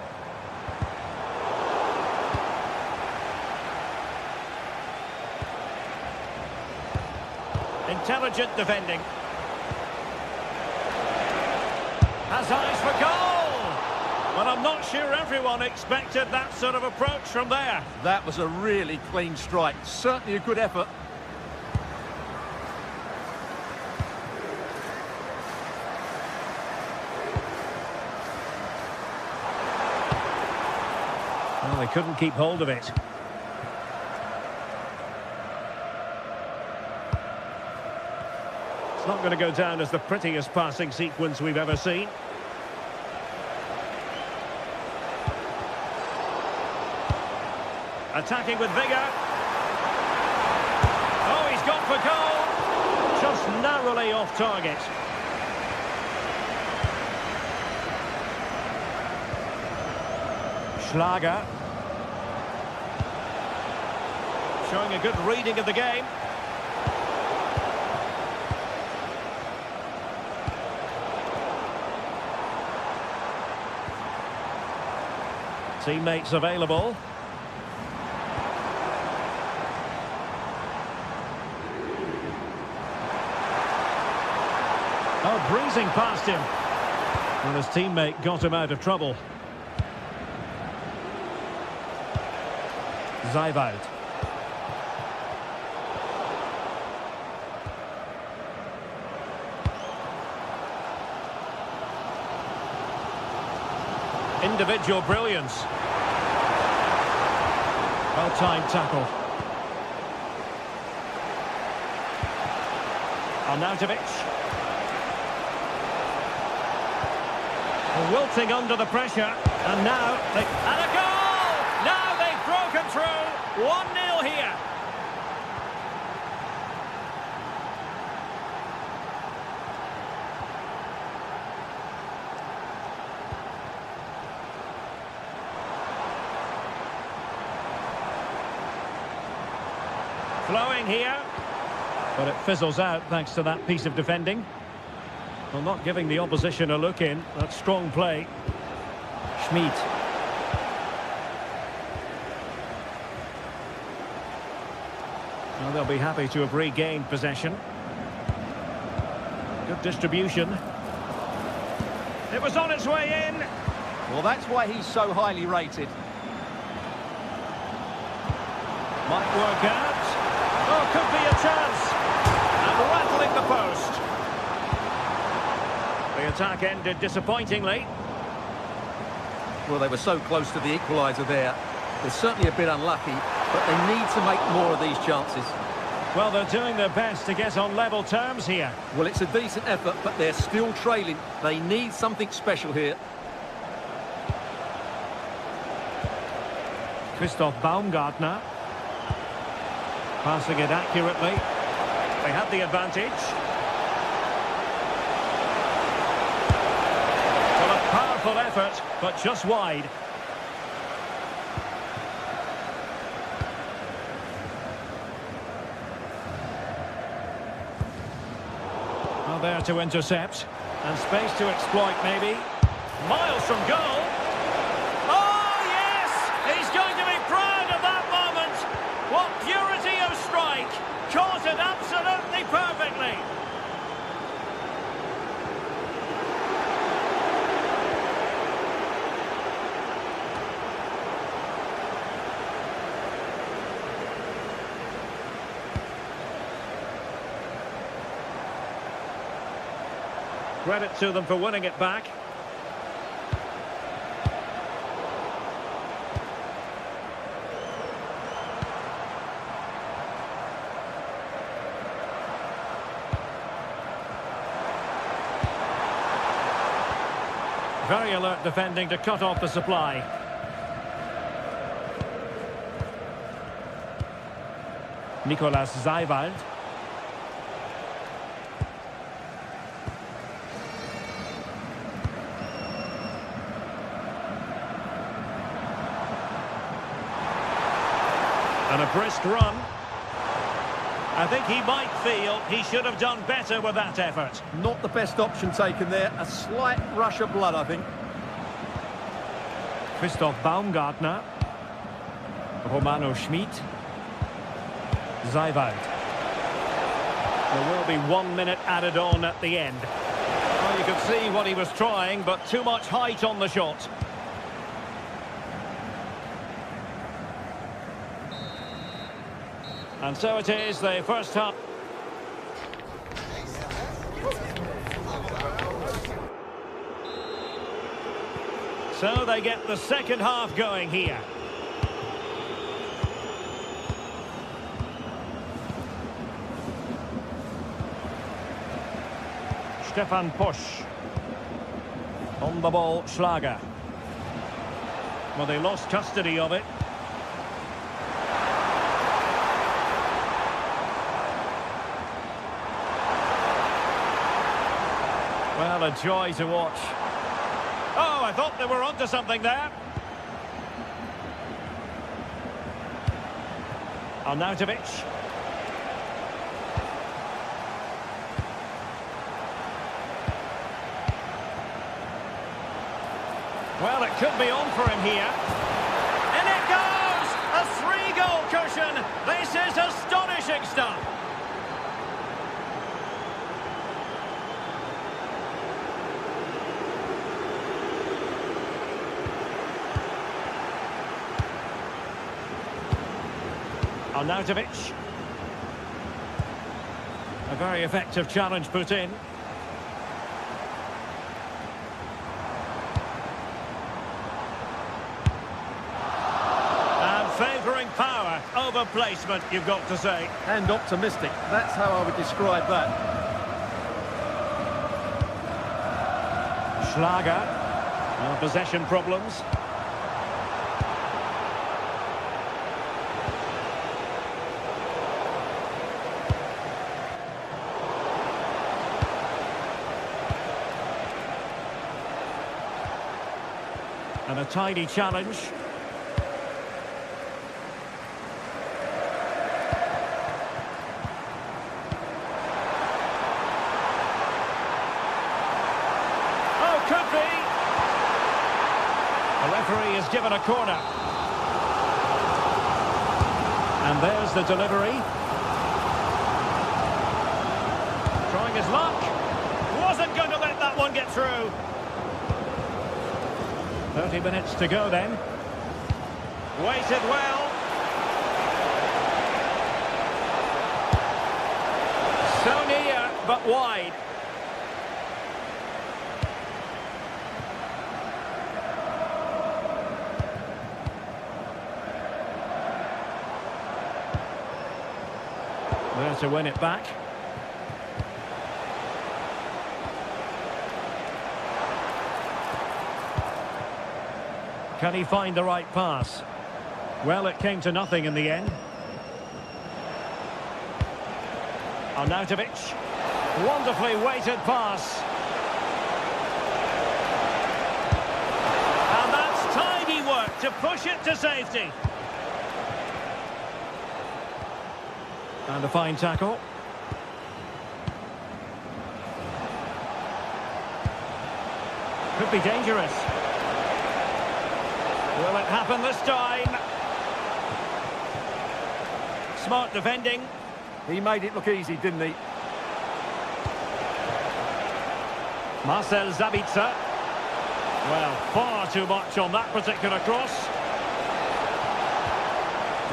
Intelligent defending. Has eyes for goal! Well, I'm not sure everyone expected that sort of approach from there. That was a really clean strike. Certainly a good effort. Well, they couldn't keep hold of it. It's not going to go down as the prettiest passing sequence we've ever seen. Attacking with vigour. Oh, he's gone for goal. Just narrowly off target. Schlager. Showing a good reading of the game. Teammates available. Oh, breezing past him. And his teammate got him out of trouble. Zijwald. Individual brilliance. Well-timed tackle. Arnautovic. Wilting under the pressure. And now they... And a goal! Now they've broken through. 1-0 here. Flowing here, but it fizzles out thanks to that piece of defending. Well, not giving the opposition a look in. That's strong play. Schmid. Well, they'll be happy to have regained possession. Good distribution. It was on its way in. Well, that's why he's so highly rated. Might work out. Oh, could be a chance. And rattling the post. The attack ended disappointingly. Well, they were so close to the equaliser there. They're certainly a bit unlucky, but they need to make more of these chances. Well, they're doing their best to get on level terms here. Well, it's a decent effort, but they're still trailing. They need something special here. Christoph Baumgartner. Passing it accurately. They had the advantage. Well, a powerful effort, but just wide. Well, there to intercept. And space to exploit, maybe. Miles from goal. Oh, yes! He's going to be proud of that moment. What purity of strike. Caught it absolutely perfectly. Credit to them for winning it back. Very alert defending to cut off the supply. Nicolas Zaiwald. And a brisk run. I think he might feel he should have done better with that effort. Not the best option taken there. A slight rush of blood, I think. Christoph Baumgartner. Romano Schmid. Zaiwald. There will be 1 minute added on at the end. Well, you could see what he was trying, but too much height on the shot. And so it is, the first half. So they get the second half going here. Stefan Posch. On the ball, Schlager. Well, they lost custody of it. Well, a joy to watch. Oh, I thought they were onto something there. Arnautovic. Well, it could be on for him here. And it goes! A 3-goal cushion. This is astonishing stuff. Arnautovic. A very effective challenge put in. And favouring power over placement, you've got to say. And optimistic. That's how I would describe that. Schlager. No possession problems. And a tidy challenge. Oh, could be! The referee is given a corner. And there's the delivery. Trying his luck. Wasn't going to let that one get through. 30 minutes to go then. Waited well. So near, but wide. There to win it back. Can he find the right pass? Well, it came to nothing in the end. Arnautovic. Wonderfully weighted pass. And that's tidy work to push it to safety. And a fine tackle. Could be dangerous. Will it happen this time? Smart defending. He made it look easy, didn't he? Marcel Sabitzer. Well, far too much on that particular cross.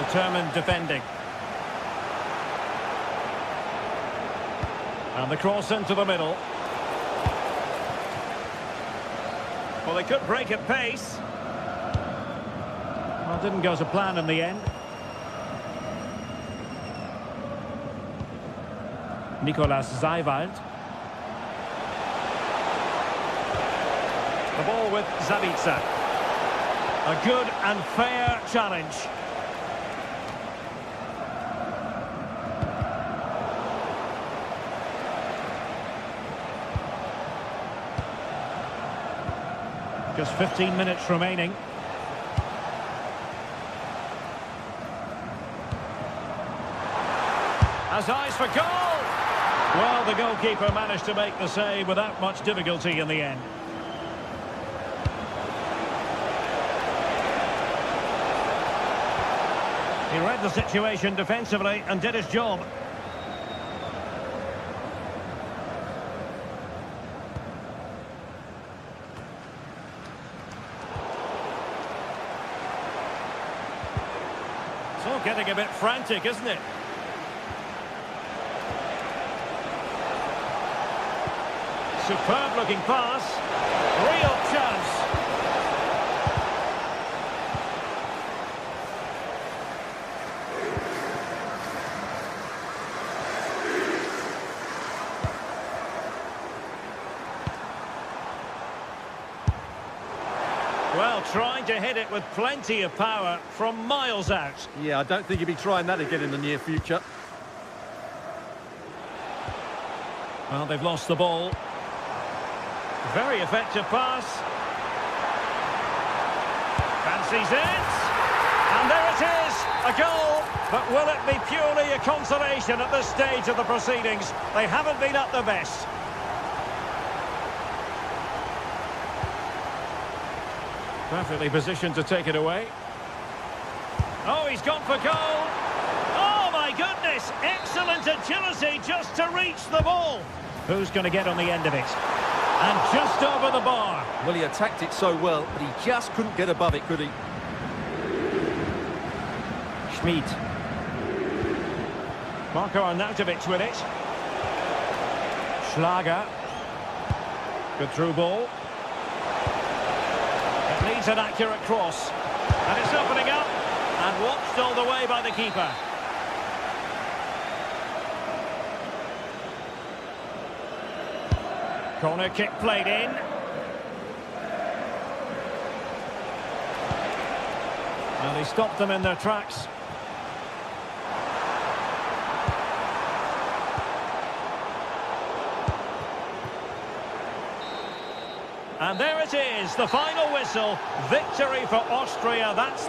Determined defending. And the cross into the middle. Well, they could break at pace. Well, didn't go to plan in the end. Nicolas Zeiwald. The ball with Sabitzer. A good and fair challenge. Just 15 minutes remaining. Has eyes for goal! Well, the goalkeeper managed to make the save without much difficulty in the end. He read the situation defensively and did his job. It's all getting a bit frantic, isn't it? Superb looking pass. Real chance. Well, trying to hit it with plenty of power from miles out. Yeah, I don't think he'll be trying that again in the near future. Well, they've lost the ball. Very effective pass. Fancies it. And there it is, a goal. But will it be purely a consolation at this stage of the proceedings? They haven't been at their best. Perfectly positioned to take it away. Oh, he's gone for goal. Oh, my goodness. Excellent agility just to reach the ball. Who's going to get on the end of it? And just over the bar. Well, he attacked it so well, but he just couldn't get above it, could he? Schmid. Marco Arnautovic with it. Schlager. Good through ball. It needs an accurate cross. And it's opening up. And watched all the way by the keeper. Corner kick played in. And he stopped them in their tracks. And there it is, the final whistle. Victory for Austria. That's...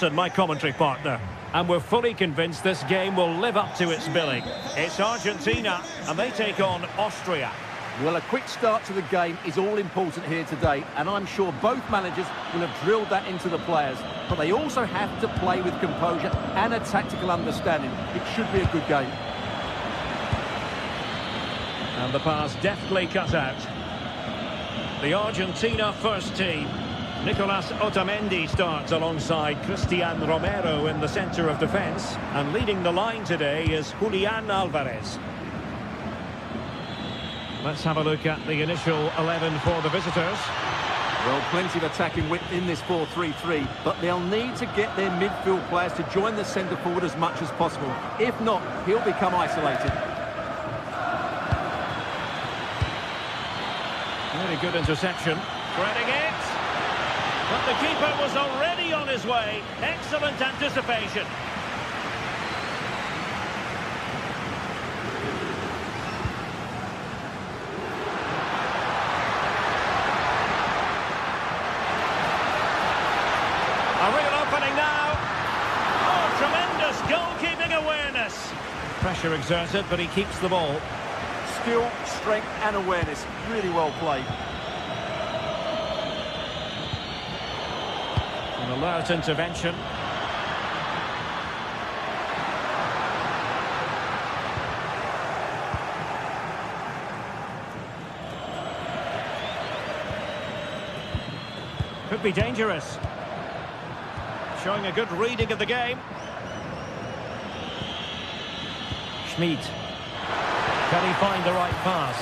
Wilson, my commentary partner. And we're fully convinced this game will live up to its billing. It's Argentina, and they take on Austria. Well, a quick start to the game is all important here today, and I'm sure both managers will have drilled that into the players. But they also have to play with composure and a tactical understanding. It should be a good game. And the pass deftly cut out. The Argentina first team. Nicolas Otamendi starts alongside Christian Romero in the centre of defence. And leading the line today is Julian Alvarez. Let's have a look at the initial 11 for the visitors. Well, plenty of attacking width in this 4-3-3, but they'll need to get their midfield players to join the centre forward as much as possible. If not, he'll become isolated. Really good interception. Threading it. But the keeper was already on his way. Excellent anticipation. A real opening now. Oh, tremendous goalkeeping awareness. Pressure exerted, but he keeps the ball. Skill, strength and awareness. Really well played. An alert intervention. Could be dangerous. Showing a good reading of the game. Schmid. Can he find the right pass?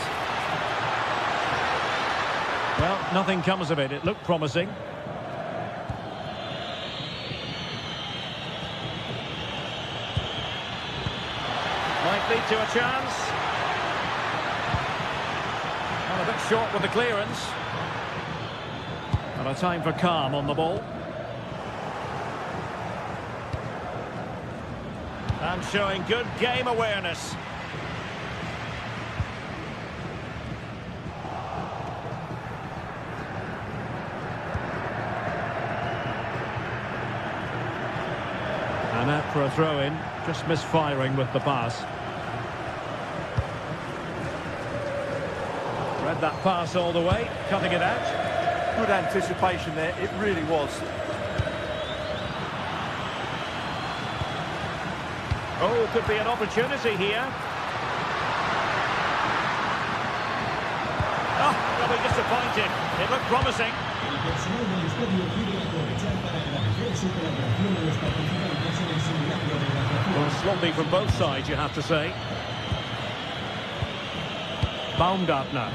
Well, nothing comes of it. It looked promising. Might lead to a chance. Well, a bit short with the clearance. And a time for calm on the ball. And showing good game awareness. And out for a throw-in, just misfiring with the pass. Read that pass all the way, cutting it out. Good anticipation there, it really was. Oh, could be an opportunity here. Oh, probably disappointed. It looked promising. El personal del estadio quiere aprovechar para agradecer su colaboración a los participantes en el simulacro de evacuación. Well, sloppy from both sides, you have to say. Baumgartner.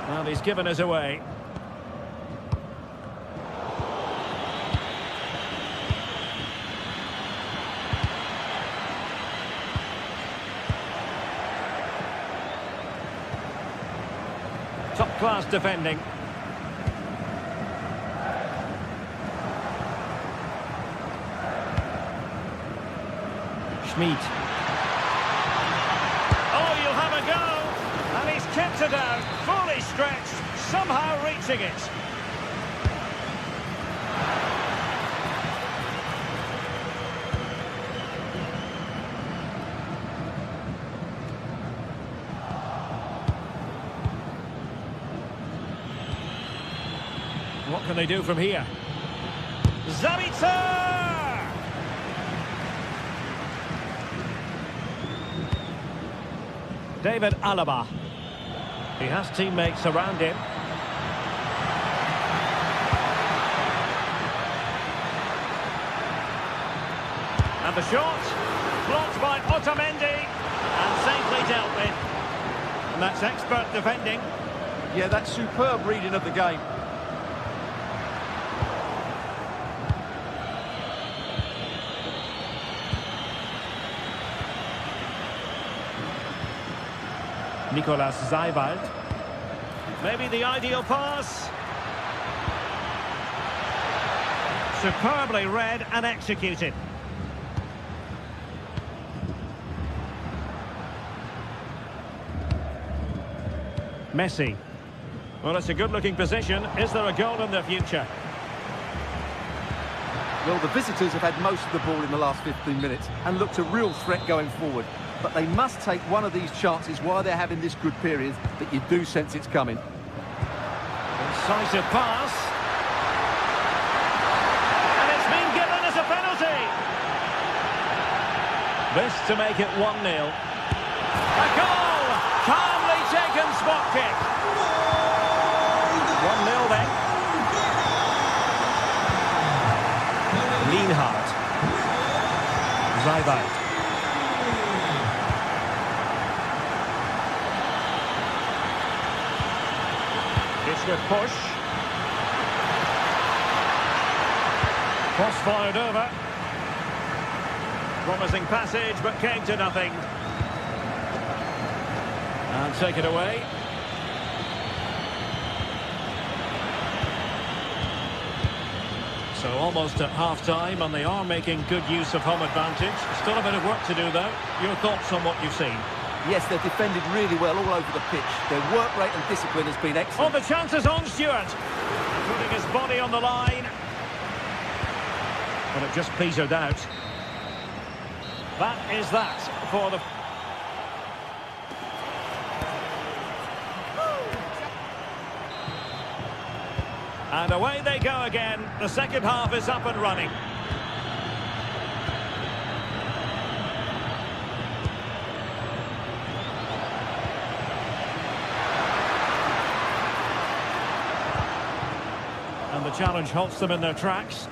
Well, he's given us away. Top-class defending. Schmid. Oh, you'll have a go. And he's kept it out. Fully stretched. Somehow reaching it. What can they do from here? Zabitzer! David Alaba. He has teammates around him. And the shot, blocked by Otamendi, and safely dealt with. And that's expert defending. Yeah, that's superb reading of the game. Nicolas Zaywald. Maybe the ideal pass. Superbly read and executed. Messi. Well, it's a good-looking position. Is there a goal in the future? Well, the visitors have had most of the ball in the last 15 minutes and looked a real threat going forward. But they must take one of these chances while they're having this good period that you do sense it's coming. Incisive pass. And it's been given as a penalty. This to make it 1-0. A goal! Calmly taken spot kick. 1-0 then. Lienhard. Zijwijk. It's with push. Cross fired over. Promising passage, but came to nothing. And take it away. So almost at half-time, and they are making good use of home advantage. Still a bit of work to do, though. Your thoughts on what you've seen? Yes, they've defended really well all over the pitch. Their work rate and discipline has been excellent. Oh, the chance is on Stewart. Putting his body on the line. But it just petered out. That is that for the... And away they go again. The second half is up and running. And the challenge halts them in their tracks.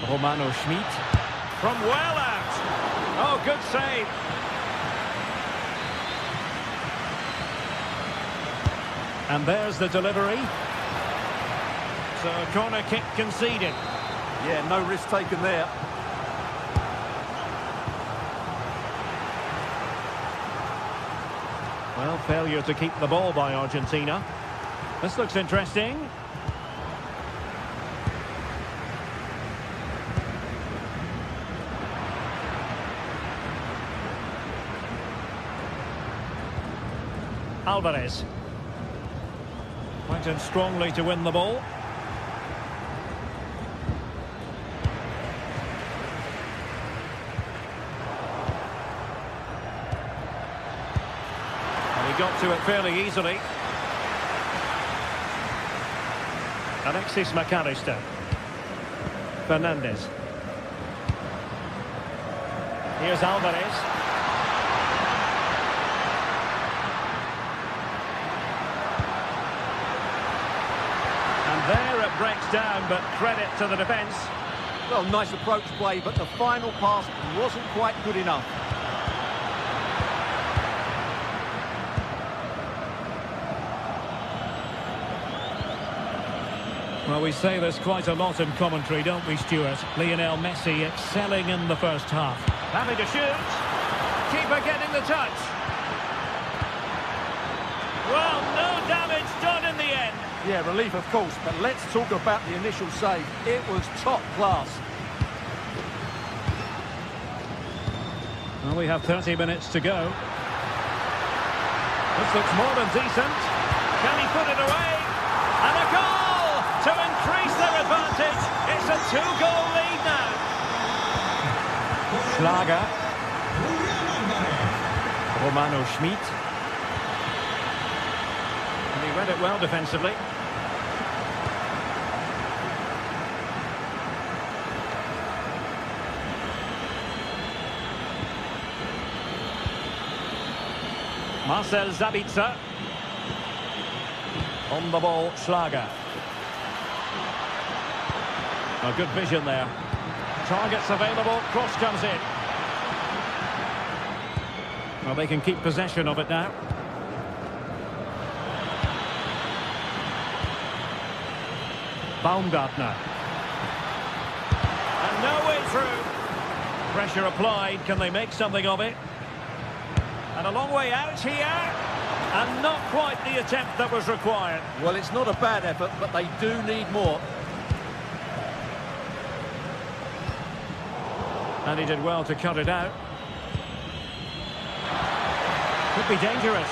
Romano Schmid from well out. Oh, good save. And there's the delivery. So a corner kick conceded. Yeah, no risk taken there. Well, failure to keep the ball by Argentina. This looks interesting. Alvarez. Went in strongly to win the ball. And he got to it fairly easily. Alexis McAllister. Fernandez. Here's Alvarez. There it breaks down, but credit to the defence. Well, nice approach play, but the final pass wasn't quite good enough. Well, we say this quite a lot in commentary, don't we, Stuart? Lionel Messi excelling in the first half. Having to shoot. Keeper getting the touch. Well, no damage done in the end. Yeah, relief of course, but let's talk about the initial save. It was top class. Well, we have 30 minutes to go. This looks more than decent. Can he put it away? And a goal to increase their advantage. It's a 2-goal lead now. Schlager. Romano Schmid. And he read it well defensively. Marcel Sabitzer. On the ball, Schlager. A good vision there. Targets available, cross comes in. Well, they can keep possession of it now. Baumgartner. And no way through. Pressure applied, can they make something of it? And a long way out here, and not quite the attempt that was required. Well, it's not a bad effort, but they do need more. And he did well to cut it out. Could be dangerous.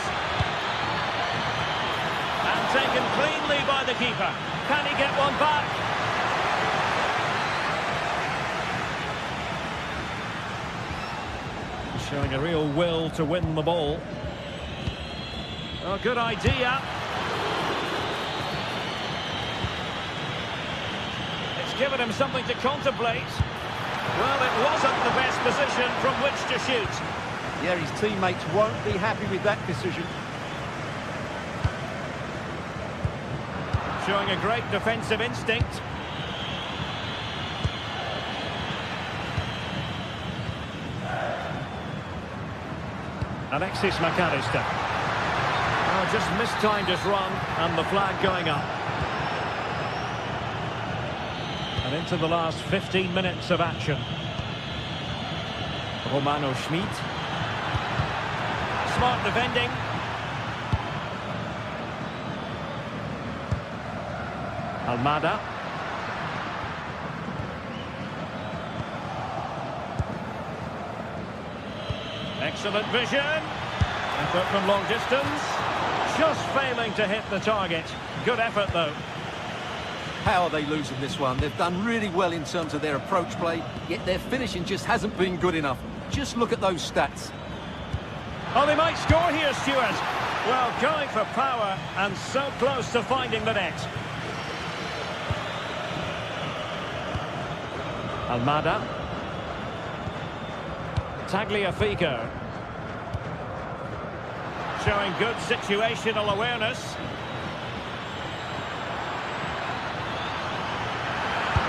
And taken cleanly by the keeper. Can he get one back? Showing a real will to win the ball. Oh, good idea. It's given him something to contemplate. Well, it wasn't the best position from which to shoot. Yeah, his teammates won't be happy with that decision. Showing a great defensive instinct. Alexis McAllister. Oh, just mistimed his run, and the flag going up. And into the last 15 minutes of action. Romano Schmid. Smart defending. Almada. Excellent vision. Effort from long distance. Just failing to hit the target. Good effort, though. How are they losing this one? They've done really well in terms of their approach play, yet their finishing just hasn't been good enough. Just look at those stats. Oh, they might score here, Stuart. Well, going for power and so close to finding the net. Almada. Tagliafico. Showing good situational awareness.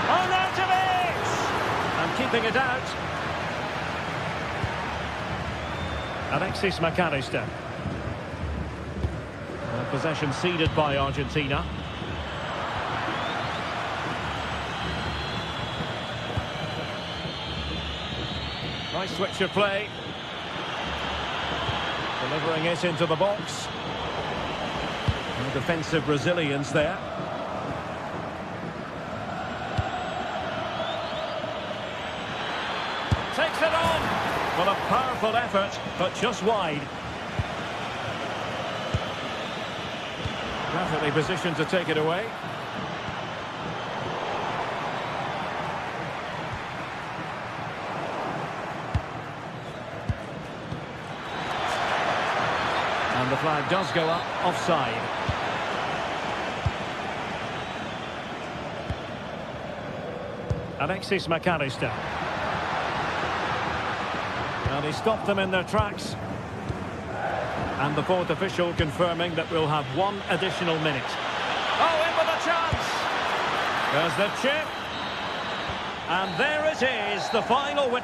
On out of it! And keeping it out. Alexis McAllister. Possession ceded by Argentina. Nice switch of play. Delivering it into the box. No defensive resilience there. Takes it on. Well, a powerful effort, but just wide. Perfectly positioned to take it away. And the flag does go up, offside. Alexis McAllister. And he stopped them in their tracks. And the fourth official confirming that we'll have one additional minute. Oh, in with a chance! There's the chip. And there it is, the final win.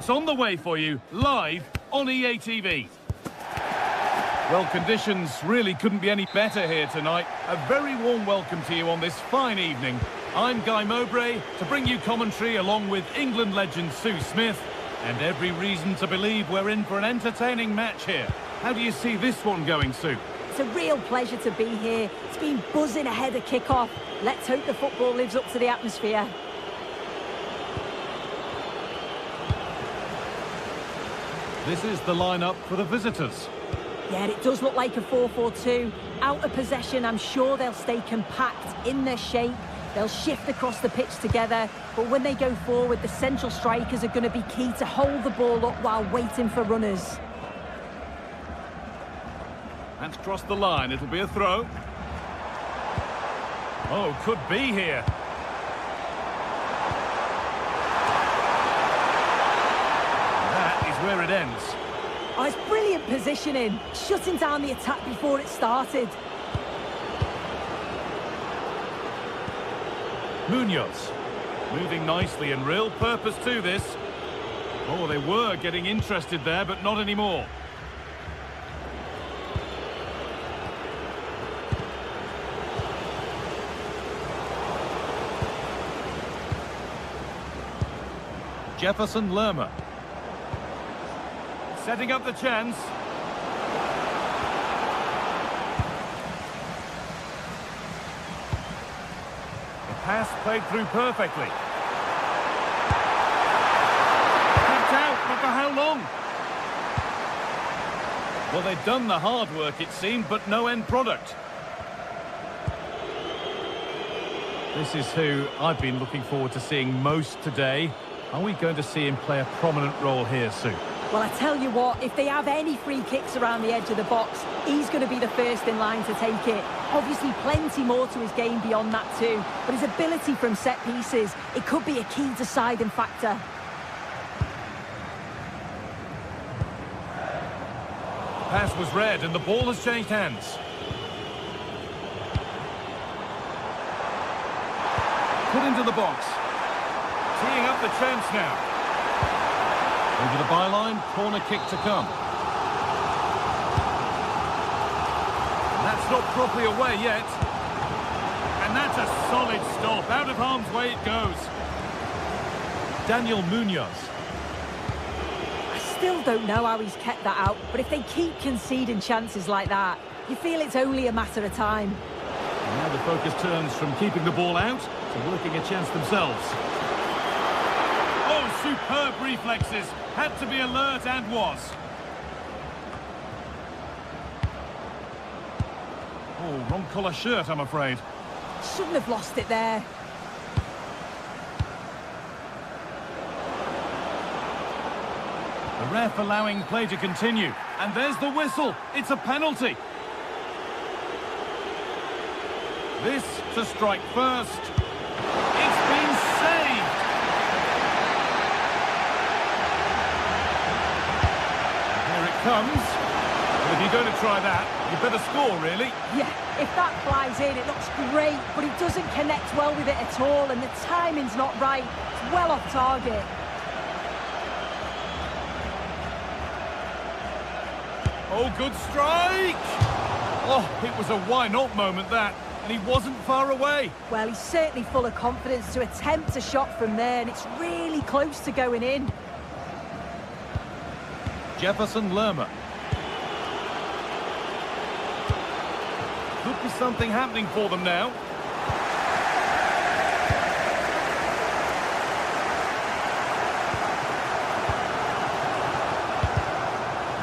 It's on the way for you, live on EA TV. Well, conditions really couldn't be any better here tonight. A very warm welcome to you on this fine evening. I'm Guy Mowbray to bring you commentary along with England legend Sue Smith, and every reason to believe we're in for an entertaining match here. How do you see this one going, Sue? It's a real pleasure to be here. It's been buzzing ahead of kick-off. Let's hope the football lives up to the atmosphere. This is the lineup for the visitors. Yeah, it does look like a 4-4-2. Out of possession, I'm sure they'll stay compact in their shape. They'll shift across the pitch together. But when they go forward, the central strikers are going to be key to hold the ball up while waiting for runners. That's crossed the line. It'll be a throw. Oh, could be here. That is where it ends. Oh, it's brilliant positioning, shutting down the attack before it started. Munoz, moving nicely and real purpose to this. Oh, they were getting interested there, but not anymore. Jefferson Lerma. Setting up the chance. The pass played through perfectly. Kicked out, but for how long? Well, they'd done the hard work, it seemed, but no end product. This is who I've been looking forward to seeing most today. Are we going to see him play a prominent role here, Sue? Well, I tell you what, if they have any free kicks around the edge of the box, he's going to be the first in line to take it. Obviously, plenty more to his game beyond that too, but his ability from set pieces, it could be a key deciding factor. Pass was read and the ball has changed hands. Put into the box. Teeing up the chance now. Over the byline, corner kick to come. And that's not properly away yet. And that's a solid stop. Out of harm's way it goes. Daniel Munoz. I still don't know how he's kept that out, but if they keep conceding chances like that, you feel it's only a matter of time. And now the focus turns from keeping the ball out to working a chance themselves. Oh, superb reflexes. Had to be alert and was. Oh, wrong colour shirt, I'm afraid. Shouldn't have lost it there. The ref allowing play to continue. And there's the whistle. It's a penalty. This to strike first. It's been saved. Here it comes. Well, if you're going to try that, you better score, really. Yeah, if that flies in, it looks great, but it doesn't connect well with it at all, and the timing's not right. It's well off target. Oh, good strike! Oh, it was a why-not moment, that. And he wasn't far away. Well, he's certainly full of confidence to attempt a shot from there, and it's really close to going in. Jefferson Lerma. Could be something happening for them now.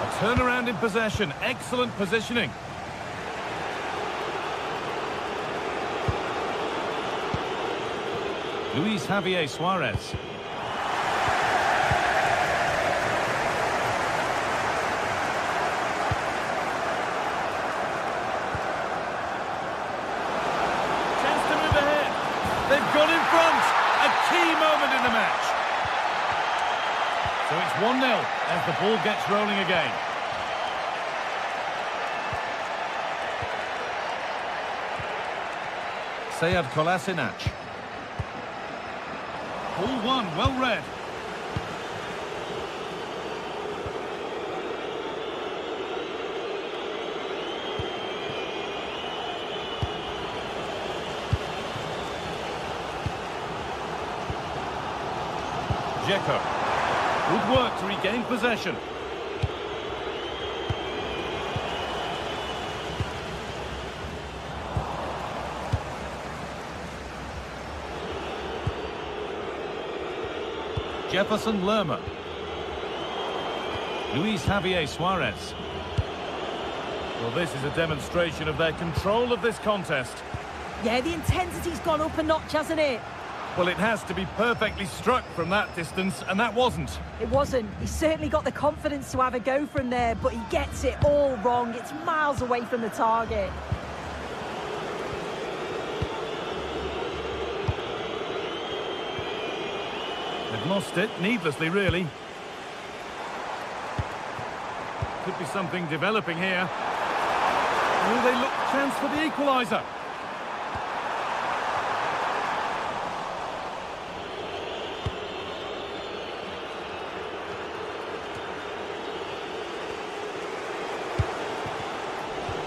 A turnaround in possession. Excellent positioning. Luis Javier Suarez. They've gone in front. A key moment in the match. So it's 1-0 as the ball gets rolling again. Sead Kolasinac. Ball one, well read. Dzeko. Good work to regain possession. Jefferson Lerma. Luis Javier Suarez. Well, this is a demonstration of their control of this contest. Yeah, the intensity's gone up a notch, hasn't it? Well, it has to be perfectly struck from that distance, and that wasn't. It wasn't. He's certainly got the confidence to have a go from there, but he gets it all wrong. It's miles away from the target. They've lost it, needlessly, really. Could be something developing here. Oh, they look chance for the equaliser.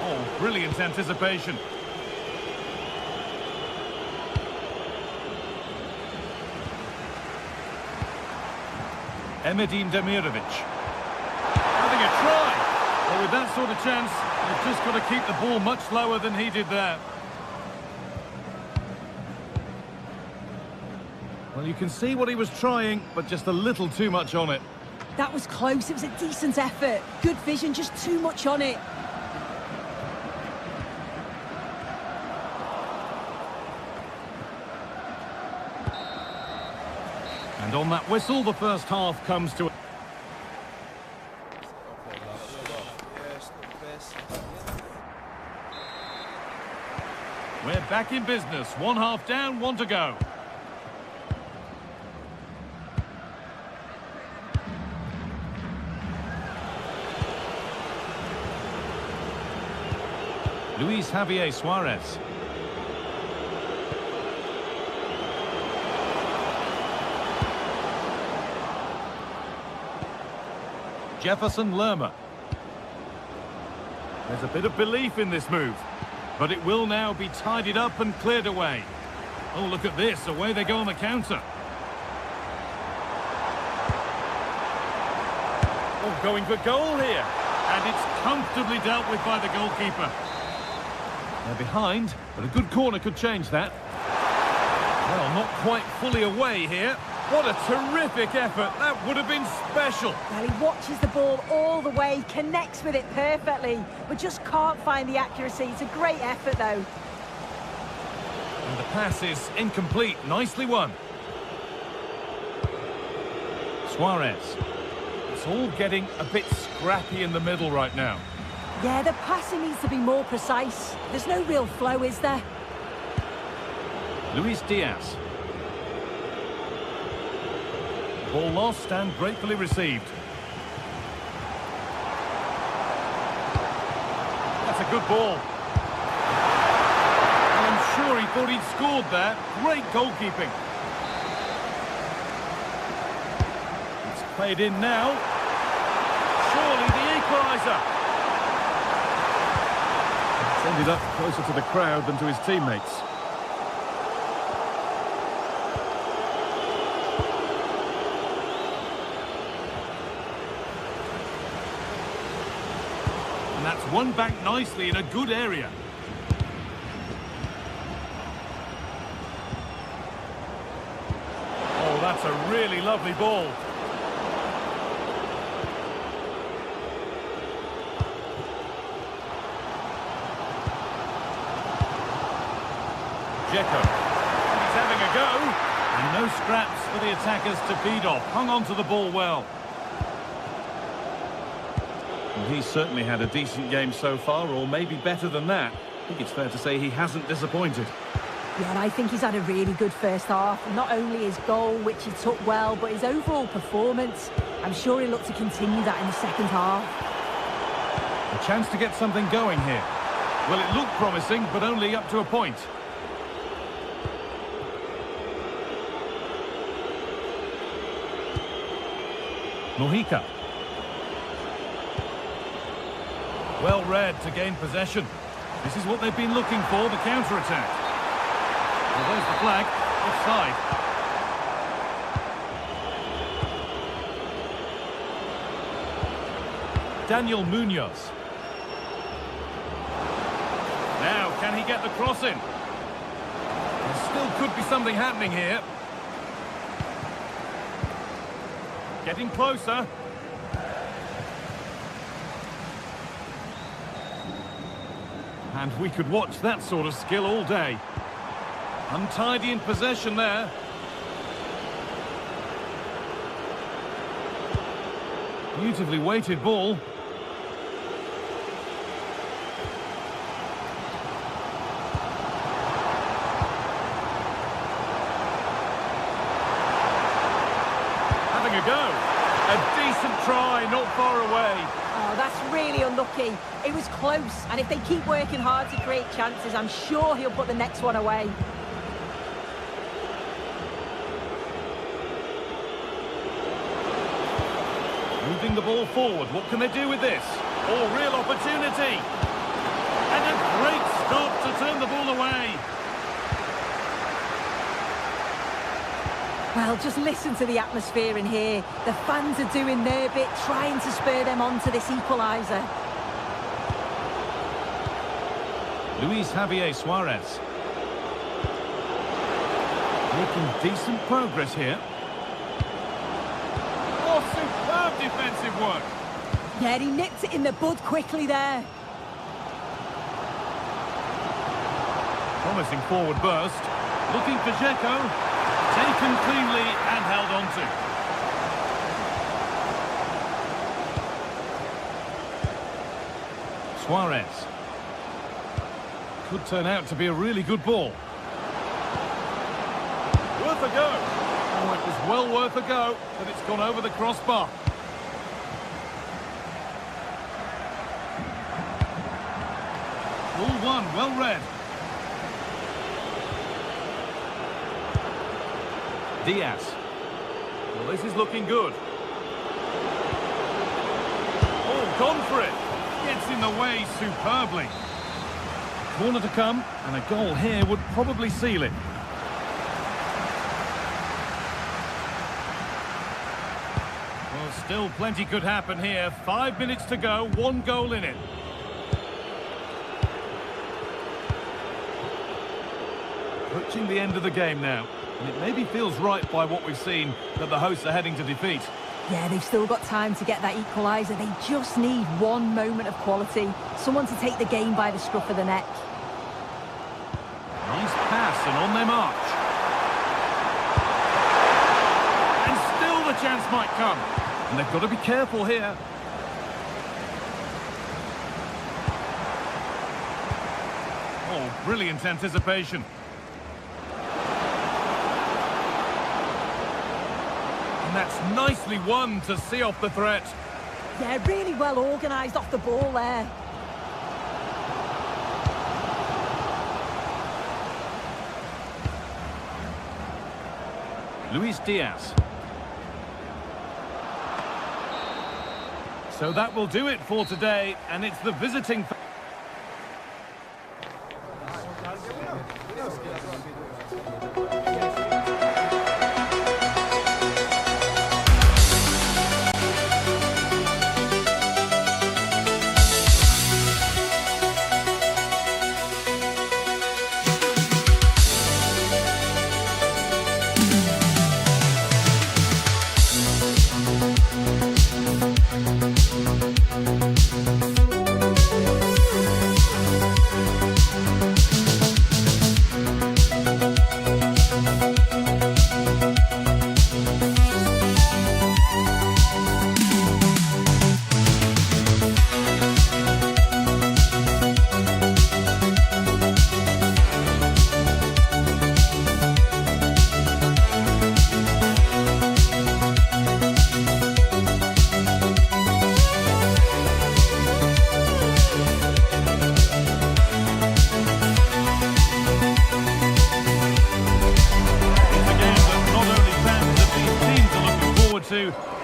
Oh, brilliant anticipation. Emedin Demirovic. Having a try. Well, with that sort of chance, you've just got to keep the ball much lower than he did there. Well, you can see what he was trying, but just a little too much on it. That was close. It was a decent effort. Good vision, just too much on it. And on that whistle, the first half comes to... We're back in business. 1 half down, 1 to go. Luis Javier Suarez. Jefferson Lerma. There's a bit of belief in this move, but it will now be tidied up and cleared away. Oh, look at this. Away they go on the counter. Oh, going for goal here. And it's comfortably dealt with by the goalkeeper. They're behind, but a good corner could change that. Well, not quite fully away here. What a terrific effort. That would have been special. Well, he watches the ball all the way, connects with it perfectly, but just can't find the accuracy. It's a great effort, though. And the pass is incomplete. Nicely won. Suarez. It's all getting a bit scrappy in the middle right now. Yeah, the passing needs to be more precise. There's no real flow, is there? Luis Diaz. Ball lost and gratefully received. That's a good ball. And I'm sure he thought he'd scored there. Great goalkeeping. It's played in now. Surely the equaliser. It's ended up closer to the crowd than to his teammates. That's won back nicely in a good area. Oh, that's a really lovely ball. Dzeko. He's having a go. And no scraps for the attackers to feed off. Hung on to the ball well. He's certainly had a decent game so far, or maybe better than that. I think it's fair to say he hasn't disappointed. Yeah, and I think he's had a really good first half. Not only his goal, which he took well, but his overall performance. I'm sure he'll look to continue that in the second half. A chance to get something going here. Well, it looked promising, but only up to a point. Mojica. Well read to gain possession. This is what they've been looking for, the counter-attack. Well, there's the flag. Offside. Daniel Munoz. Now, can he get the cross in? There still could be something happening here. Getting closer. And we could watch that sort of skill all day. Untidy in possession there. Beautifully weighted ball. Having a go. A decent try, not far away. Oh, that's really unlucky. It was close, and if they keep working hard to create chances, I'm sure he'll put the next one away. Moving the ball forward, what can they do with this? Oh, real opportunity! And a great stop to turn the ball away. Well, just listen to the atmosphere in here. The fans are doing their bit, trying to spur them on to this equaliser. Luis Javier Suarez. Making decent progress here. Oh, superb defensive work. Yeah, he nipped it in the bud quickly there. Promising forward burst. Looking for Dzeko. Taken cleanly and held on to. Suarez. Could turn out to be a really good ball. Worth a go. Oh, it was well worth a go, but it's gone over the crossbar. Ball one, well read. Diaz. Well, this is looking good. Oh, gone for it. Gets in the way superbly. Corner to come, and a goal here would probably seal it. Well, still plenty could happen here. 5 minutes to go, 1 goal in it. Approaching the end of the game now. And it maybe feels right by what we've seen that the hosts are heading to defeat. Yeah, they've still got time to get that equaliser. They just need one moment of quality. Someone to take the game by the scruff of the neck. Nice pass and on their march. And still the chance might come. And they've got to be careful here. Oh, brilliant anticipation. And that's nicely won to see off the threat. Yeah, really well organised off the ball there. Luis Diaz. So that will do it for today, and it's the visiting...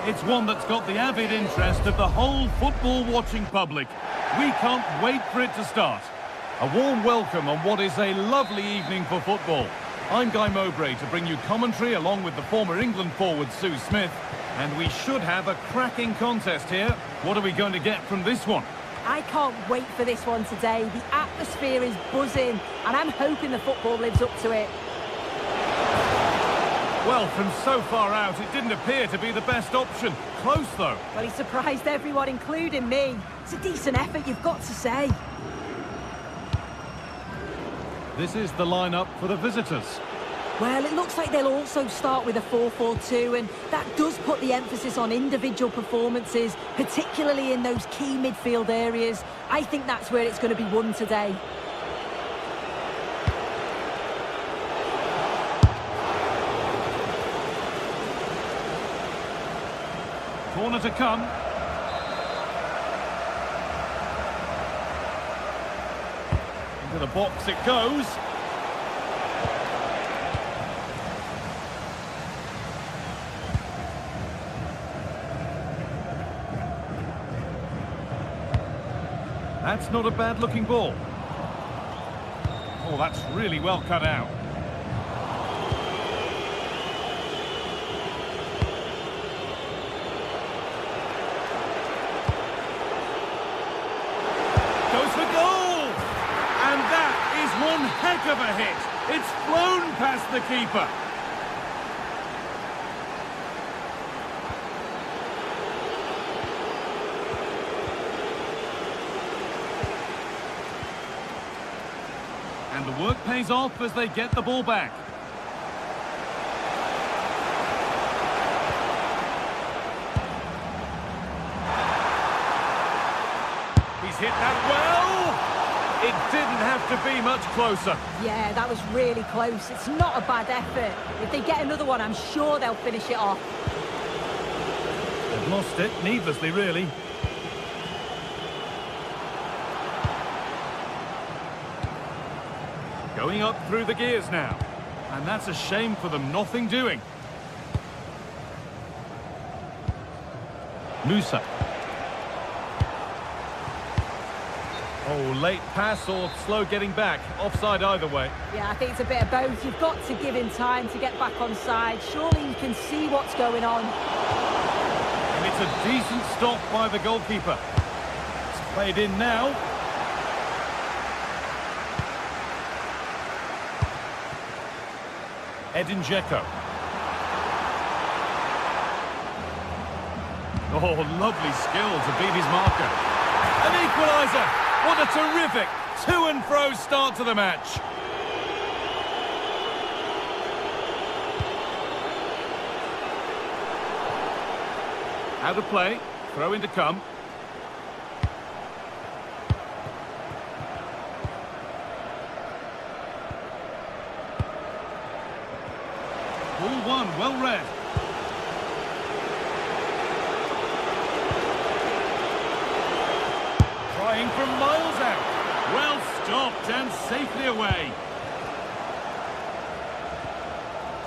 It's one that's got the avid interest of the whole football-watching public. We can't wait for it to start. A warm welcome on what is a lovely evening for football. I'm Guy Mowbray to bring you commentary along with the former England forward Sue Smith. And we should have a cracking contest here. What are we going to get from this one? I can't wait for this one today. The atmosphere is buzzing, and I'm hoping the football lives up to it. Well, from so far out, it didn't appear to be the best option. Close, though. Well, he surprised everyone, including me. It's a decent effort, you've got to say. This is the lineup for the visitors. Well, it looks like they'll also start with a 4-4-2, and that does put the emphasis on individual performances, particularly in those key midfield areas. I think that's where it's going to be won today. Corner to come. Into the box it goes. That's not a bad-looking ball. Oh, that's really well cut out. Goes for goal! And that is one heck of a hit. It's flown past the keeper. And the work pays off as they get the ball back. He's hit that well. It didn't have to be much closer. Yeah, that was really close. It's not a bad effort. If they get another one, I'm sure they'll finish it off. They've lost it needlessly, really. Going up through the gears now. And that's a shame for them, nothing doing. Musa. Oh, late pass or slow getting back. Offside either way. Yeah, I think it's a bit of both. You've got to give him time to get back on side. Surely you can see what's going on. And it's a decent stop by the goalkeeper. It's played in now. Edin Dzeko. Oh, lovely skill to beat his marker. An equaliser. What a terrific to-and-fro start to the match. Out of play. Throw in to come. Ball one, well read. Trying from miles out. Well stopped and safely away.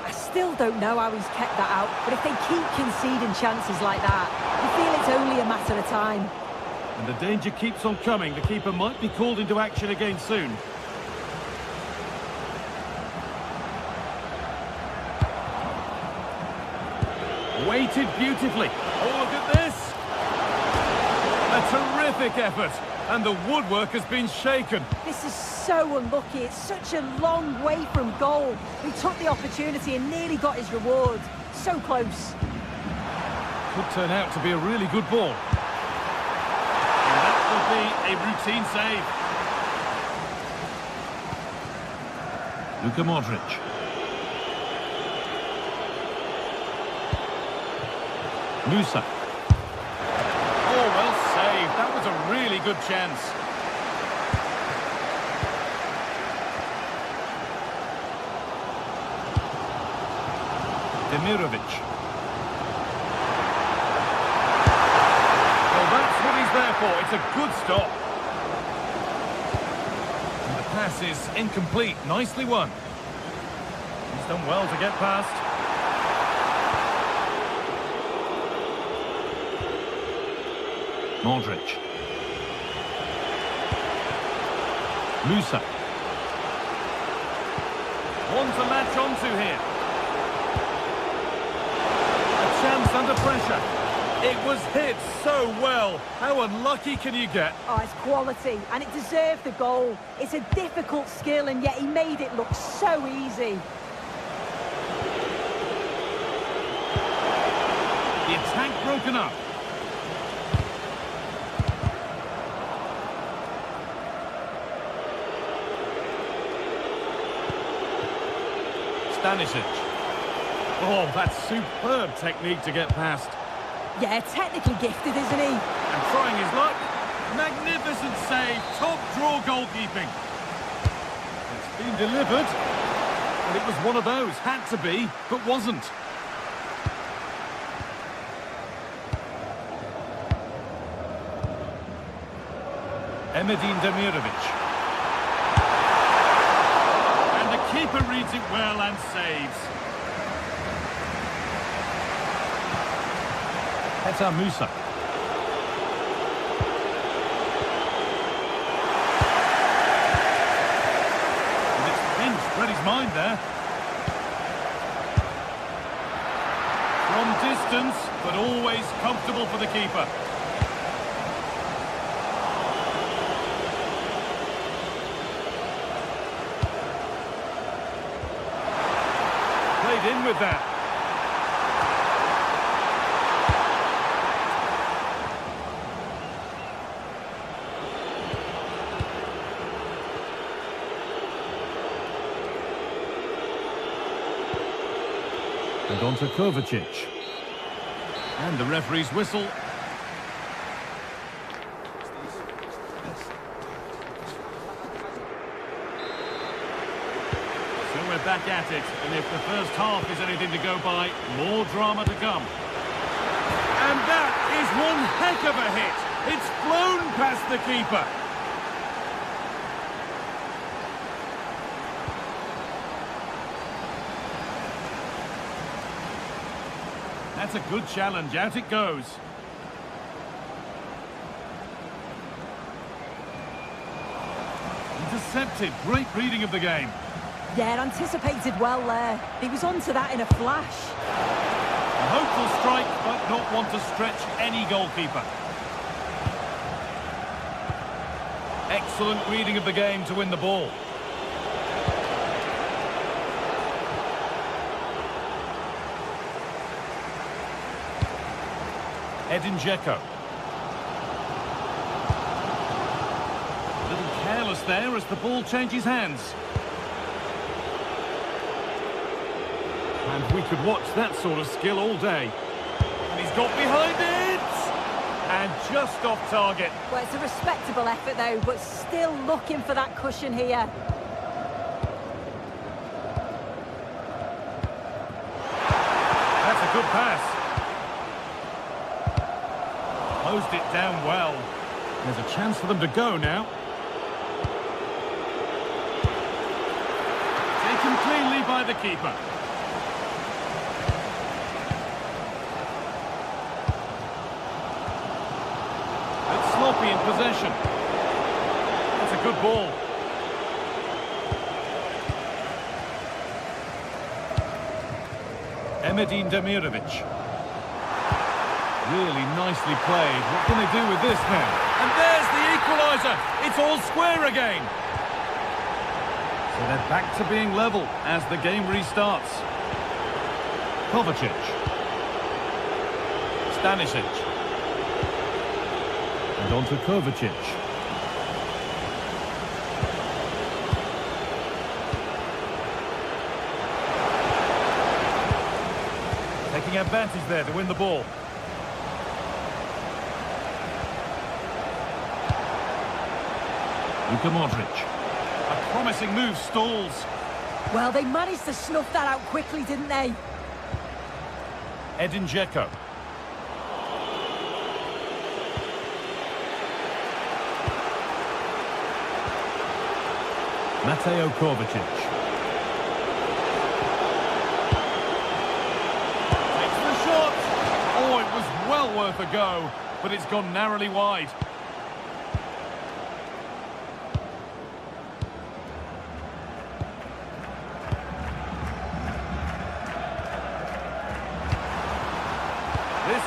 I still don't know how he's kept that out, but if they keep conceding chances like that, you feel it's only a matter of time. And the danger keeps on coming. The keeper might be called into action again soon. Weighted beautifully. Oh, look at this. A terrific effort. And the woodwork has been shaken. This is so unlucky. It's such a long way from goal. He took the opportunity and nearly got his reward. So close. Could turn out to be a really good ball. And that will be a routine save. Luka Modric. Musa. Oh, well saved. That was a really good chance. Demirovic. Well, that's what he's there for. It's a good stop. And the pass is incomplete. Nicely won. He's done well to get past. Modric. Musa. One to latch onto here. A chance under pressure. It was hit so well. How unlucky can you get? Oh, it's quality, and it deserved the goal. It's a difficult skill, and yet he made it look so easy. The attack broken up. Stanisic. Oh, that's superb technique to get past. Yeah, technically gifted, isn't he? And trying his luck. Magnificent save. Top draw goalkeeping. It's been delivered. And it was one of those. Had to be, but wasn't. Emedin Demirovic. And the keeper reads it well and saves. Petar Musa. And it's pinched, read his mind there. From distance, but always comfortable for the keeper. Played in with that. And on to Kovacic. And the referee's whistle. So we're back at it, and if the first half is anything to go by, more drama to come. And that is one heck of a hit. It's flown past the keeper. That's a good challenge. Out it goes. Intercepted. Great reading of the game. Yeah, anticipated well there. He was onto that in a flash. A hopeful strike, but not one to stretch any goalkeeper. Excellent reading of the game to win the ball. Edin Dzeko. A little careless there as the ball changes hands. And we could watch that sort of skill all day. And he's got behind it! And just off target. Well, it's a respectable effort though, but still looking for that cushion here. That's a good pass. Closed it down well. There's a chance for them to go now. Taken cleanly by the keeper. It's sloppy in possession. That's a good ball. Emedin Demirovic. Really nicely played. What can they do with this now? And there's the equaliser. It's all square again. So they're back to being level as the game restarts. Kovacic. Stanisic. And on to Kovacic. Taking advantage there to win the ball. Luka Modric. A promising move stalls. Well, they managed to snuff that out quickly, didn't they? Edin Dzeko. Mateo Kovacic. Takes the shot. Oh, it was well worth a go, but it's gone narrowly wide.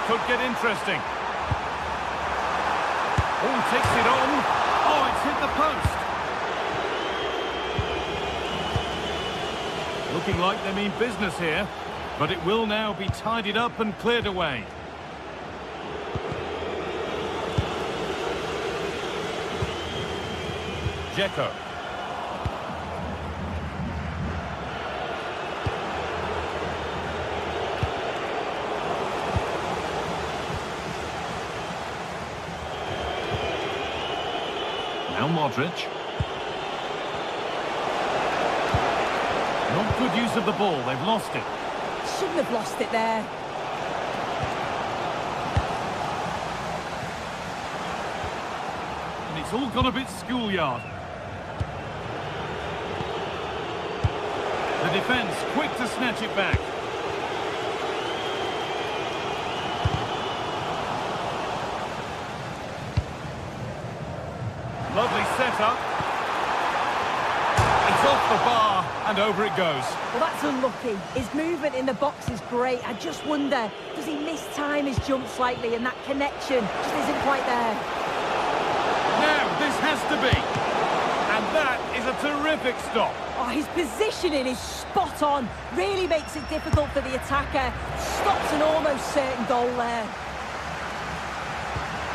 could get interesting. Oh, takes it on. Oh, it's hit the post. Looking like they mean business here, but it will now be tidied up and cleared away. Dzeko. Now Modric. Not good use of the ball, they've lost it. Shouldn't have lost it there. And it's all gone a bit schoolyard. The defence quick to snatch it back. Lovely setup. It's off the bar and over it goes. Well, that's unlucky. His movement in the box is great. I just wonder, does he mistime his jump slightly and that connection just isn't quite there? Now, this has to be. And that is a terrific stop. Oh, his positioning is spot on. Really makes it difficult for the attacker. Stops an almost certain goal there.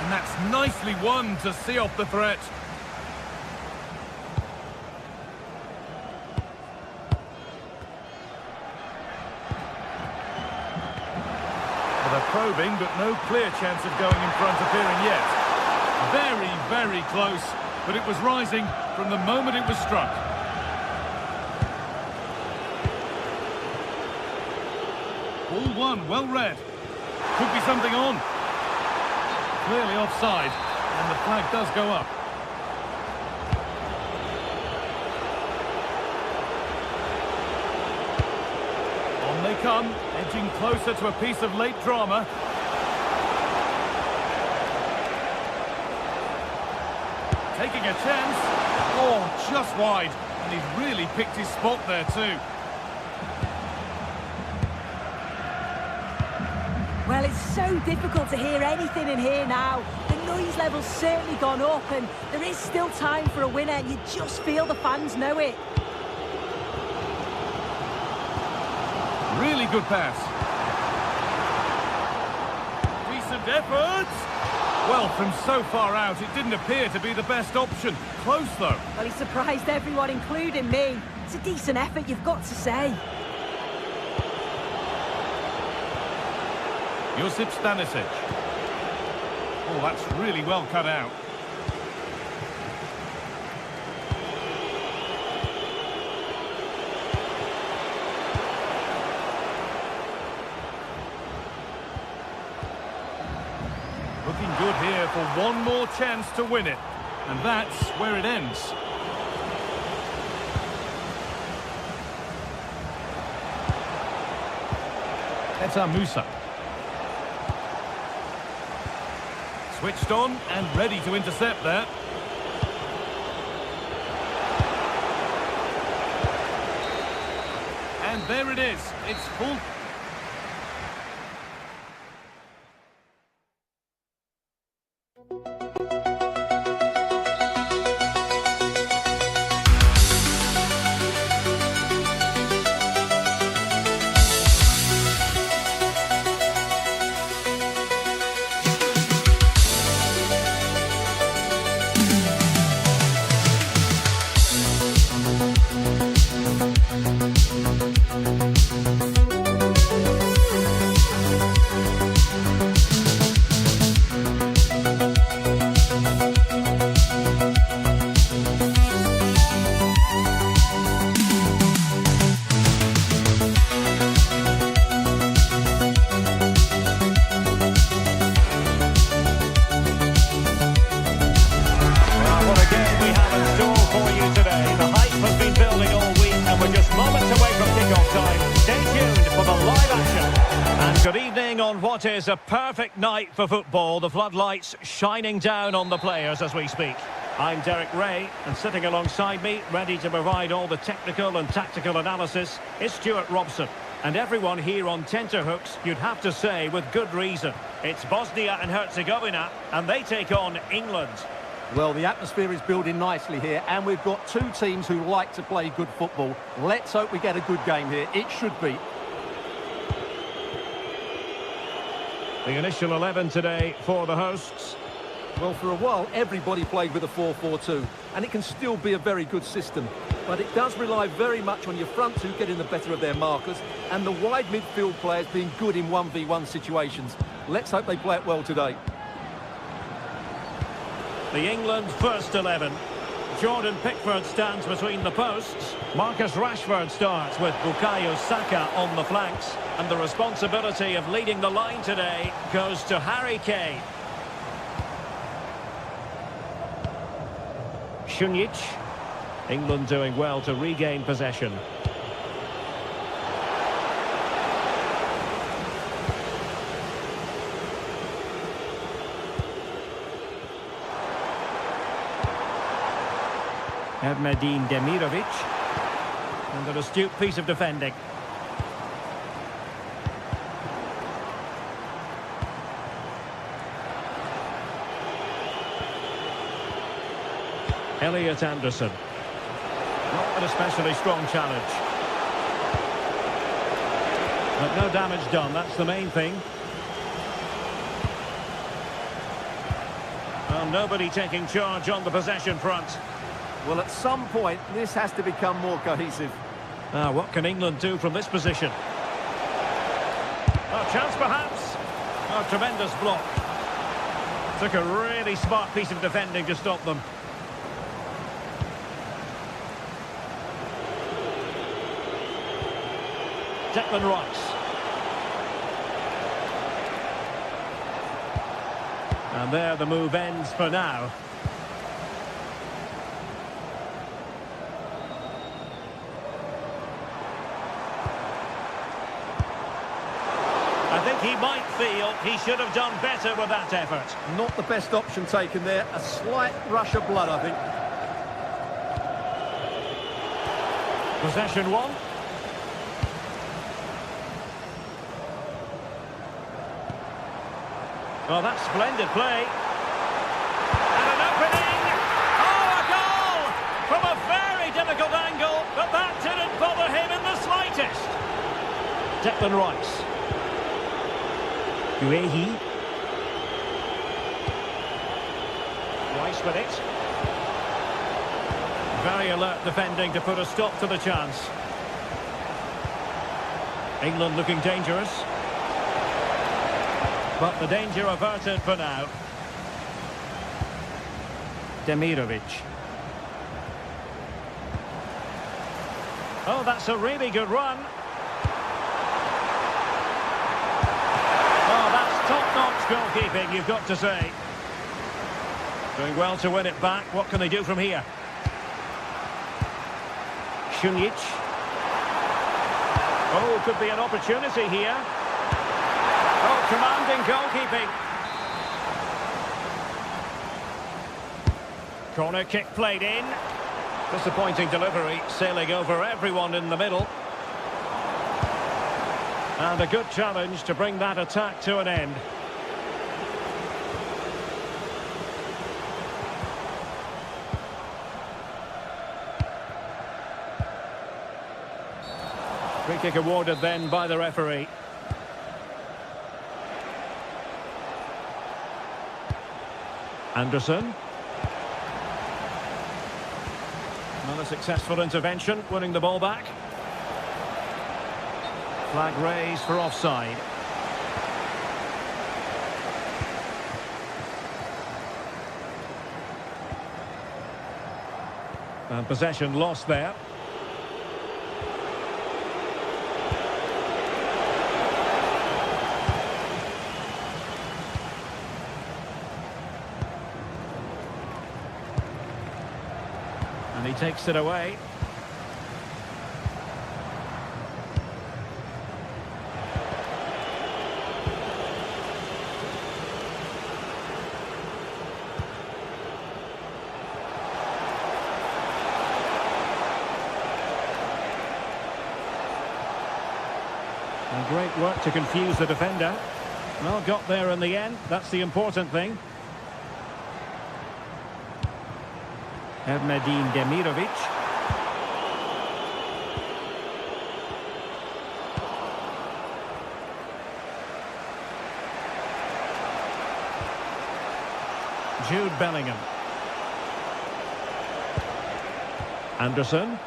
And that's nicely won to see off the threat. Well, they're probing, but no clear chance of going in front appearing yet. Very, very close, but it was rising from the moment it was struck. Ball one, well read. Could be something on. Clearly offside, and the flag does go up. On they come, edging closer to a piece of late drama. Taking a chance. Oh, just wide. And he's really picked his spot there too. Well, it's so difficult to hear anything in here now. The noise level's certainly gone up and there is still time for a winner. You just feel the fans know it. Really good pass. Decent effort. Well, from so far out, it didn't appear to be the best option. Close, though. Well, he surprised everyone, including me. It's a decent effort, you've got to say. Josip Stanisic. Oh, that's really well cut out. Looking good here for one more chance to win it. And that's where it ends. Eta Musa. Switched on and ready to intercept there. And there it is. It's full. On what is a perfect night for football, the floodlights shining down on the players as we speak. I'm Derek Ray, and sitting alongside me, ready to provide all the technical and tactical analysis, is Stuart Robson. And everyone here on tenterhooks, you'd have to say, with good reason. It's Bosnia and Herzegovina, and they take on England. Well, the atmosphere is building nicely here, and we've got two teams who like to play good football. Let's hope we get a good game here. It should be. The initial 11 today for the hosts. Well, for a while, everybody played with a 4-4-2, and it can still be a very good system. But it does rely very much on your front two getting the better of their markers, and the wide midfield players being good in 1v1 situations. Let's hope they play it well today. The England first 11. Jordan Pickford stands between the posts. Marcus Rashford starts with Bukayo Saka on the flanks. And the responsibility of leading the line today goes to Harry Kane. Šunjić. England doing well to regain possession. Ermedin Demirovic. And an astute piece of defending. Elliot Anderson. Not an especially strong challenge. But no damage done, that's the main thing. Well, nobody taking charge on the possession front. Well, at some point, this has to become more cohesive. What can England do from this position? A chance perhaps. A tremendous block. Took a really smart piece of defending to stop them. Declan Rice. And there the move ends for now. I think he might feel he should have done better with that effort. Not the best option taken there. A slight rush of blood, I think. Possession one. Oh, that's splendid play. And an opening! Oh, a goal! From a very difficult angle, but that didn't bother him in the slightest. Declan Rice. Guehi. Rice with it. Very alert defending to put a stop to the chance. England looking dangerous. But the danger averted for now. Demirovic. Oh, that's a really good run. Oh, that's top-notch goalkeeping, you've got to say. Doing well to win it back. What can they do from here? Šunjić. Oh, could be an opportunity here. Oh, commanding goalkeeping. Corner kick played in. Disappointing delivery, sailing over everyone in the middle. And a good challenge to bring that attack to an end. Free kick awarded then by the referee. Anderson. Another successful intervention, winning the ball back. Flag raised for offside. And possession lost there. And he takes it away. And great work to confuse the defender. Well, got there in the end. That's the important thing. Erdnedin Demirovic. Jude Bellingham. Anderson.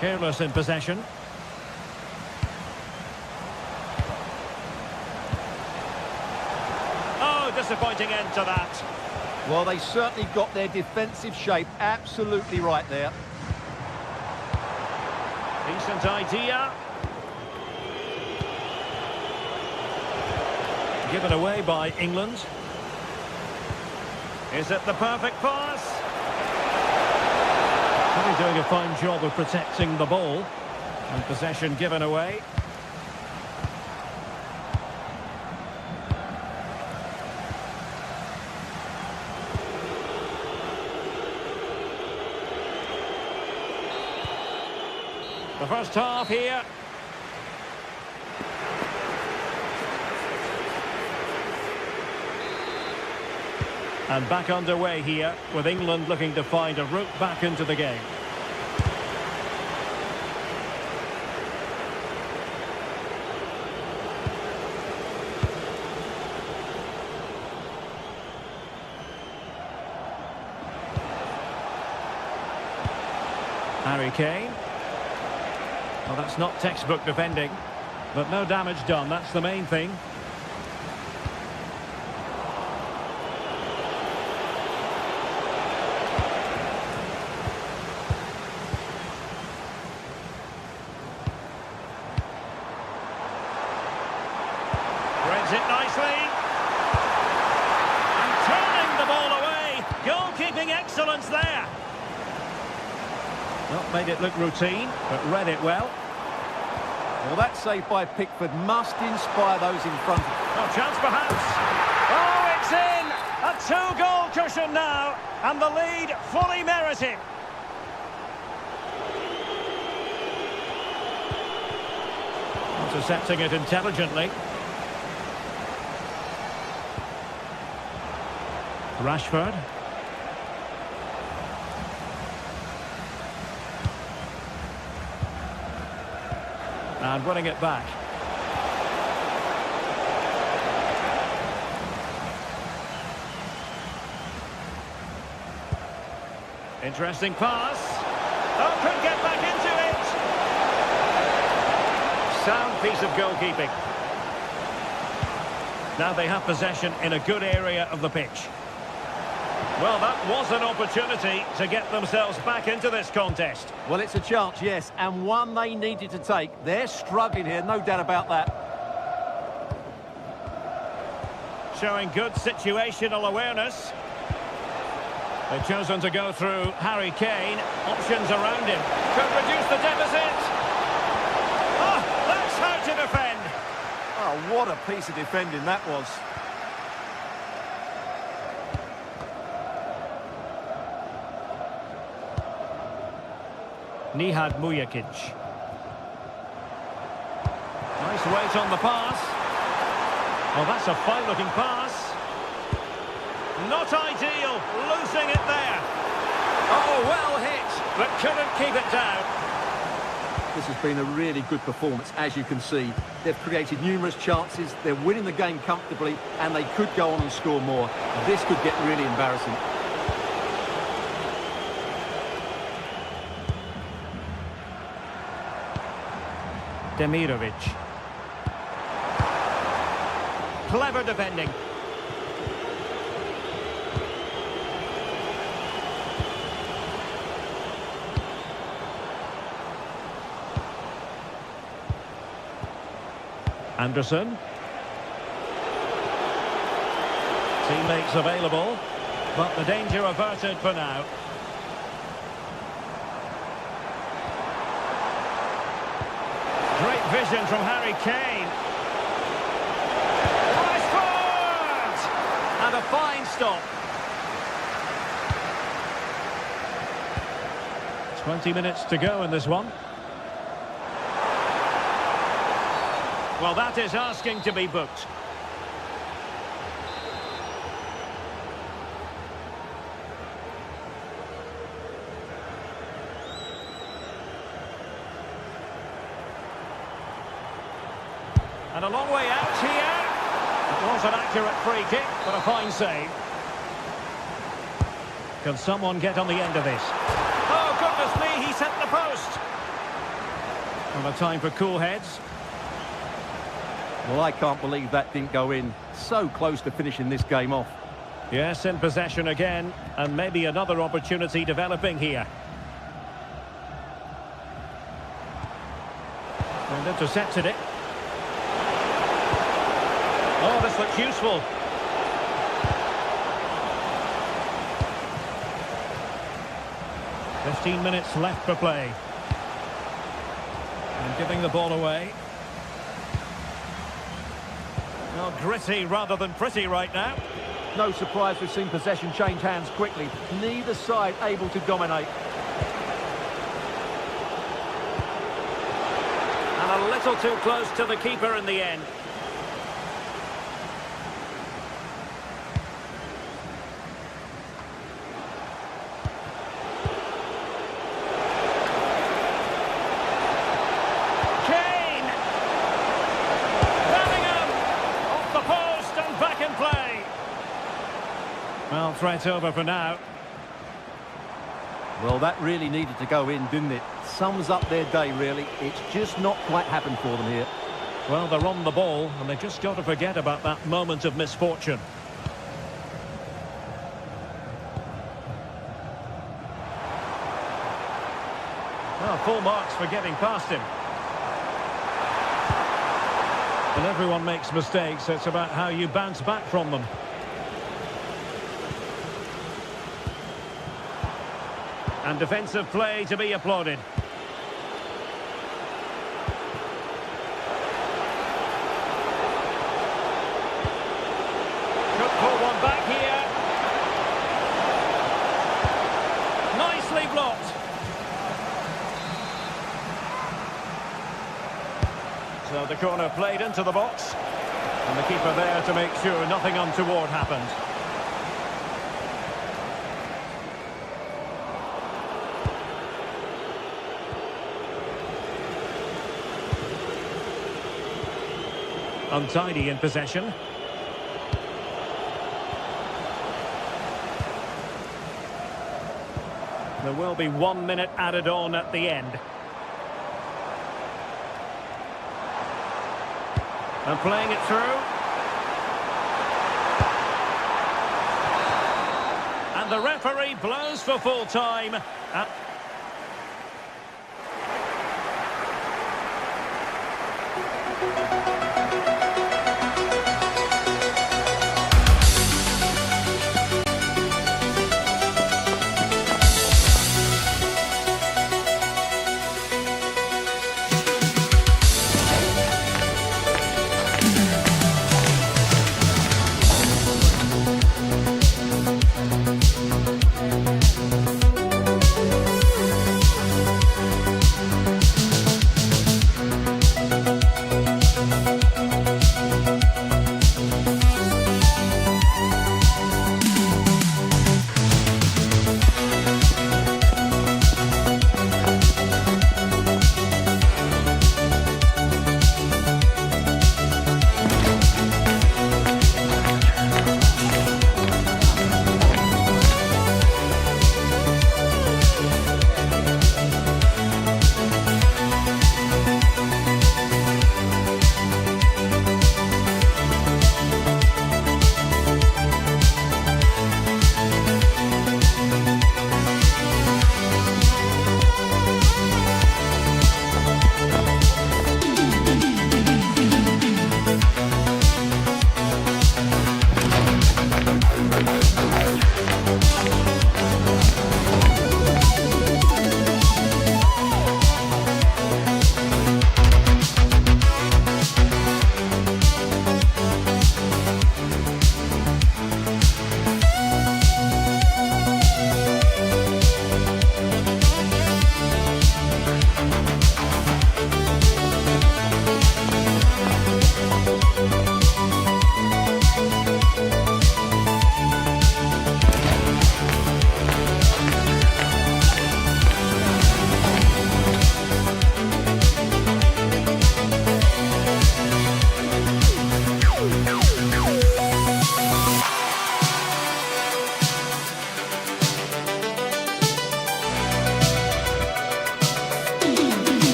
Careless in possession. Oh, disappointing end to that. Well, they certainly got their defensive shape absolutely right there. Decent idea. Given away by England. Is it the perfect pass? Really doing a fine job of protecting the ball. And possession given away. The first half here. And back underway here, with England looking to find a route back into the game. Harry Kane. Well, that's not textbook defending, but no damage done, that's the main thing. It nicely. And turning the ball away. Goalkeeping excellence there. Not made it look routine, but read it well. Well, that save by Pickford must inspire those in front of him. Oh, chance perhaps. Oh, it's in. A two-goal cushion now. And the lead fully merited. Intercepting it intelligently. Rashford. And running it back. Interesting pass. Oh, couldn't get back into it. Sound piece of goalkeeping. Now they have possession in a good area of the pitch. Well, that was an opportunity to get themselves back into this contest. Well, it's a chance, yes, and one they needed to take. They're struggling here, no doubt about that. Showing good situational awareness. They've chosen to go through Harry Kane. Options around him. Could reduce the deficit. Oh, that's how to defend. Oh, what a piece of defending that was. Nihad Mujakic. Nice weight on the pass. Oh, that's a fine-looking pass. Not ideal, losing it there. Oh, well hit, but couldn't keep it down. This has been a really good performance, as you can see. They've created numerous chances, they're winning the game comfortably, and they could go on and score more. This could get really embarrassing. Demirovic. Clever defending. Anderson. Teammates available, but the danger averted for now. Great vision from Harry Kane. Rashford! And a fine stop. 20 minutes to go in this one. Well, that is asking to be booked. And a long way out here. It was an accurate free kick, but a fine save. Can someone get on the end of this? Oh, goodness me, he set the post. And a time for cool heads. Well, I can't believe that didn't go in. So close to finishing this game off. Yes, in possession again, and maybe another opportunity developing here. And intercepted it. Oh, this looks useful. "15 minutes left for play. And giving the ball away. Well, gritty rather than pretty right now. No surprise we've seen possession change hands quickly. Neither side able to dominate. And a little too close to the keeper in the end. Well, threat over for now. Well, that really needed to go in, didn't it? Sums up their day, really. It's just not quite happened for them here. Well, they're on the ball, and they've just got to forget about that moment of misfortune. Well, full marks for getting past him. And everyone makes mistakes. It's about how you bounce back from them. And defensive play to be applauded. Could pull one back here. Nicely blocked. So the corner played into the box. And the keeper there to make sure nothing untoward happened. Untidy in possession. There will be 1 minute added on at the end. And playing it through. And the referee blows for full time.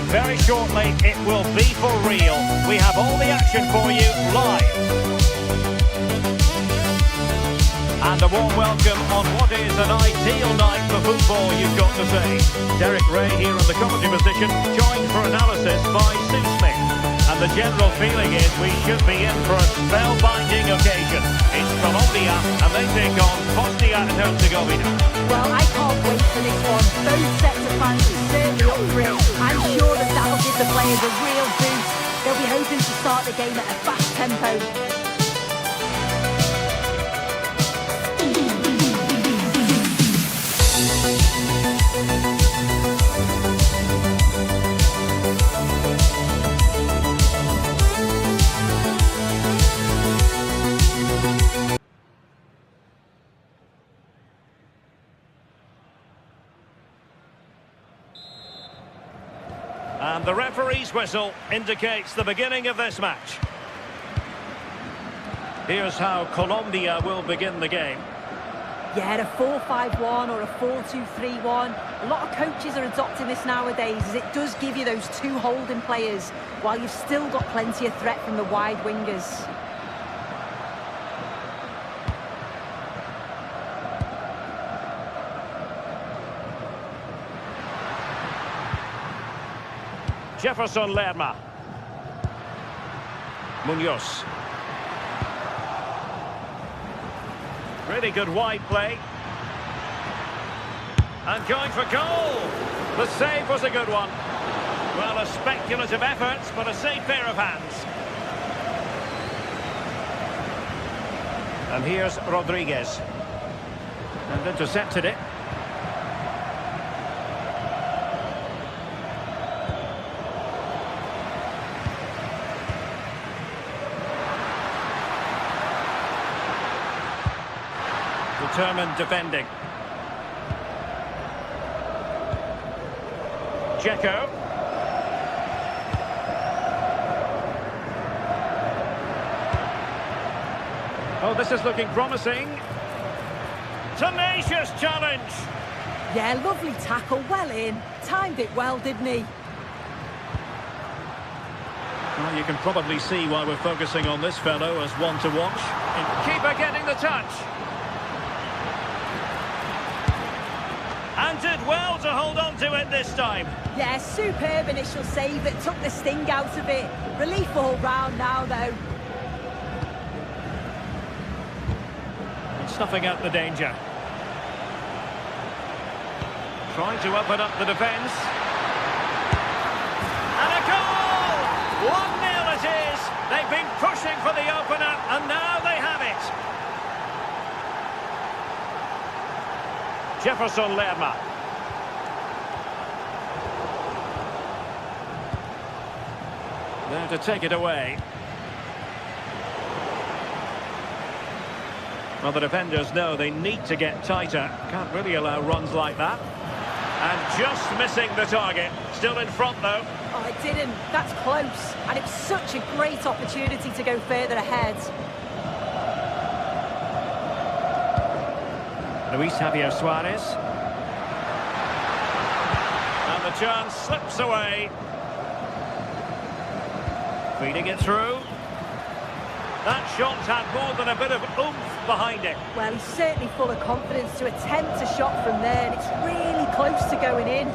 very shortly it will be for real. We have all the action for you live. And a warm welcome on what is an ideal night for football, you've got to say. Derek Ray here in the commentary position, joined for analysis by Sue Smith. And the general feeling is we should be in for a spellbinding occasion. It's Colombia, and they take on Bosnia and Herzegovina. Well, I can't wait for this one. Both sets of fans are certainly up for it. I'm sure that will give the players a real boost. They'll be hoping to start the game at a fast tempo. And the referee's whistle indicates the beginning of this match. Here's how Colombia will begin the game. Yeah, a 4-5-1 or a 4-2-3-1. A lot of coaches are adopting this nowadays, as it does give you those two holding players, while you've still got plenty of threat from the wide wingers. Jefferson Lerma. Munoz. Really good wide play. And going for goal. The save was a good one. Well, a speculative effort, but a safe pair of hands. And here's Rodriguez. And intercepted it. Determined defending. Dzeko. Oh, this is looking promising. Tenacious challenge. Yeah, lovely tackle, well in. Timed it well, didn't he? Well, you can probably see why we're focusing on this fellow as one to watch. Keeper getting the touch. And did well to hold on to it this time. Yeah, superb initial save that took the sting out of it. Relief all round now, though. And snuffing out the danger. Trying to open up the defence. And a goal! 1-0 it is. They've been pushing for the opener, and now they have it. Jefferson Lerma. There to take it away. Well, the defenders know they need to get tighter. Can't really allow runs like that. And just missing the target. Still in front, though. Oh, it didn't. That's close. And it was such a great opportunity to go further ahead. Luis Javier Suarez. And the chance slips away. Feeding it through. That shot had more than a bit of oomph behind it. Well, he's certainly full of confidence to attempt a shot from there, and it's really close to going in.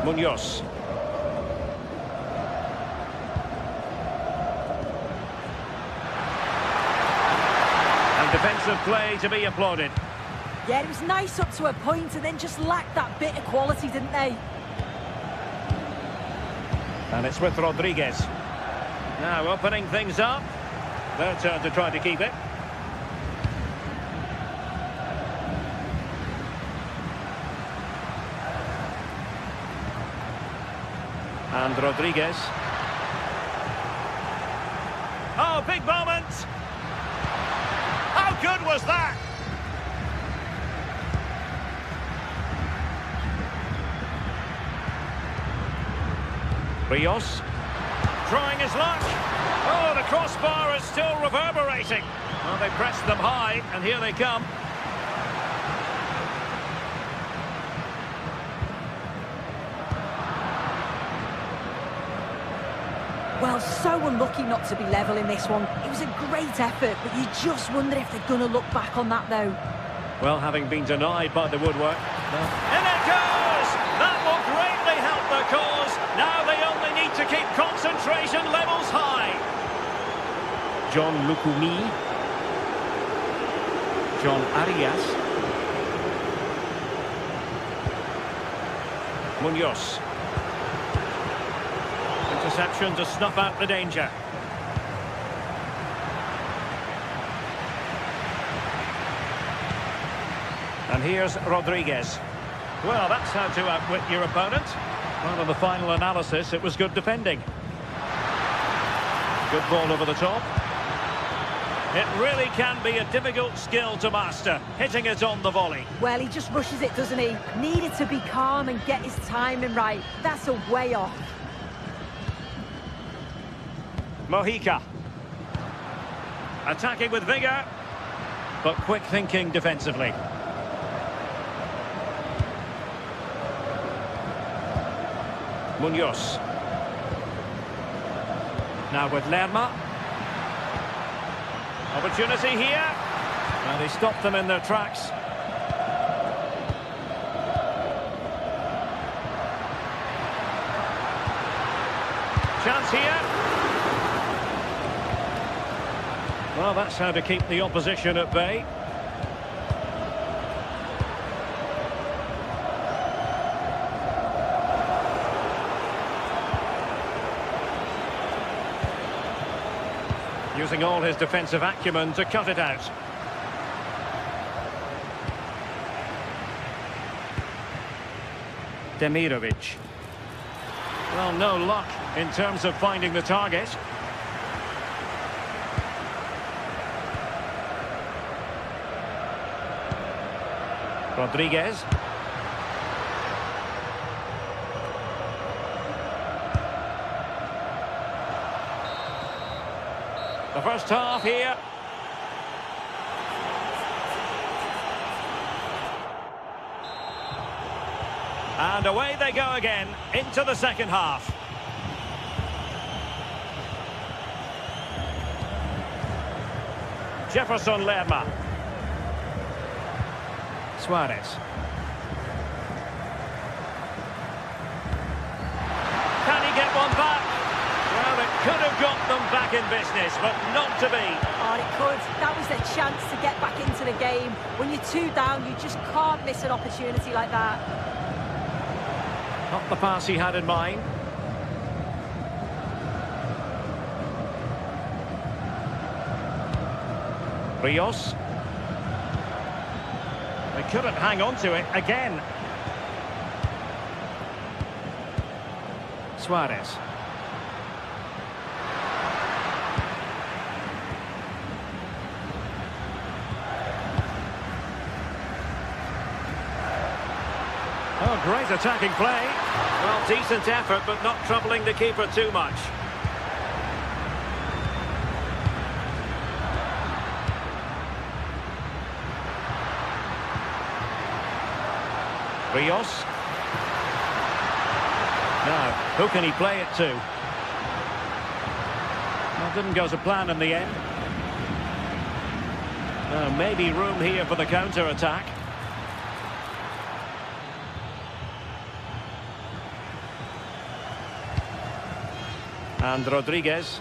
Munoz. Defensive play to be applauded. Yeah, it was nice up to a point and then just lacked that bit of quality, didn't they? And it's with Rodriguez. Now opening things up. Their turn to try to keep it. And Rodriguez. Oh, big moment! How good was that? Rios. Trying his luck. Oh, the crossbar is still reverberating. Well, they pressed them high, and here they come. Well, so unlucky not to be level in this one. It was a great effort, but you just wonder if they're going to look back on that, though. Well, having been denied by the woodwork. In it goes! That will greatly help the cause. Now they only need to keep concentration levels high. John Lukumi. John Arias. Munoz. Interception to snuff out the danger. And here's Rodriguez. Well, that's how to outwit your opponent. Well, in the final analysis, it was good defending. Good ball over the top. It really can be a difficult skill to master, hitting it on the volley. Well, he just rushes it, doesn't he? Needed to be calm and get his timing right. That's a way off. Mojica. Attacking with vigour, but quick thinking defensively. Munoz. Now with Lerma. Opportunity here. And they stopped them in their tracks. Chance here. Well, that's how to keep the opposition at bay. Using all his defensive acumen to cut it out. Demirovic. Well, no luck in terms of finding the target. Rodriguez. The first half here. And away they go again into the second half. Jefferson Lerma. Suarez. Can he get one back? Well, it could have got them back in business, but not to be. Oh, it could. That was their chance to get back into the game. When you're 2 down, you just can't miss an opportunity like that. Not the pass he had in mind. Rios. They couldn't hang on to it again. Suarez. Oh, great attacking play. Well, decent effort, but not troubling the keeper too much. Rios. Now, who can he play it to? Well, didn't go to plan in the end. Maybe room here for the counter-attack. And Rodriguez.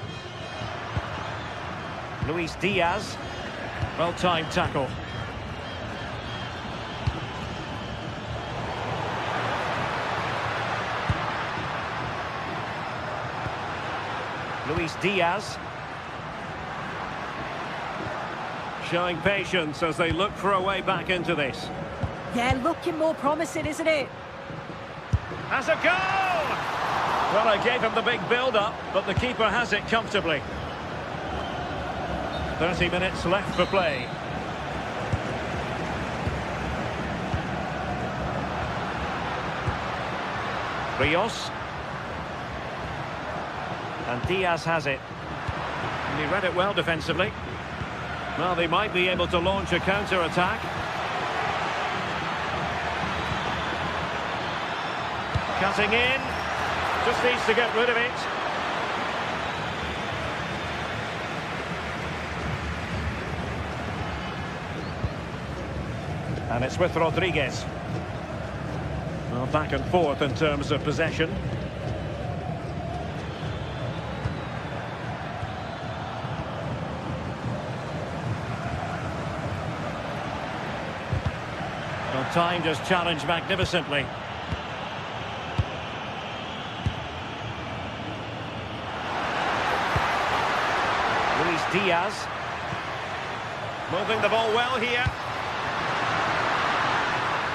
Luis Diaz. Well-timed tackle. Luis Diaz. Showing patience as they look for a way back into this. Yeah, looking more promising, isn't it? Has a goal! Well, I gave him the big build-up, but the keeper has it comfortably. 30 minutes left for play. Rios. And Diaz has it. And he read it well defensively. Well, they might be able to launch a counter-attack. Cutting in. Just needs to get rid of it. And it's with Rodriguez. Well, back and forth in terms of possession. Well, timed his challenge magnificently. Luis Diaz. Moving the ball well here.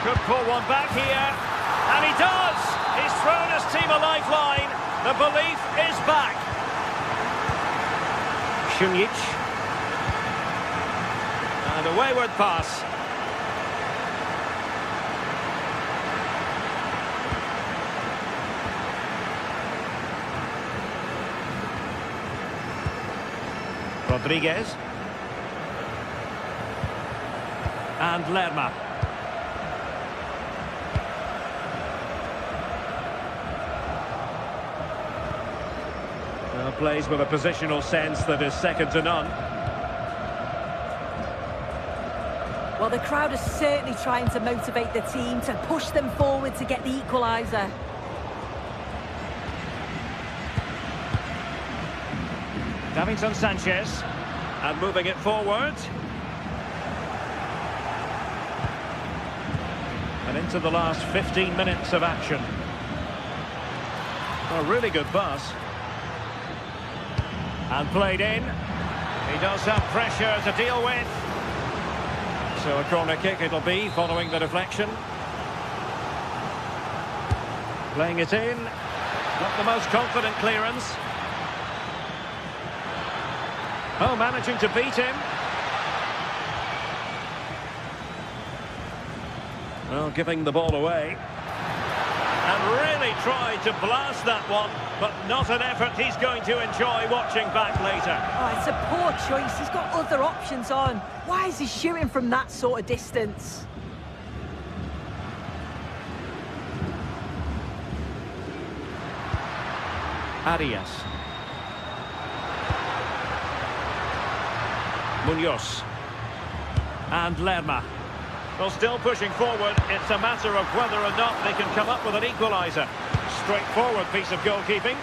Could pull one back here. And he does! He's thrown his team a lifeline. The belief is back. Šunjić. And a wayward pass. Rodriguez. And Lerma. Well, plays with a positional sense that is second to none. Well, the crowd is certainly trying to motivate the team to push them forward to get the equaliser. Davinson Sanchez. And moving it forward. And into the last 15 minutes of action. A really good pass. And played in. He does have pressure to deal with. So a corner kick it'll be following the deflection. Playing it in. Not the most confident clearance. Oh, managing to beat him. Well, giving the ball away. And really tried to blast that one, but not an effort he's going to enjoy watching back later. Oh, it's a poor choice. He's got other options on. Why is he shooting from that sort of distance? Arias. Munoz. And Lerma. Well, still pushing forward. It's a matter of whether or not they can come up with an equaliser. Straightforward piece of goalkeeping.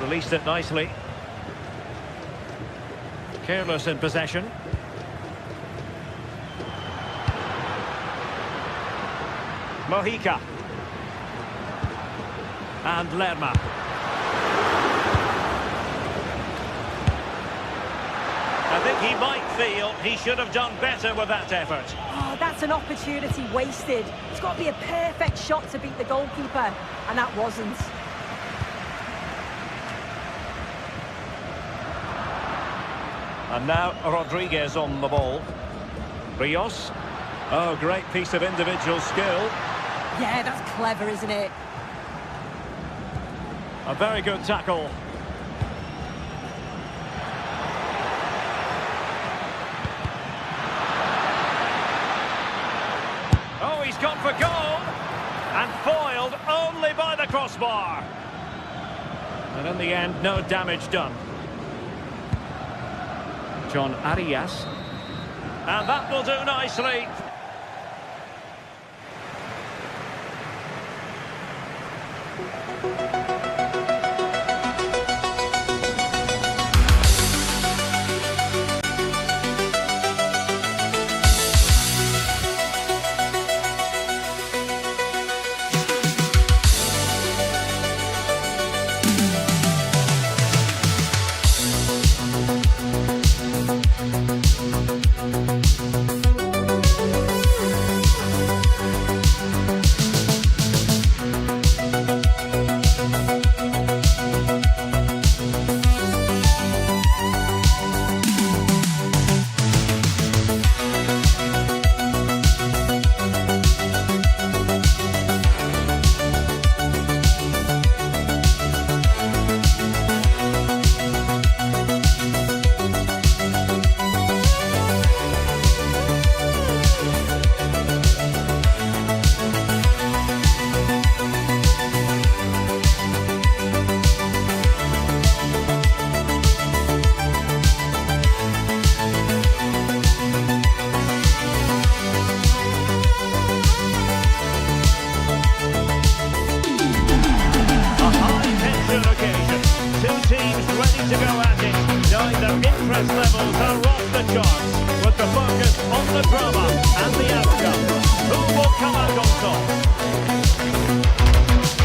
Released it nicely. Careless in possession. Mojica. And Lerma. I think he might feel he should have done better with that effort. Oh, that's an opportunity wasted. It's got to be a perfect shot to beat the goalkeeper, and that wasn't. And now Rodriguez on the ball. Rios. Oh, great piece of individual skill. Yeah, that's clever, isn't it? A very good tackle. Oh, he's gone for goal. And foiled only by the crossbar. And in the end, no damage done. John Arias. And that will do nicely. their interest levels are off the charts, with the focus on the drama and the outcome. Who will come out on top?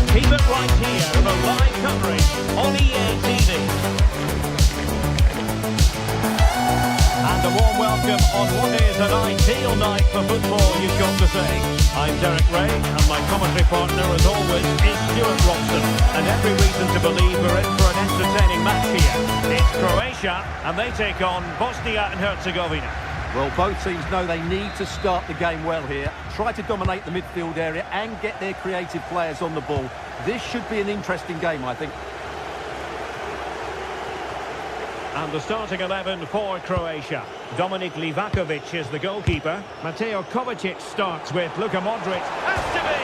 Keep it right here for live coverage on EA TV. And a warm welcome on what is an ideal night for football, you've got to say. I'm Derek Ray, and my commentary partner, as always, is Stuart Robson. And every reason to believe we're in for an entertaining match here. It's Croatia, and they take on Bosnia and Herzegovina. Well, both teams know they need to start the game well here. Try to dominate the midfield area and get their creative players on the ball. This should be an interesting game, I think. And the starting 11 for Croatia. Dominik Livakovic is the goalkeeper. Mateo Kovacic starts with Luka Modric. Has to be!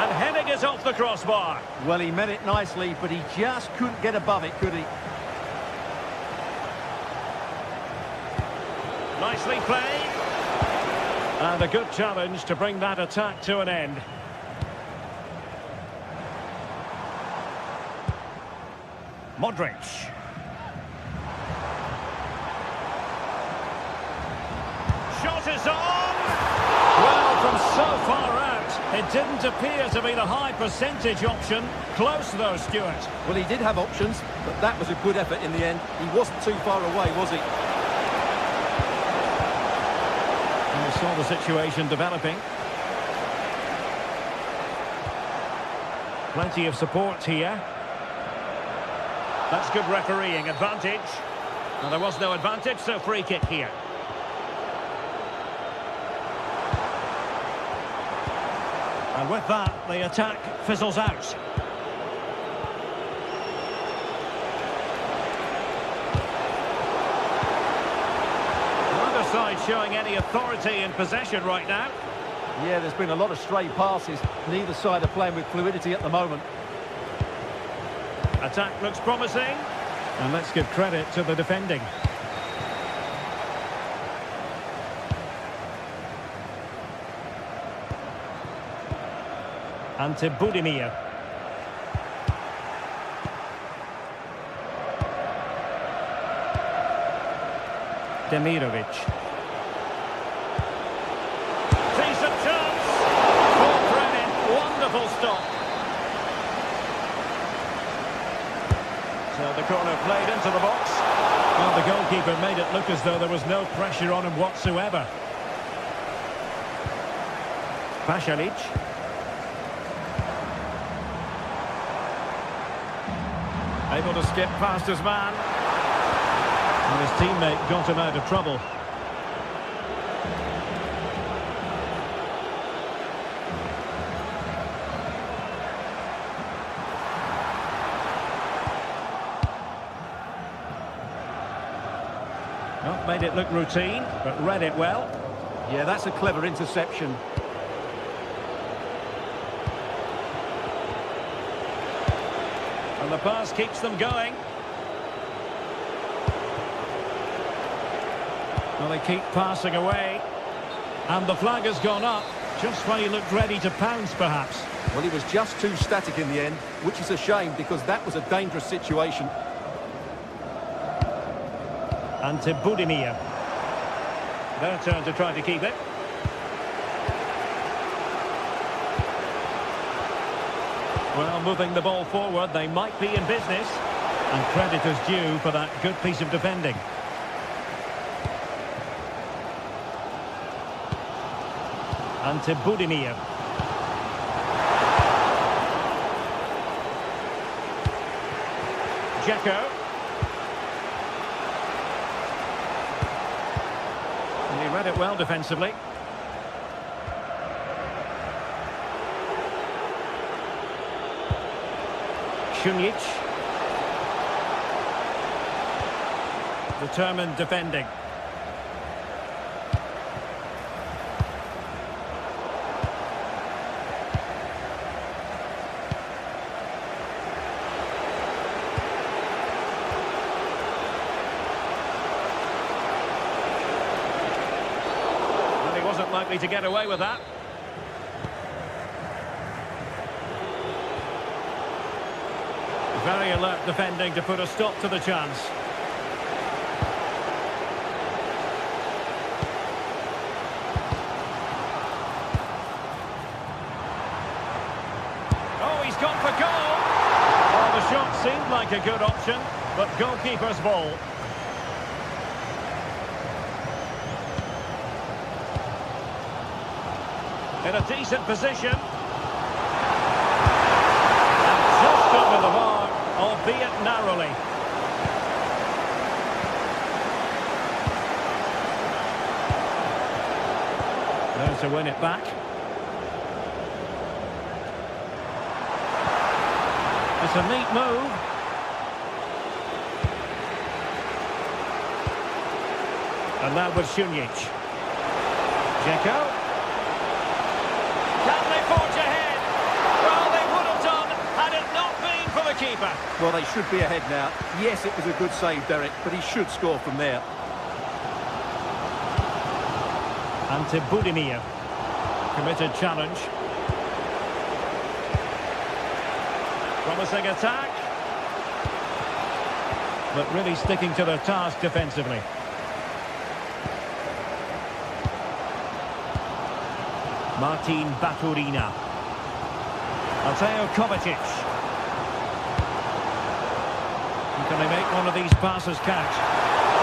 And heading is off the crossbar. Well, he meant it nicely, but he just couldn't get above it, could he? Nicely played. And a good challenge to bring that attack to an end. Modric. Shot is on! Well, from so far out, it didn't appear to be the high percentage option. Close though, Stuart. Well, he did have options, but that was a good effort in the end. He wasn't too far away, was he? And we saw the situation developing. Plenty of support here. That's good refereeing. Advantage. Now, there was no advantage, so free kick here. And with that, the attack fizzles out. Neither side showing any authority in possession right now. Yeah, there's been a lot of stray passes. Neither side are playing with fluidity at the moment. Attack looks promising. And let's give credit to the defending. Ante Budimir. Demirovic. Decent chance. Full credit. Wonderful stop. So the corner played into the box. Well, the goalkeeper made it look as though there was no pressure on him whatsoever. Pasalic. Able to skip past his man. And his teammate got him out of trouble. Well, made it look routine, but read it well. Yeah, that's a clever interception. And the pass keeps them going. Well, they keep passing away. And the flag has gone up, just when he looked ready to pounce, perhaps. Well, he was just too static in the end, which is a shame because that was a dangerous situation. Ante Budimir. Their turn to try to keep it. Well, moving the ball forward, they might be in business. And credit is due for that good piece of defending. Ante Budimir. Dzeko. And he read it well defensively. Šunjić. Determined defending. And he wasn't likely to get away with that. Very alert defending to put a stop to the chance. like a good option, but goalkeeper's ball. In a decent position. And just over the bar, albeit narrowly. There to win it back. It's a neat move. And now with Šunjić. Dzeko. Can they forge ahead? Well, they would have done had it not been for the keeper. Well, they should be ahead now. Yes, it was a good save, Derek, but he should score from there. Ante Budimir. Committed challenge. Promising attack. But really sticking to their task defensively. Martin Baturina. Mateo Kovacic. Can they make one of these passes count?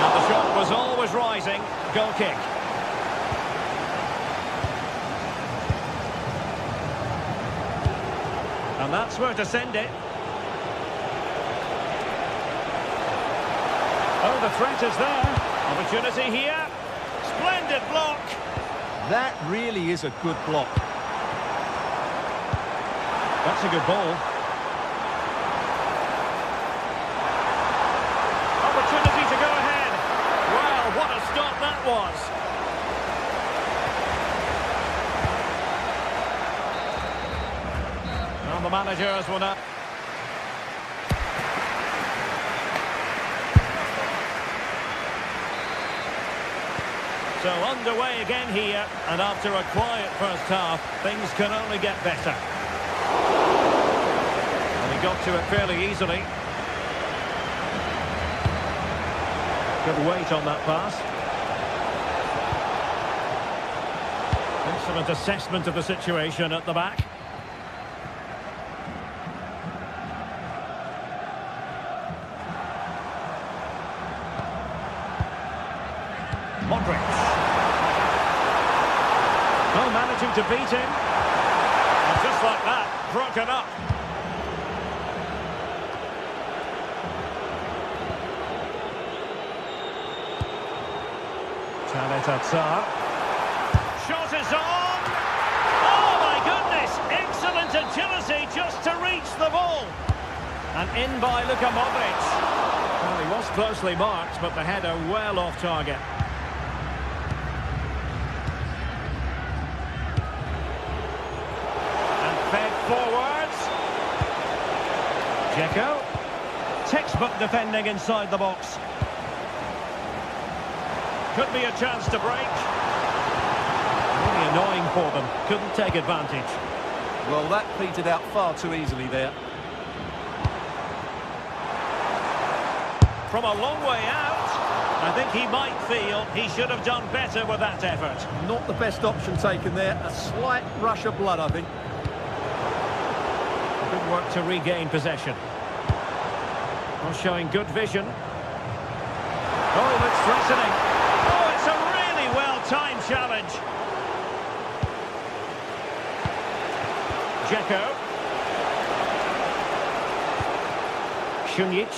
And the shot was always rising. Goal kick. And that's where to send it. Oh, the threat is there. Opportunity here. Splendid block. That really is a good block. That's a good ball. Opportunity to go ahead. Well, what a stop that was. Well, the managers will not. So underway again here, and after a quiet first half, things can only get better. And he got to it fairly easily. Good weight on that pass. Excellent assessment of the situation at the back. Modric. Oh, managing to beat him. And just like that, broken up. Tsar. Shot is on. Oh, my goodness. Excellent agility just to reach the ball. And in by Luka Modric. Well, he was closely marked, but the header well off target. Fed forwards. Dzeko. Textbook defending inside the box. Could be a chance to break. Really annoying for them. Couldn't take advantage. Well, that petered out far too easily there. From a long way out, I think he might feel he should have done better with that effort. Not the best option taken there. A slight rush of blood, I think. Good work to regain possession. Well, showing good vision. Oh, it's threatening. Oh, it's a really well-timed challenge. Dzeko. Šunjić.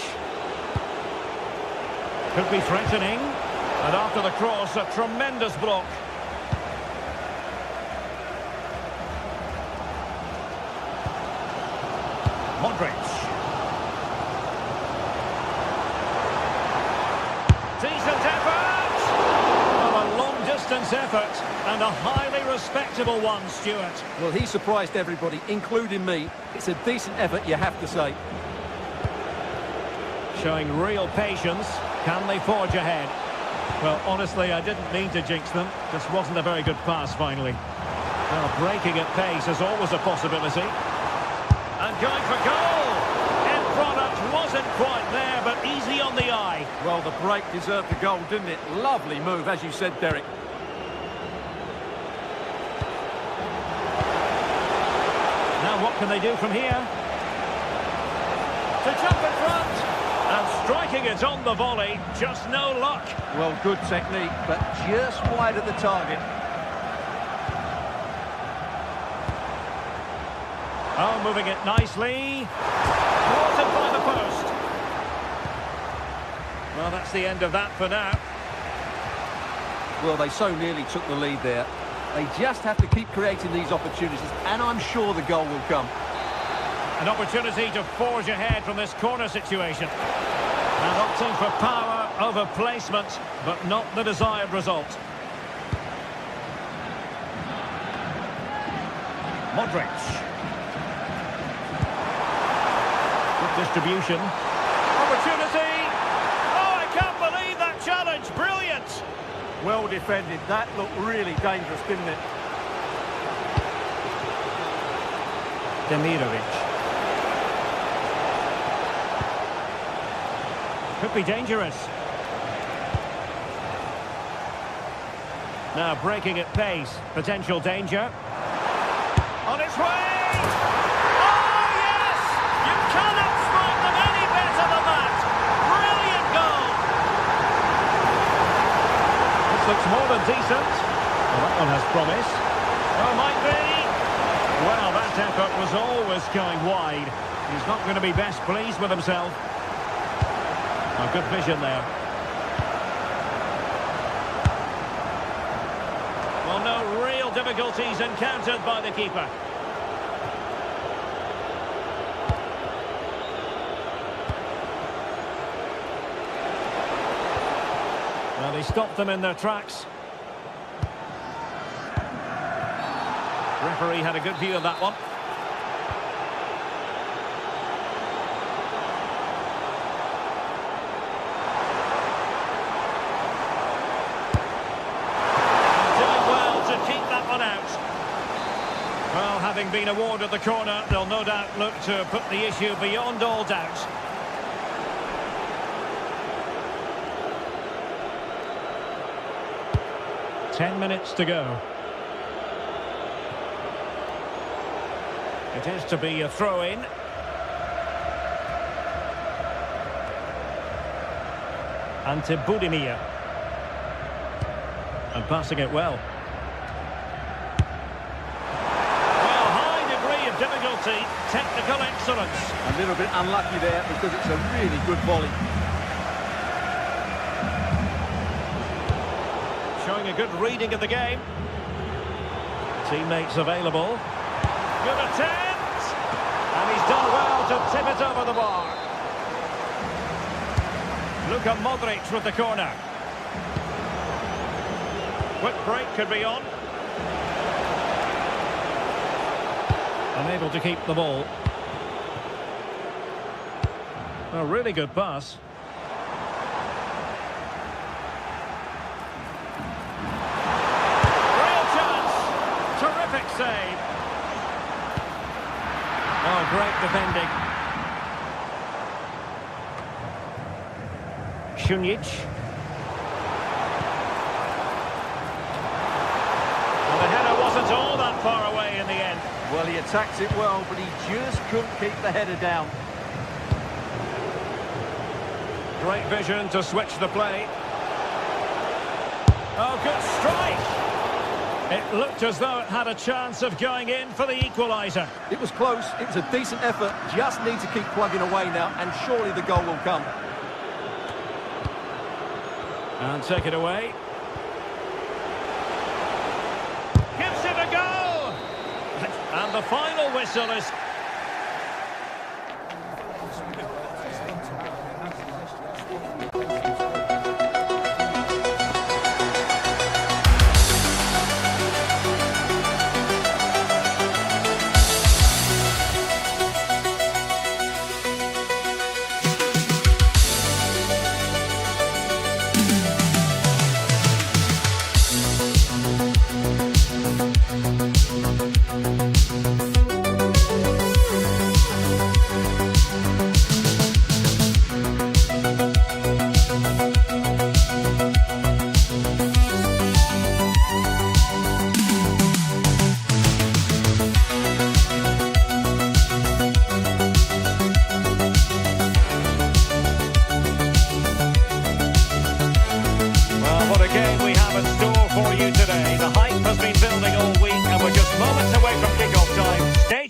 Could be threatening. And after the cross, a tremendous block. Modric. Decent effort! Well, a long-distance effort, and a highly respectable one, Stuart. Well, he surprised everybody, including me. It's a decent effort, you have to say. Showing real patience. Can they forge ahead? Well, honestly, I didn't mean to jinx them. Just wasn't a very good pass, finally. Well, breaking at pace is always a possibility. And going for goal! End product wasn't quite there, but easy on the eye. Well, the break deserved the goal, didn't it? Lovely move, as you said, Derek. Now what can they do from here? To jump in front! striking it on the volley, just no luck. Well, good technique, but just wide of the target. Oh, moving it nicely. Thwarted by the post. Well, that's the end of that for now. Well, they so nearly took the lead there. They just have to keep creating these opportunities, and I'm sure the goal will come. An opportunity to forge ahead from this corner situation. And opting for power over placement, but not the desired result. Modric. Good distribution. Opportunity! Oh, I can't believe that challenge! Brilliant! Well defended. That looked really dangerous, didn't it? Demirovic. Could be dangerous. Now breaking at pace. Potential danger. On its way! Oh, yes! You cannot spot them any better than that! Brilliant goal! This looks more than decent. Well, that one has promise. Oh, might be. Well, that effort was always going wide. He's not going to be best pleased with himself. Oh, good vision there. Well, no real difficulties encountered by the keeper. Well, he stopped them in their tracks. Referee had a good view of that one. Well, having been awarded the corner, they'll no doubt look to put the issue beyond all doubt. Ten minutes to go. It is to be a throw-in. Ante Budimir. And passing it well. Difficulty, technical excellence. A little bit unlucky there because it's a really good volley. Showing a good reading of the game. Teammates available. Good attempt! And he's done well to tip it over the bar. Luka Modric with the corner. Quick break could be on. Unable to keep the ball. A really good pass. Real chance. Terrific save. Oh, great defending. Šunjić. Well, the header wasn't all that far away in the end. Well, he attacked it well, but he just couldn't keep the header down. Great vision to switch the play. Oh, good strike! It looked as though it had a chance of going in for the equaliser. It was close, it was a decent effort, just need to keep plugging away now, and surely the goal will come. And take it away. Gives it a go! And the final whistle is...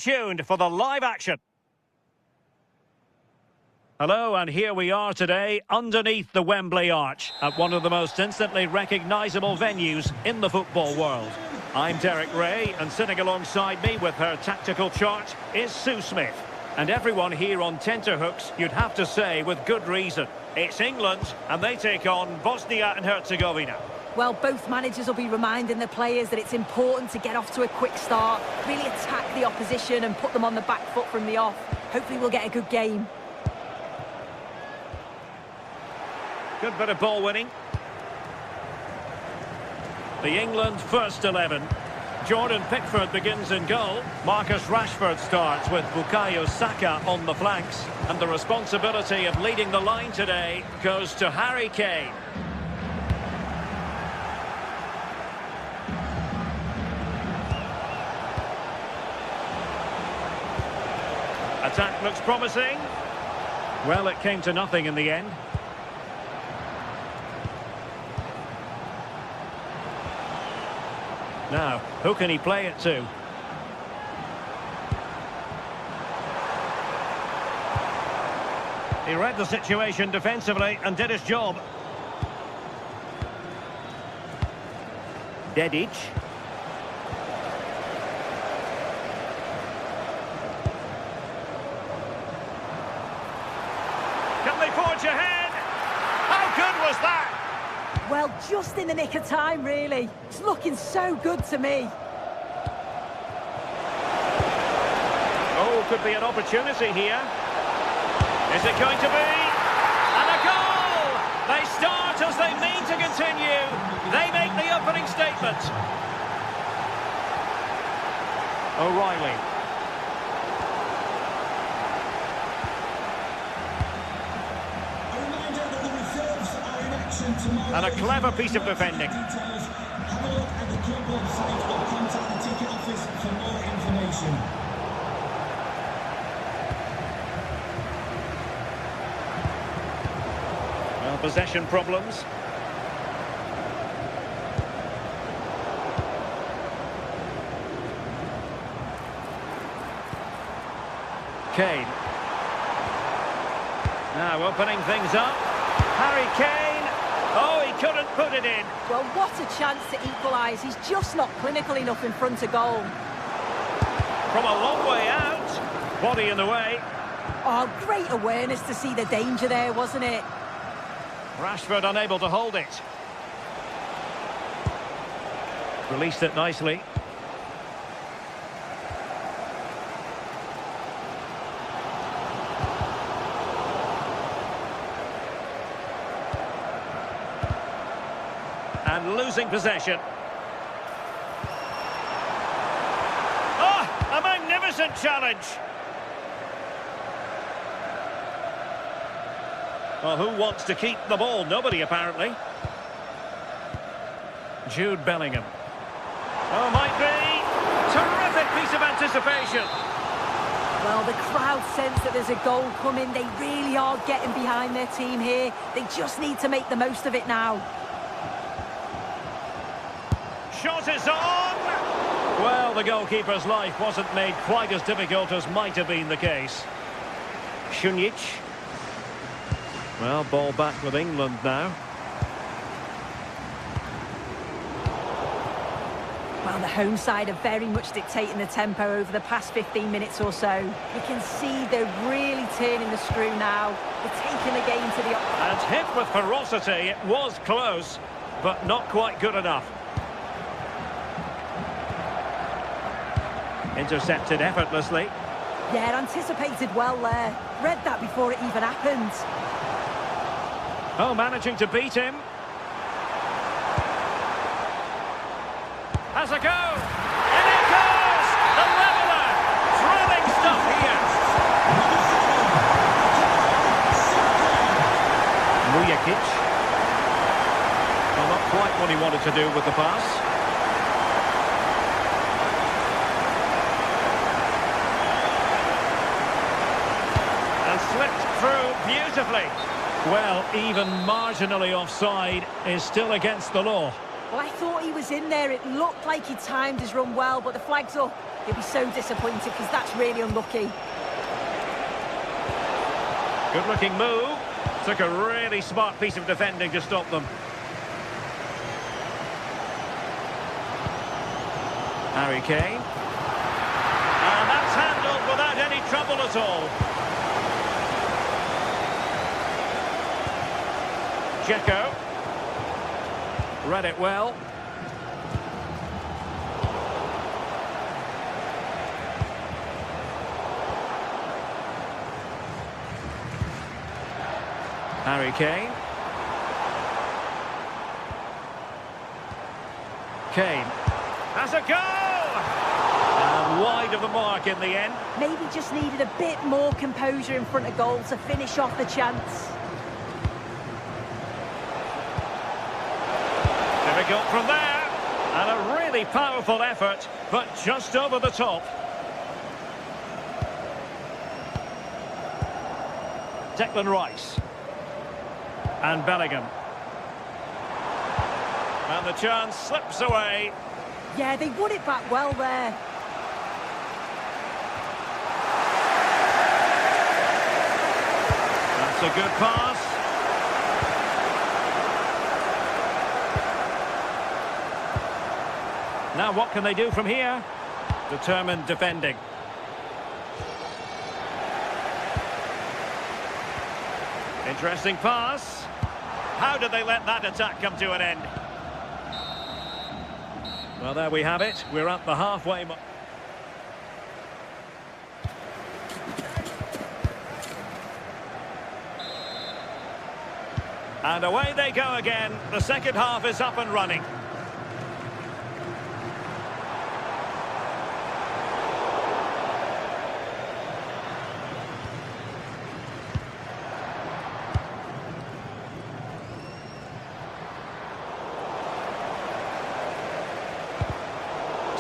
tuned for the live action. Hello, and here we are today underneath the Wembley Arch at one of the most instantly recognisable venues in the football world. I'm Derek Ray, and sitting alongside me with her tactical chart is Sue Smith. And everyone here on tenterhooks, you'd have to say with good reason. It's England, and they take on Bosnia and Herzegovina. Well, both managers will be reminding the players that it's important to get off to a quick start, really attack the opposition and put them on the back foot from the off. Hopefully we'll get a good game. Good bit of ball winning. The England first 11. Jordan Pickford begins in goal. Marcus Rashford starts with Bukayo Saka on the flanks. And the responsibility of leading the line today goes to Harry Kane. Attack looks promising. Well, it came to nothing in the end. Now, who can he play it to? He read the situation defensively and did his job. Dedic. Can they forge ahead? How good was that? Well, just in the nick of time, really. It's looking so good to me. Oh, could be an opportunity here. Is it going to be? And a goal! They start as they mean to continue. They make the opening statement. O'Reilly. And a clever piece of defending. Have a look at the club website or contact the ticket office for more information. Well, possession problems. Kane. Now opening things up. Harry Kane. Oh, he couldn't put it in. Well, what a chance to equalise. He's just not clinical enough in front of goal. From a long way out. Body in the way. Oh, great awareness to see the danger there, wasn't it? Rashford unable to hold it. Released it nicely. And losing possession. Oh, a magnificent challenge. Well, who wants to keep the ball? Nobody, apparently. Jude Bellingham. Oh, might be. Terrific piece of anticipation. Well, the crowd sense that there's a goal coming. They really are getting behind their team here. They just need to make the most of it now. Shot is on! Well, the goalkeeper's life wasn't made quite as difficult as might have been the case. Šunjić. Well, ball back with England now. Well, the home side are very much dictating the tempo over the past 15 minutes or so. You can see they're really turning the screw now. They're taking the game to the... And hit with ferocity. It was close, but not quite good enough. Intercepted effortlessly. Yeah, anticipated well there. Read that before it even happened. Oh, managing to beat him. Has a go. And it goes! The leveller! Thrilling stuff here. Mujakic. Well, not quite what he wanted to do with the pass. Slipped through beautifully. Well, even marginally offside is still against the law. Well, I thought he was in there. It looked like he timed his run well, but the flag's up. He'll be so disappointed because that's really unlucky. Good looking move. Took a really smart piece of defending to stop them. Harry Kane. And that's handled without any trouble at all. Dzeko. Read it well. Harry Kane. Kane has a goal! And wide of the mark in the end. Maybe just needed a bit more composure in front of goal to finish off the chance. Difficult from there. And a really powerful effort, but just over the top. Declan Rice. And Bellingham. And the chance slips away. Yeah, they won it back well there. That's a good pass. Now what can they do from here? Determined defending. Interesting pass. How did they let that attack come to an end? Well, there we have it. We're at the halfway mark. And away they go again. The second half is up and running.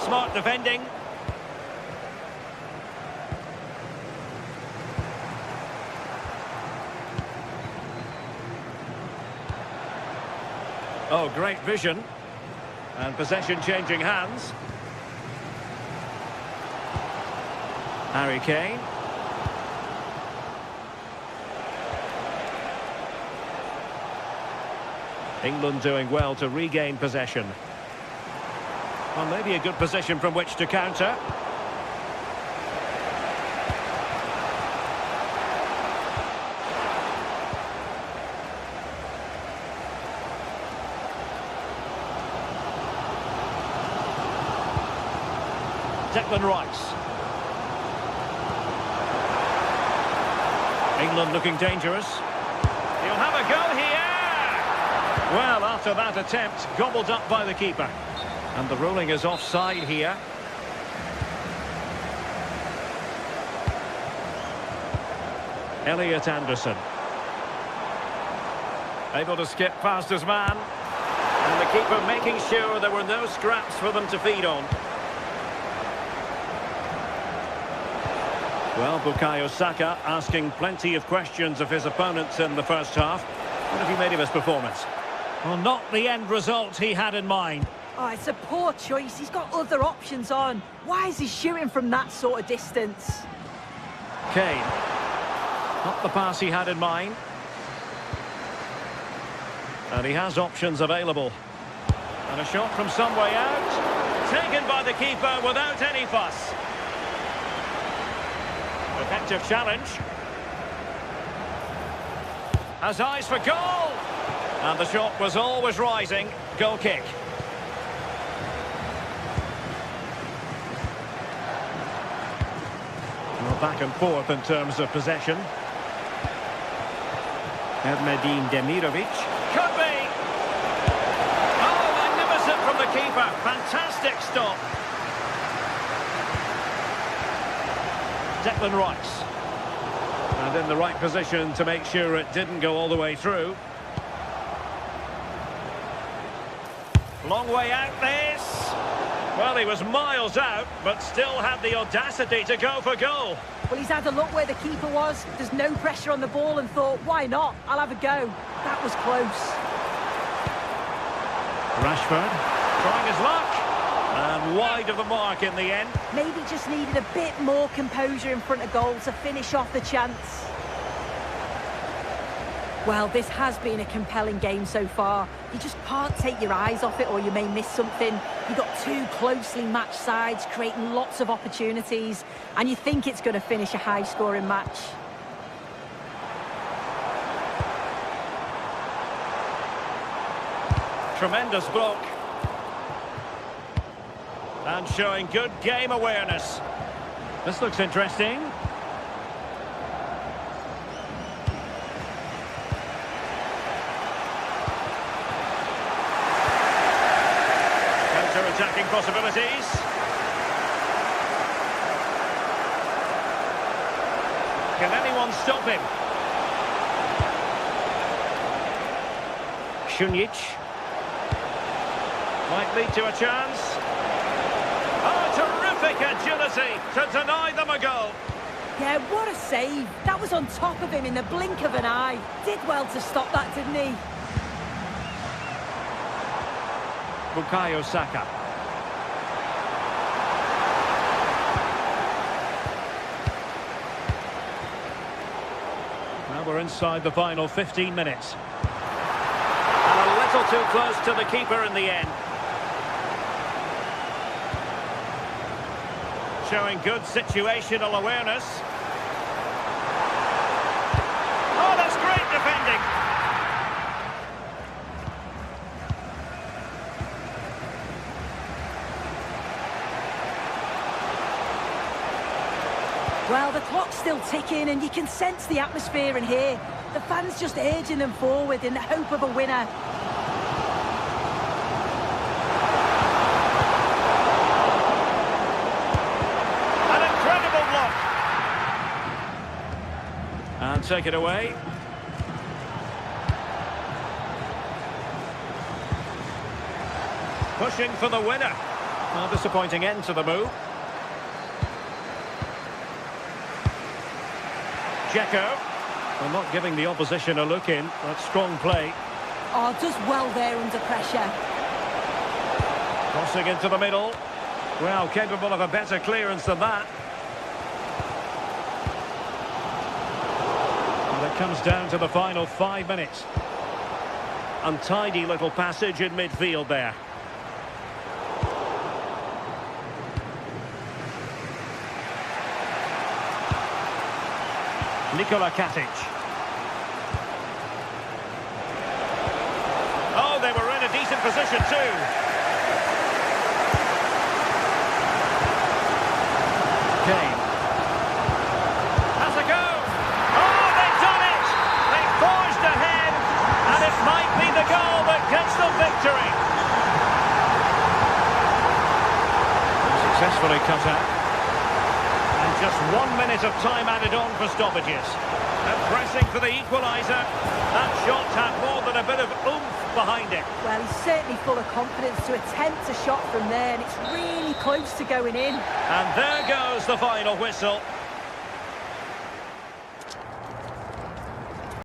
Smart defending. Oh, great vision. And possession changing hands. Harry Kane. England doing well to regain possession. Well, maybe a good position from which to counter. Declan Rice. England looking dangerous. He'll have a go here! Well, after that attempt, gobbled up by the keeper. And the ruling is offside here. Elliot Anderson. Able to skip past his man. And the keeper making sure there were no scraps for them to feed on. Well, Bukayo Saka asking plenty of questions of his opponents in the first half. What have you made of his performance? Well, not the end result he had in mind. Oh, it's a poor choice. He's got other options on. Why is he shooting from that sort of distance? Kane. Not the pass he had in mind. And he has options available. And a shot from some way out. Taken by the keeper without any fuss. Effective challenge. Has eyes for goal. And the shot was always rising. Goal kick. Well, back and forth in terms of possession. Erdmedin Demirovic. Could be. Oh, magnificent from the keeper. Fantastic stop. Declan Rice. And in the right position to make sure it didn't go all the way through. Long way out this. Well, he was miles out, but still had the audacity to go for goal. Well, he's had a look where the keeper was. There's no pressure on the ball and thought, why not? I'll have a go. That was close. Rashford trying his luck. And wide of the mark in the end. Maybe just needed a bit more composure in front of goal to finish off the chance. Well, this has been a compelling game so far. You just can't take your eyes off it or you may miss something. You've got two closely matched sides creating lots of opportunities, and you think it's going to finish a high-scoring match. Tremendous block. And showing good game awareness. This looks interesting. Counter-attacking possibilities. Can anyone stop him? Shunic. Might lead to a chance. Oh, terrific agility to deny them a goal. Yeah, what a save. That was on top of him in the blink of an eye. Did well to stop that, didn't he? Bukayo Saka. Now we're inside the final 15 minutes. And a little too close to the keeper in the end. Showing good situational awareness. Oh, that's great defending. Well, the clock's still ticking and you can sense the atmosphere in here. The fans just urging them forward in the hope of a winner. An incredible block. And take it away. Pushing for the winner. A disappointing end to the move. Dzeko. Well, not giving the opposition a look in. That's strong play. Oh, does well there under pressure. Crossing into the middle. Well, capable of a better clearance than that. And it comes down to the final 5 minutes. Untidy little passage in midfield there. Nikola Katic. Oh, they were in a decent position too. Kane. Has a go. Oh, they've done it! They forged ahead, and it might be the goal that gets them victory. Successfully cut out. Just 1 minute of time added on for stoppages. And pressing for the equaliser. That shot had more than a bit of oomph behind it. Well, he's certainly full of confidence to attempt a shot from there, and it's really close to going in. And there goes the final whistle.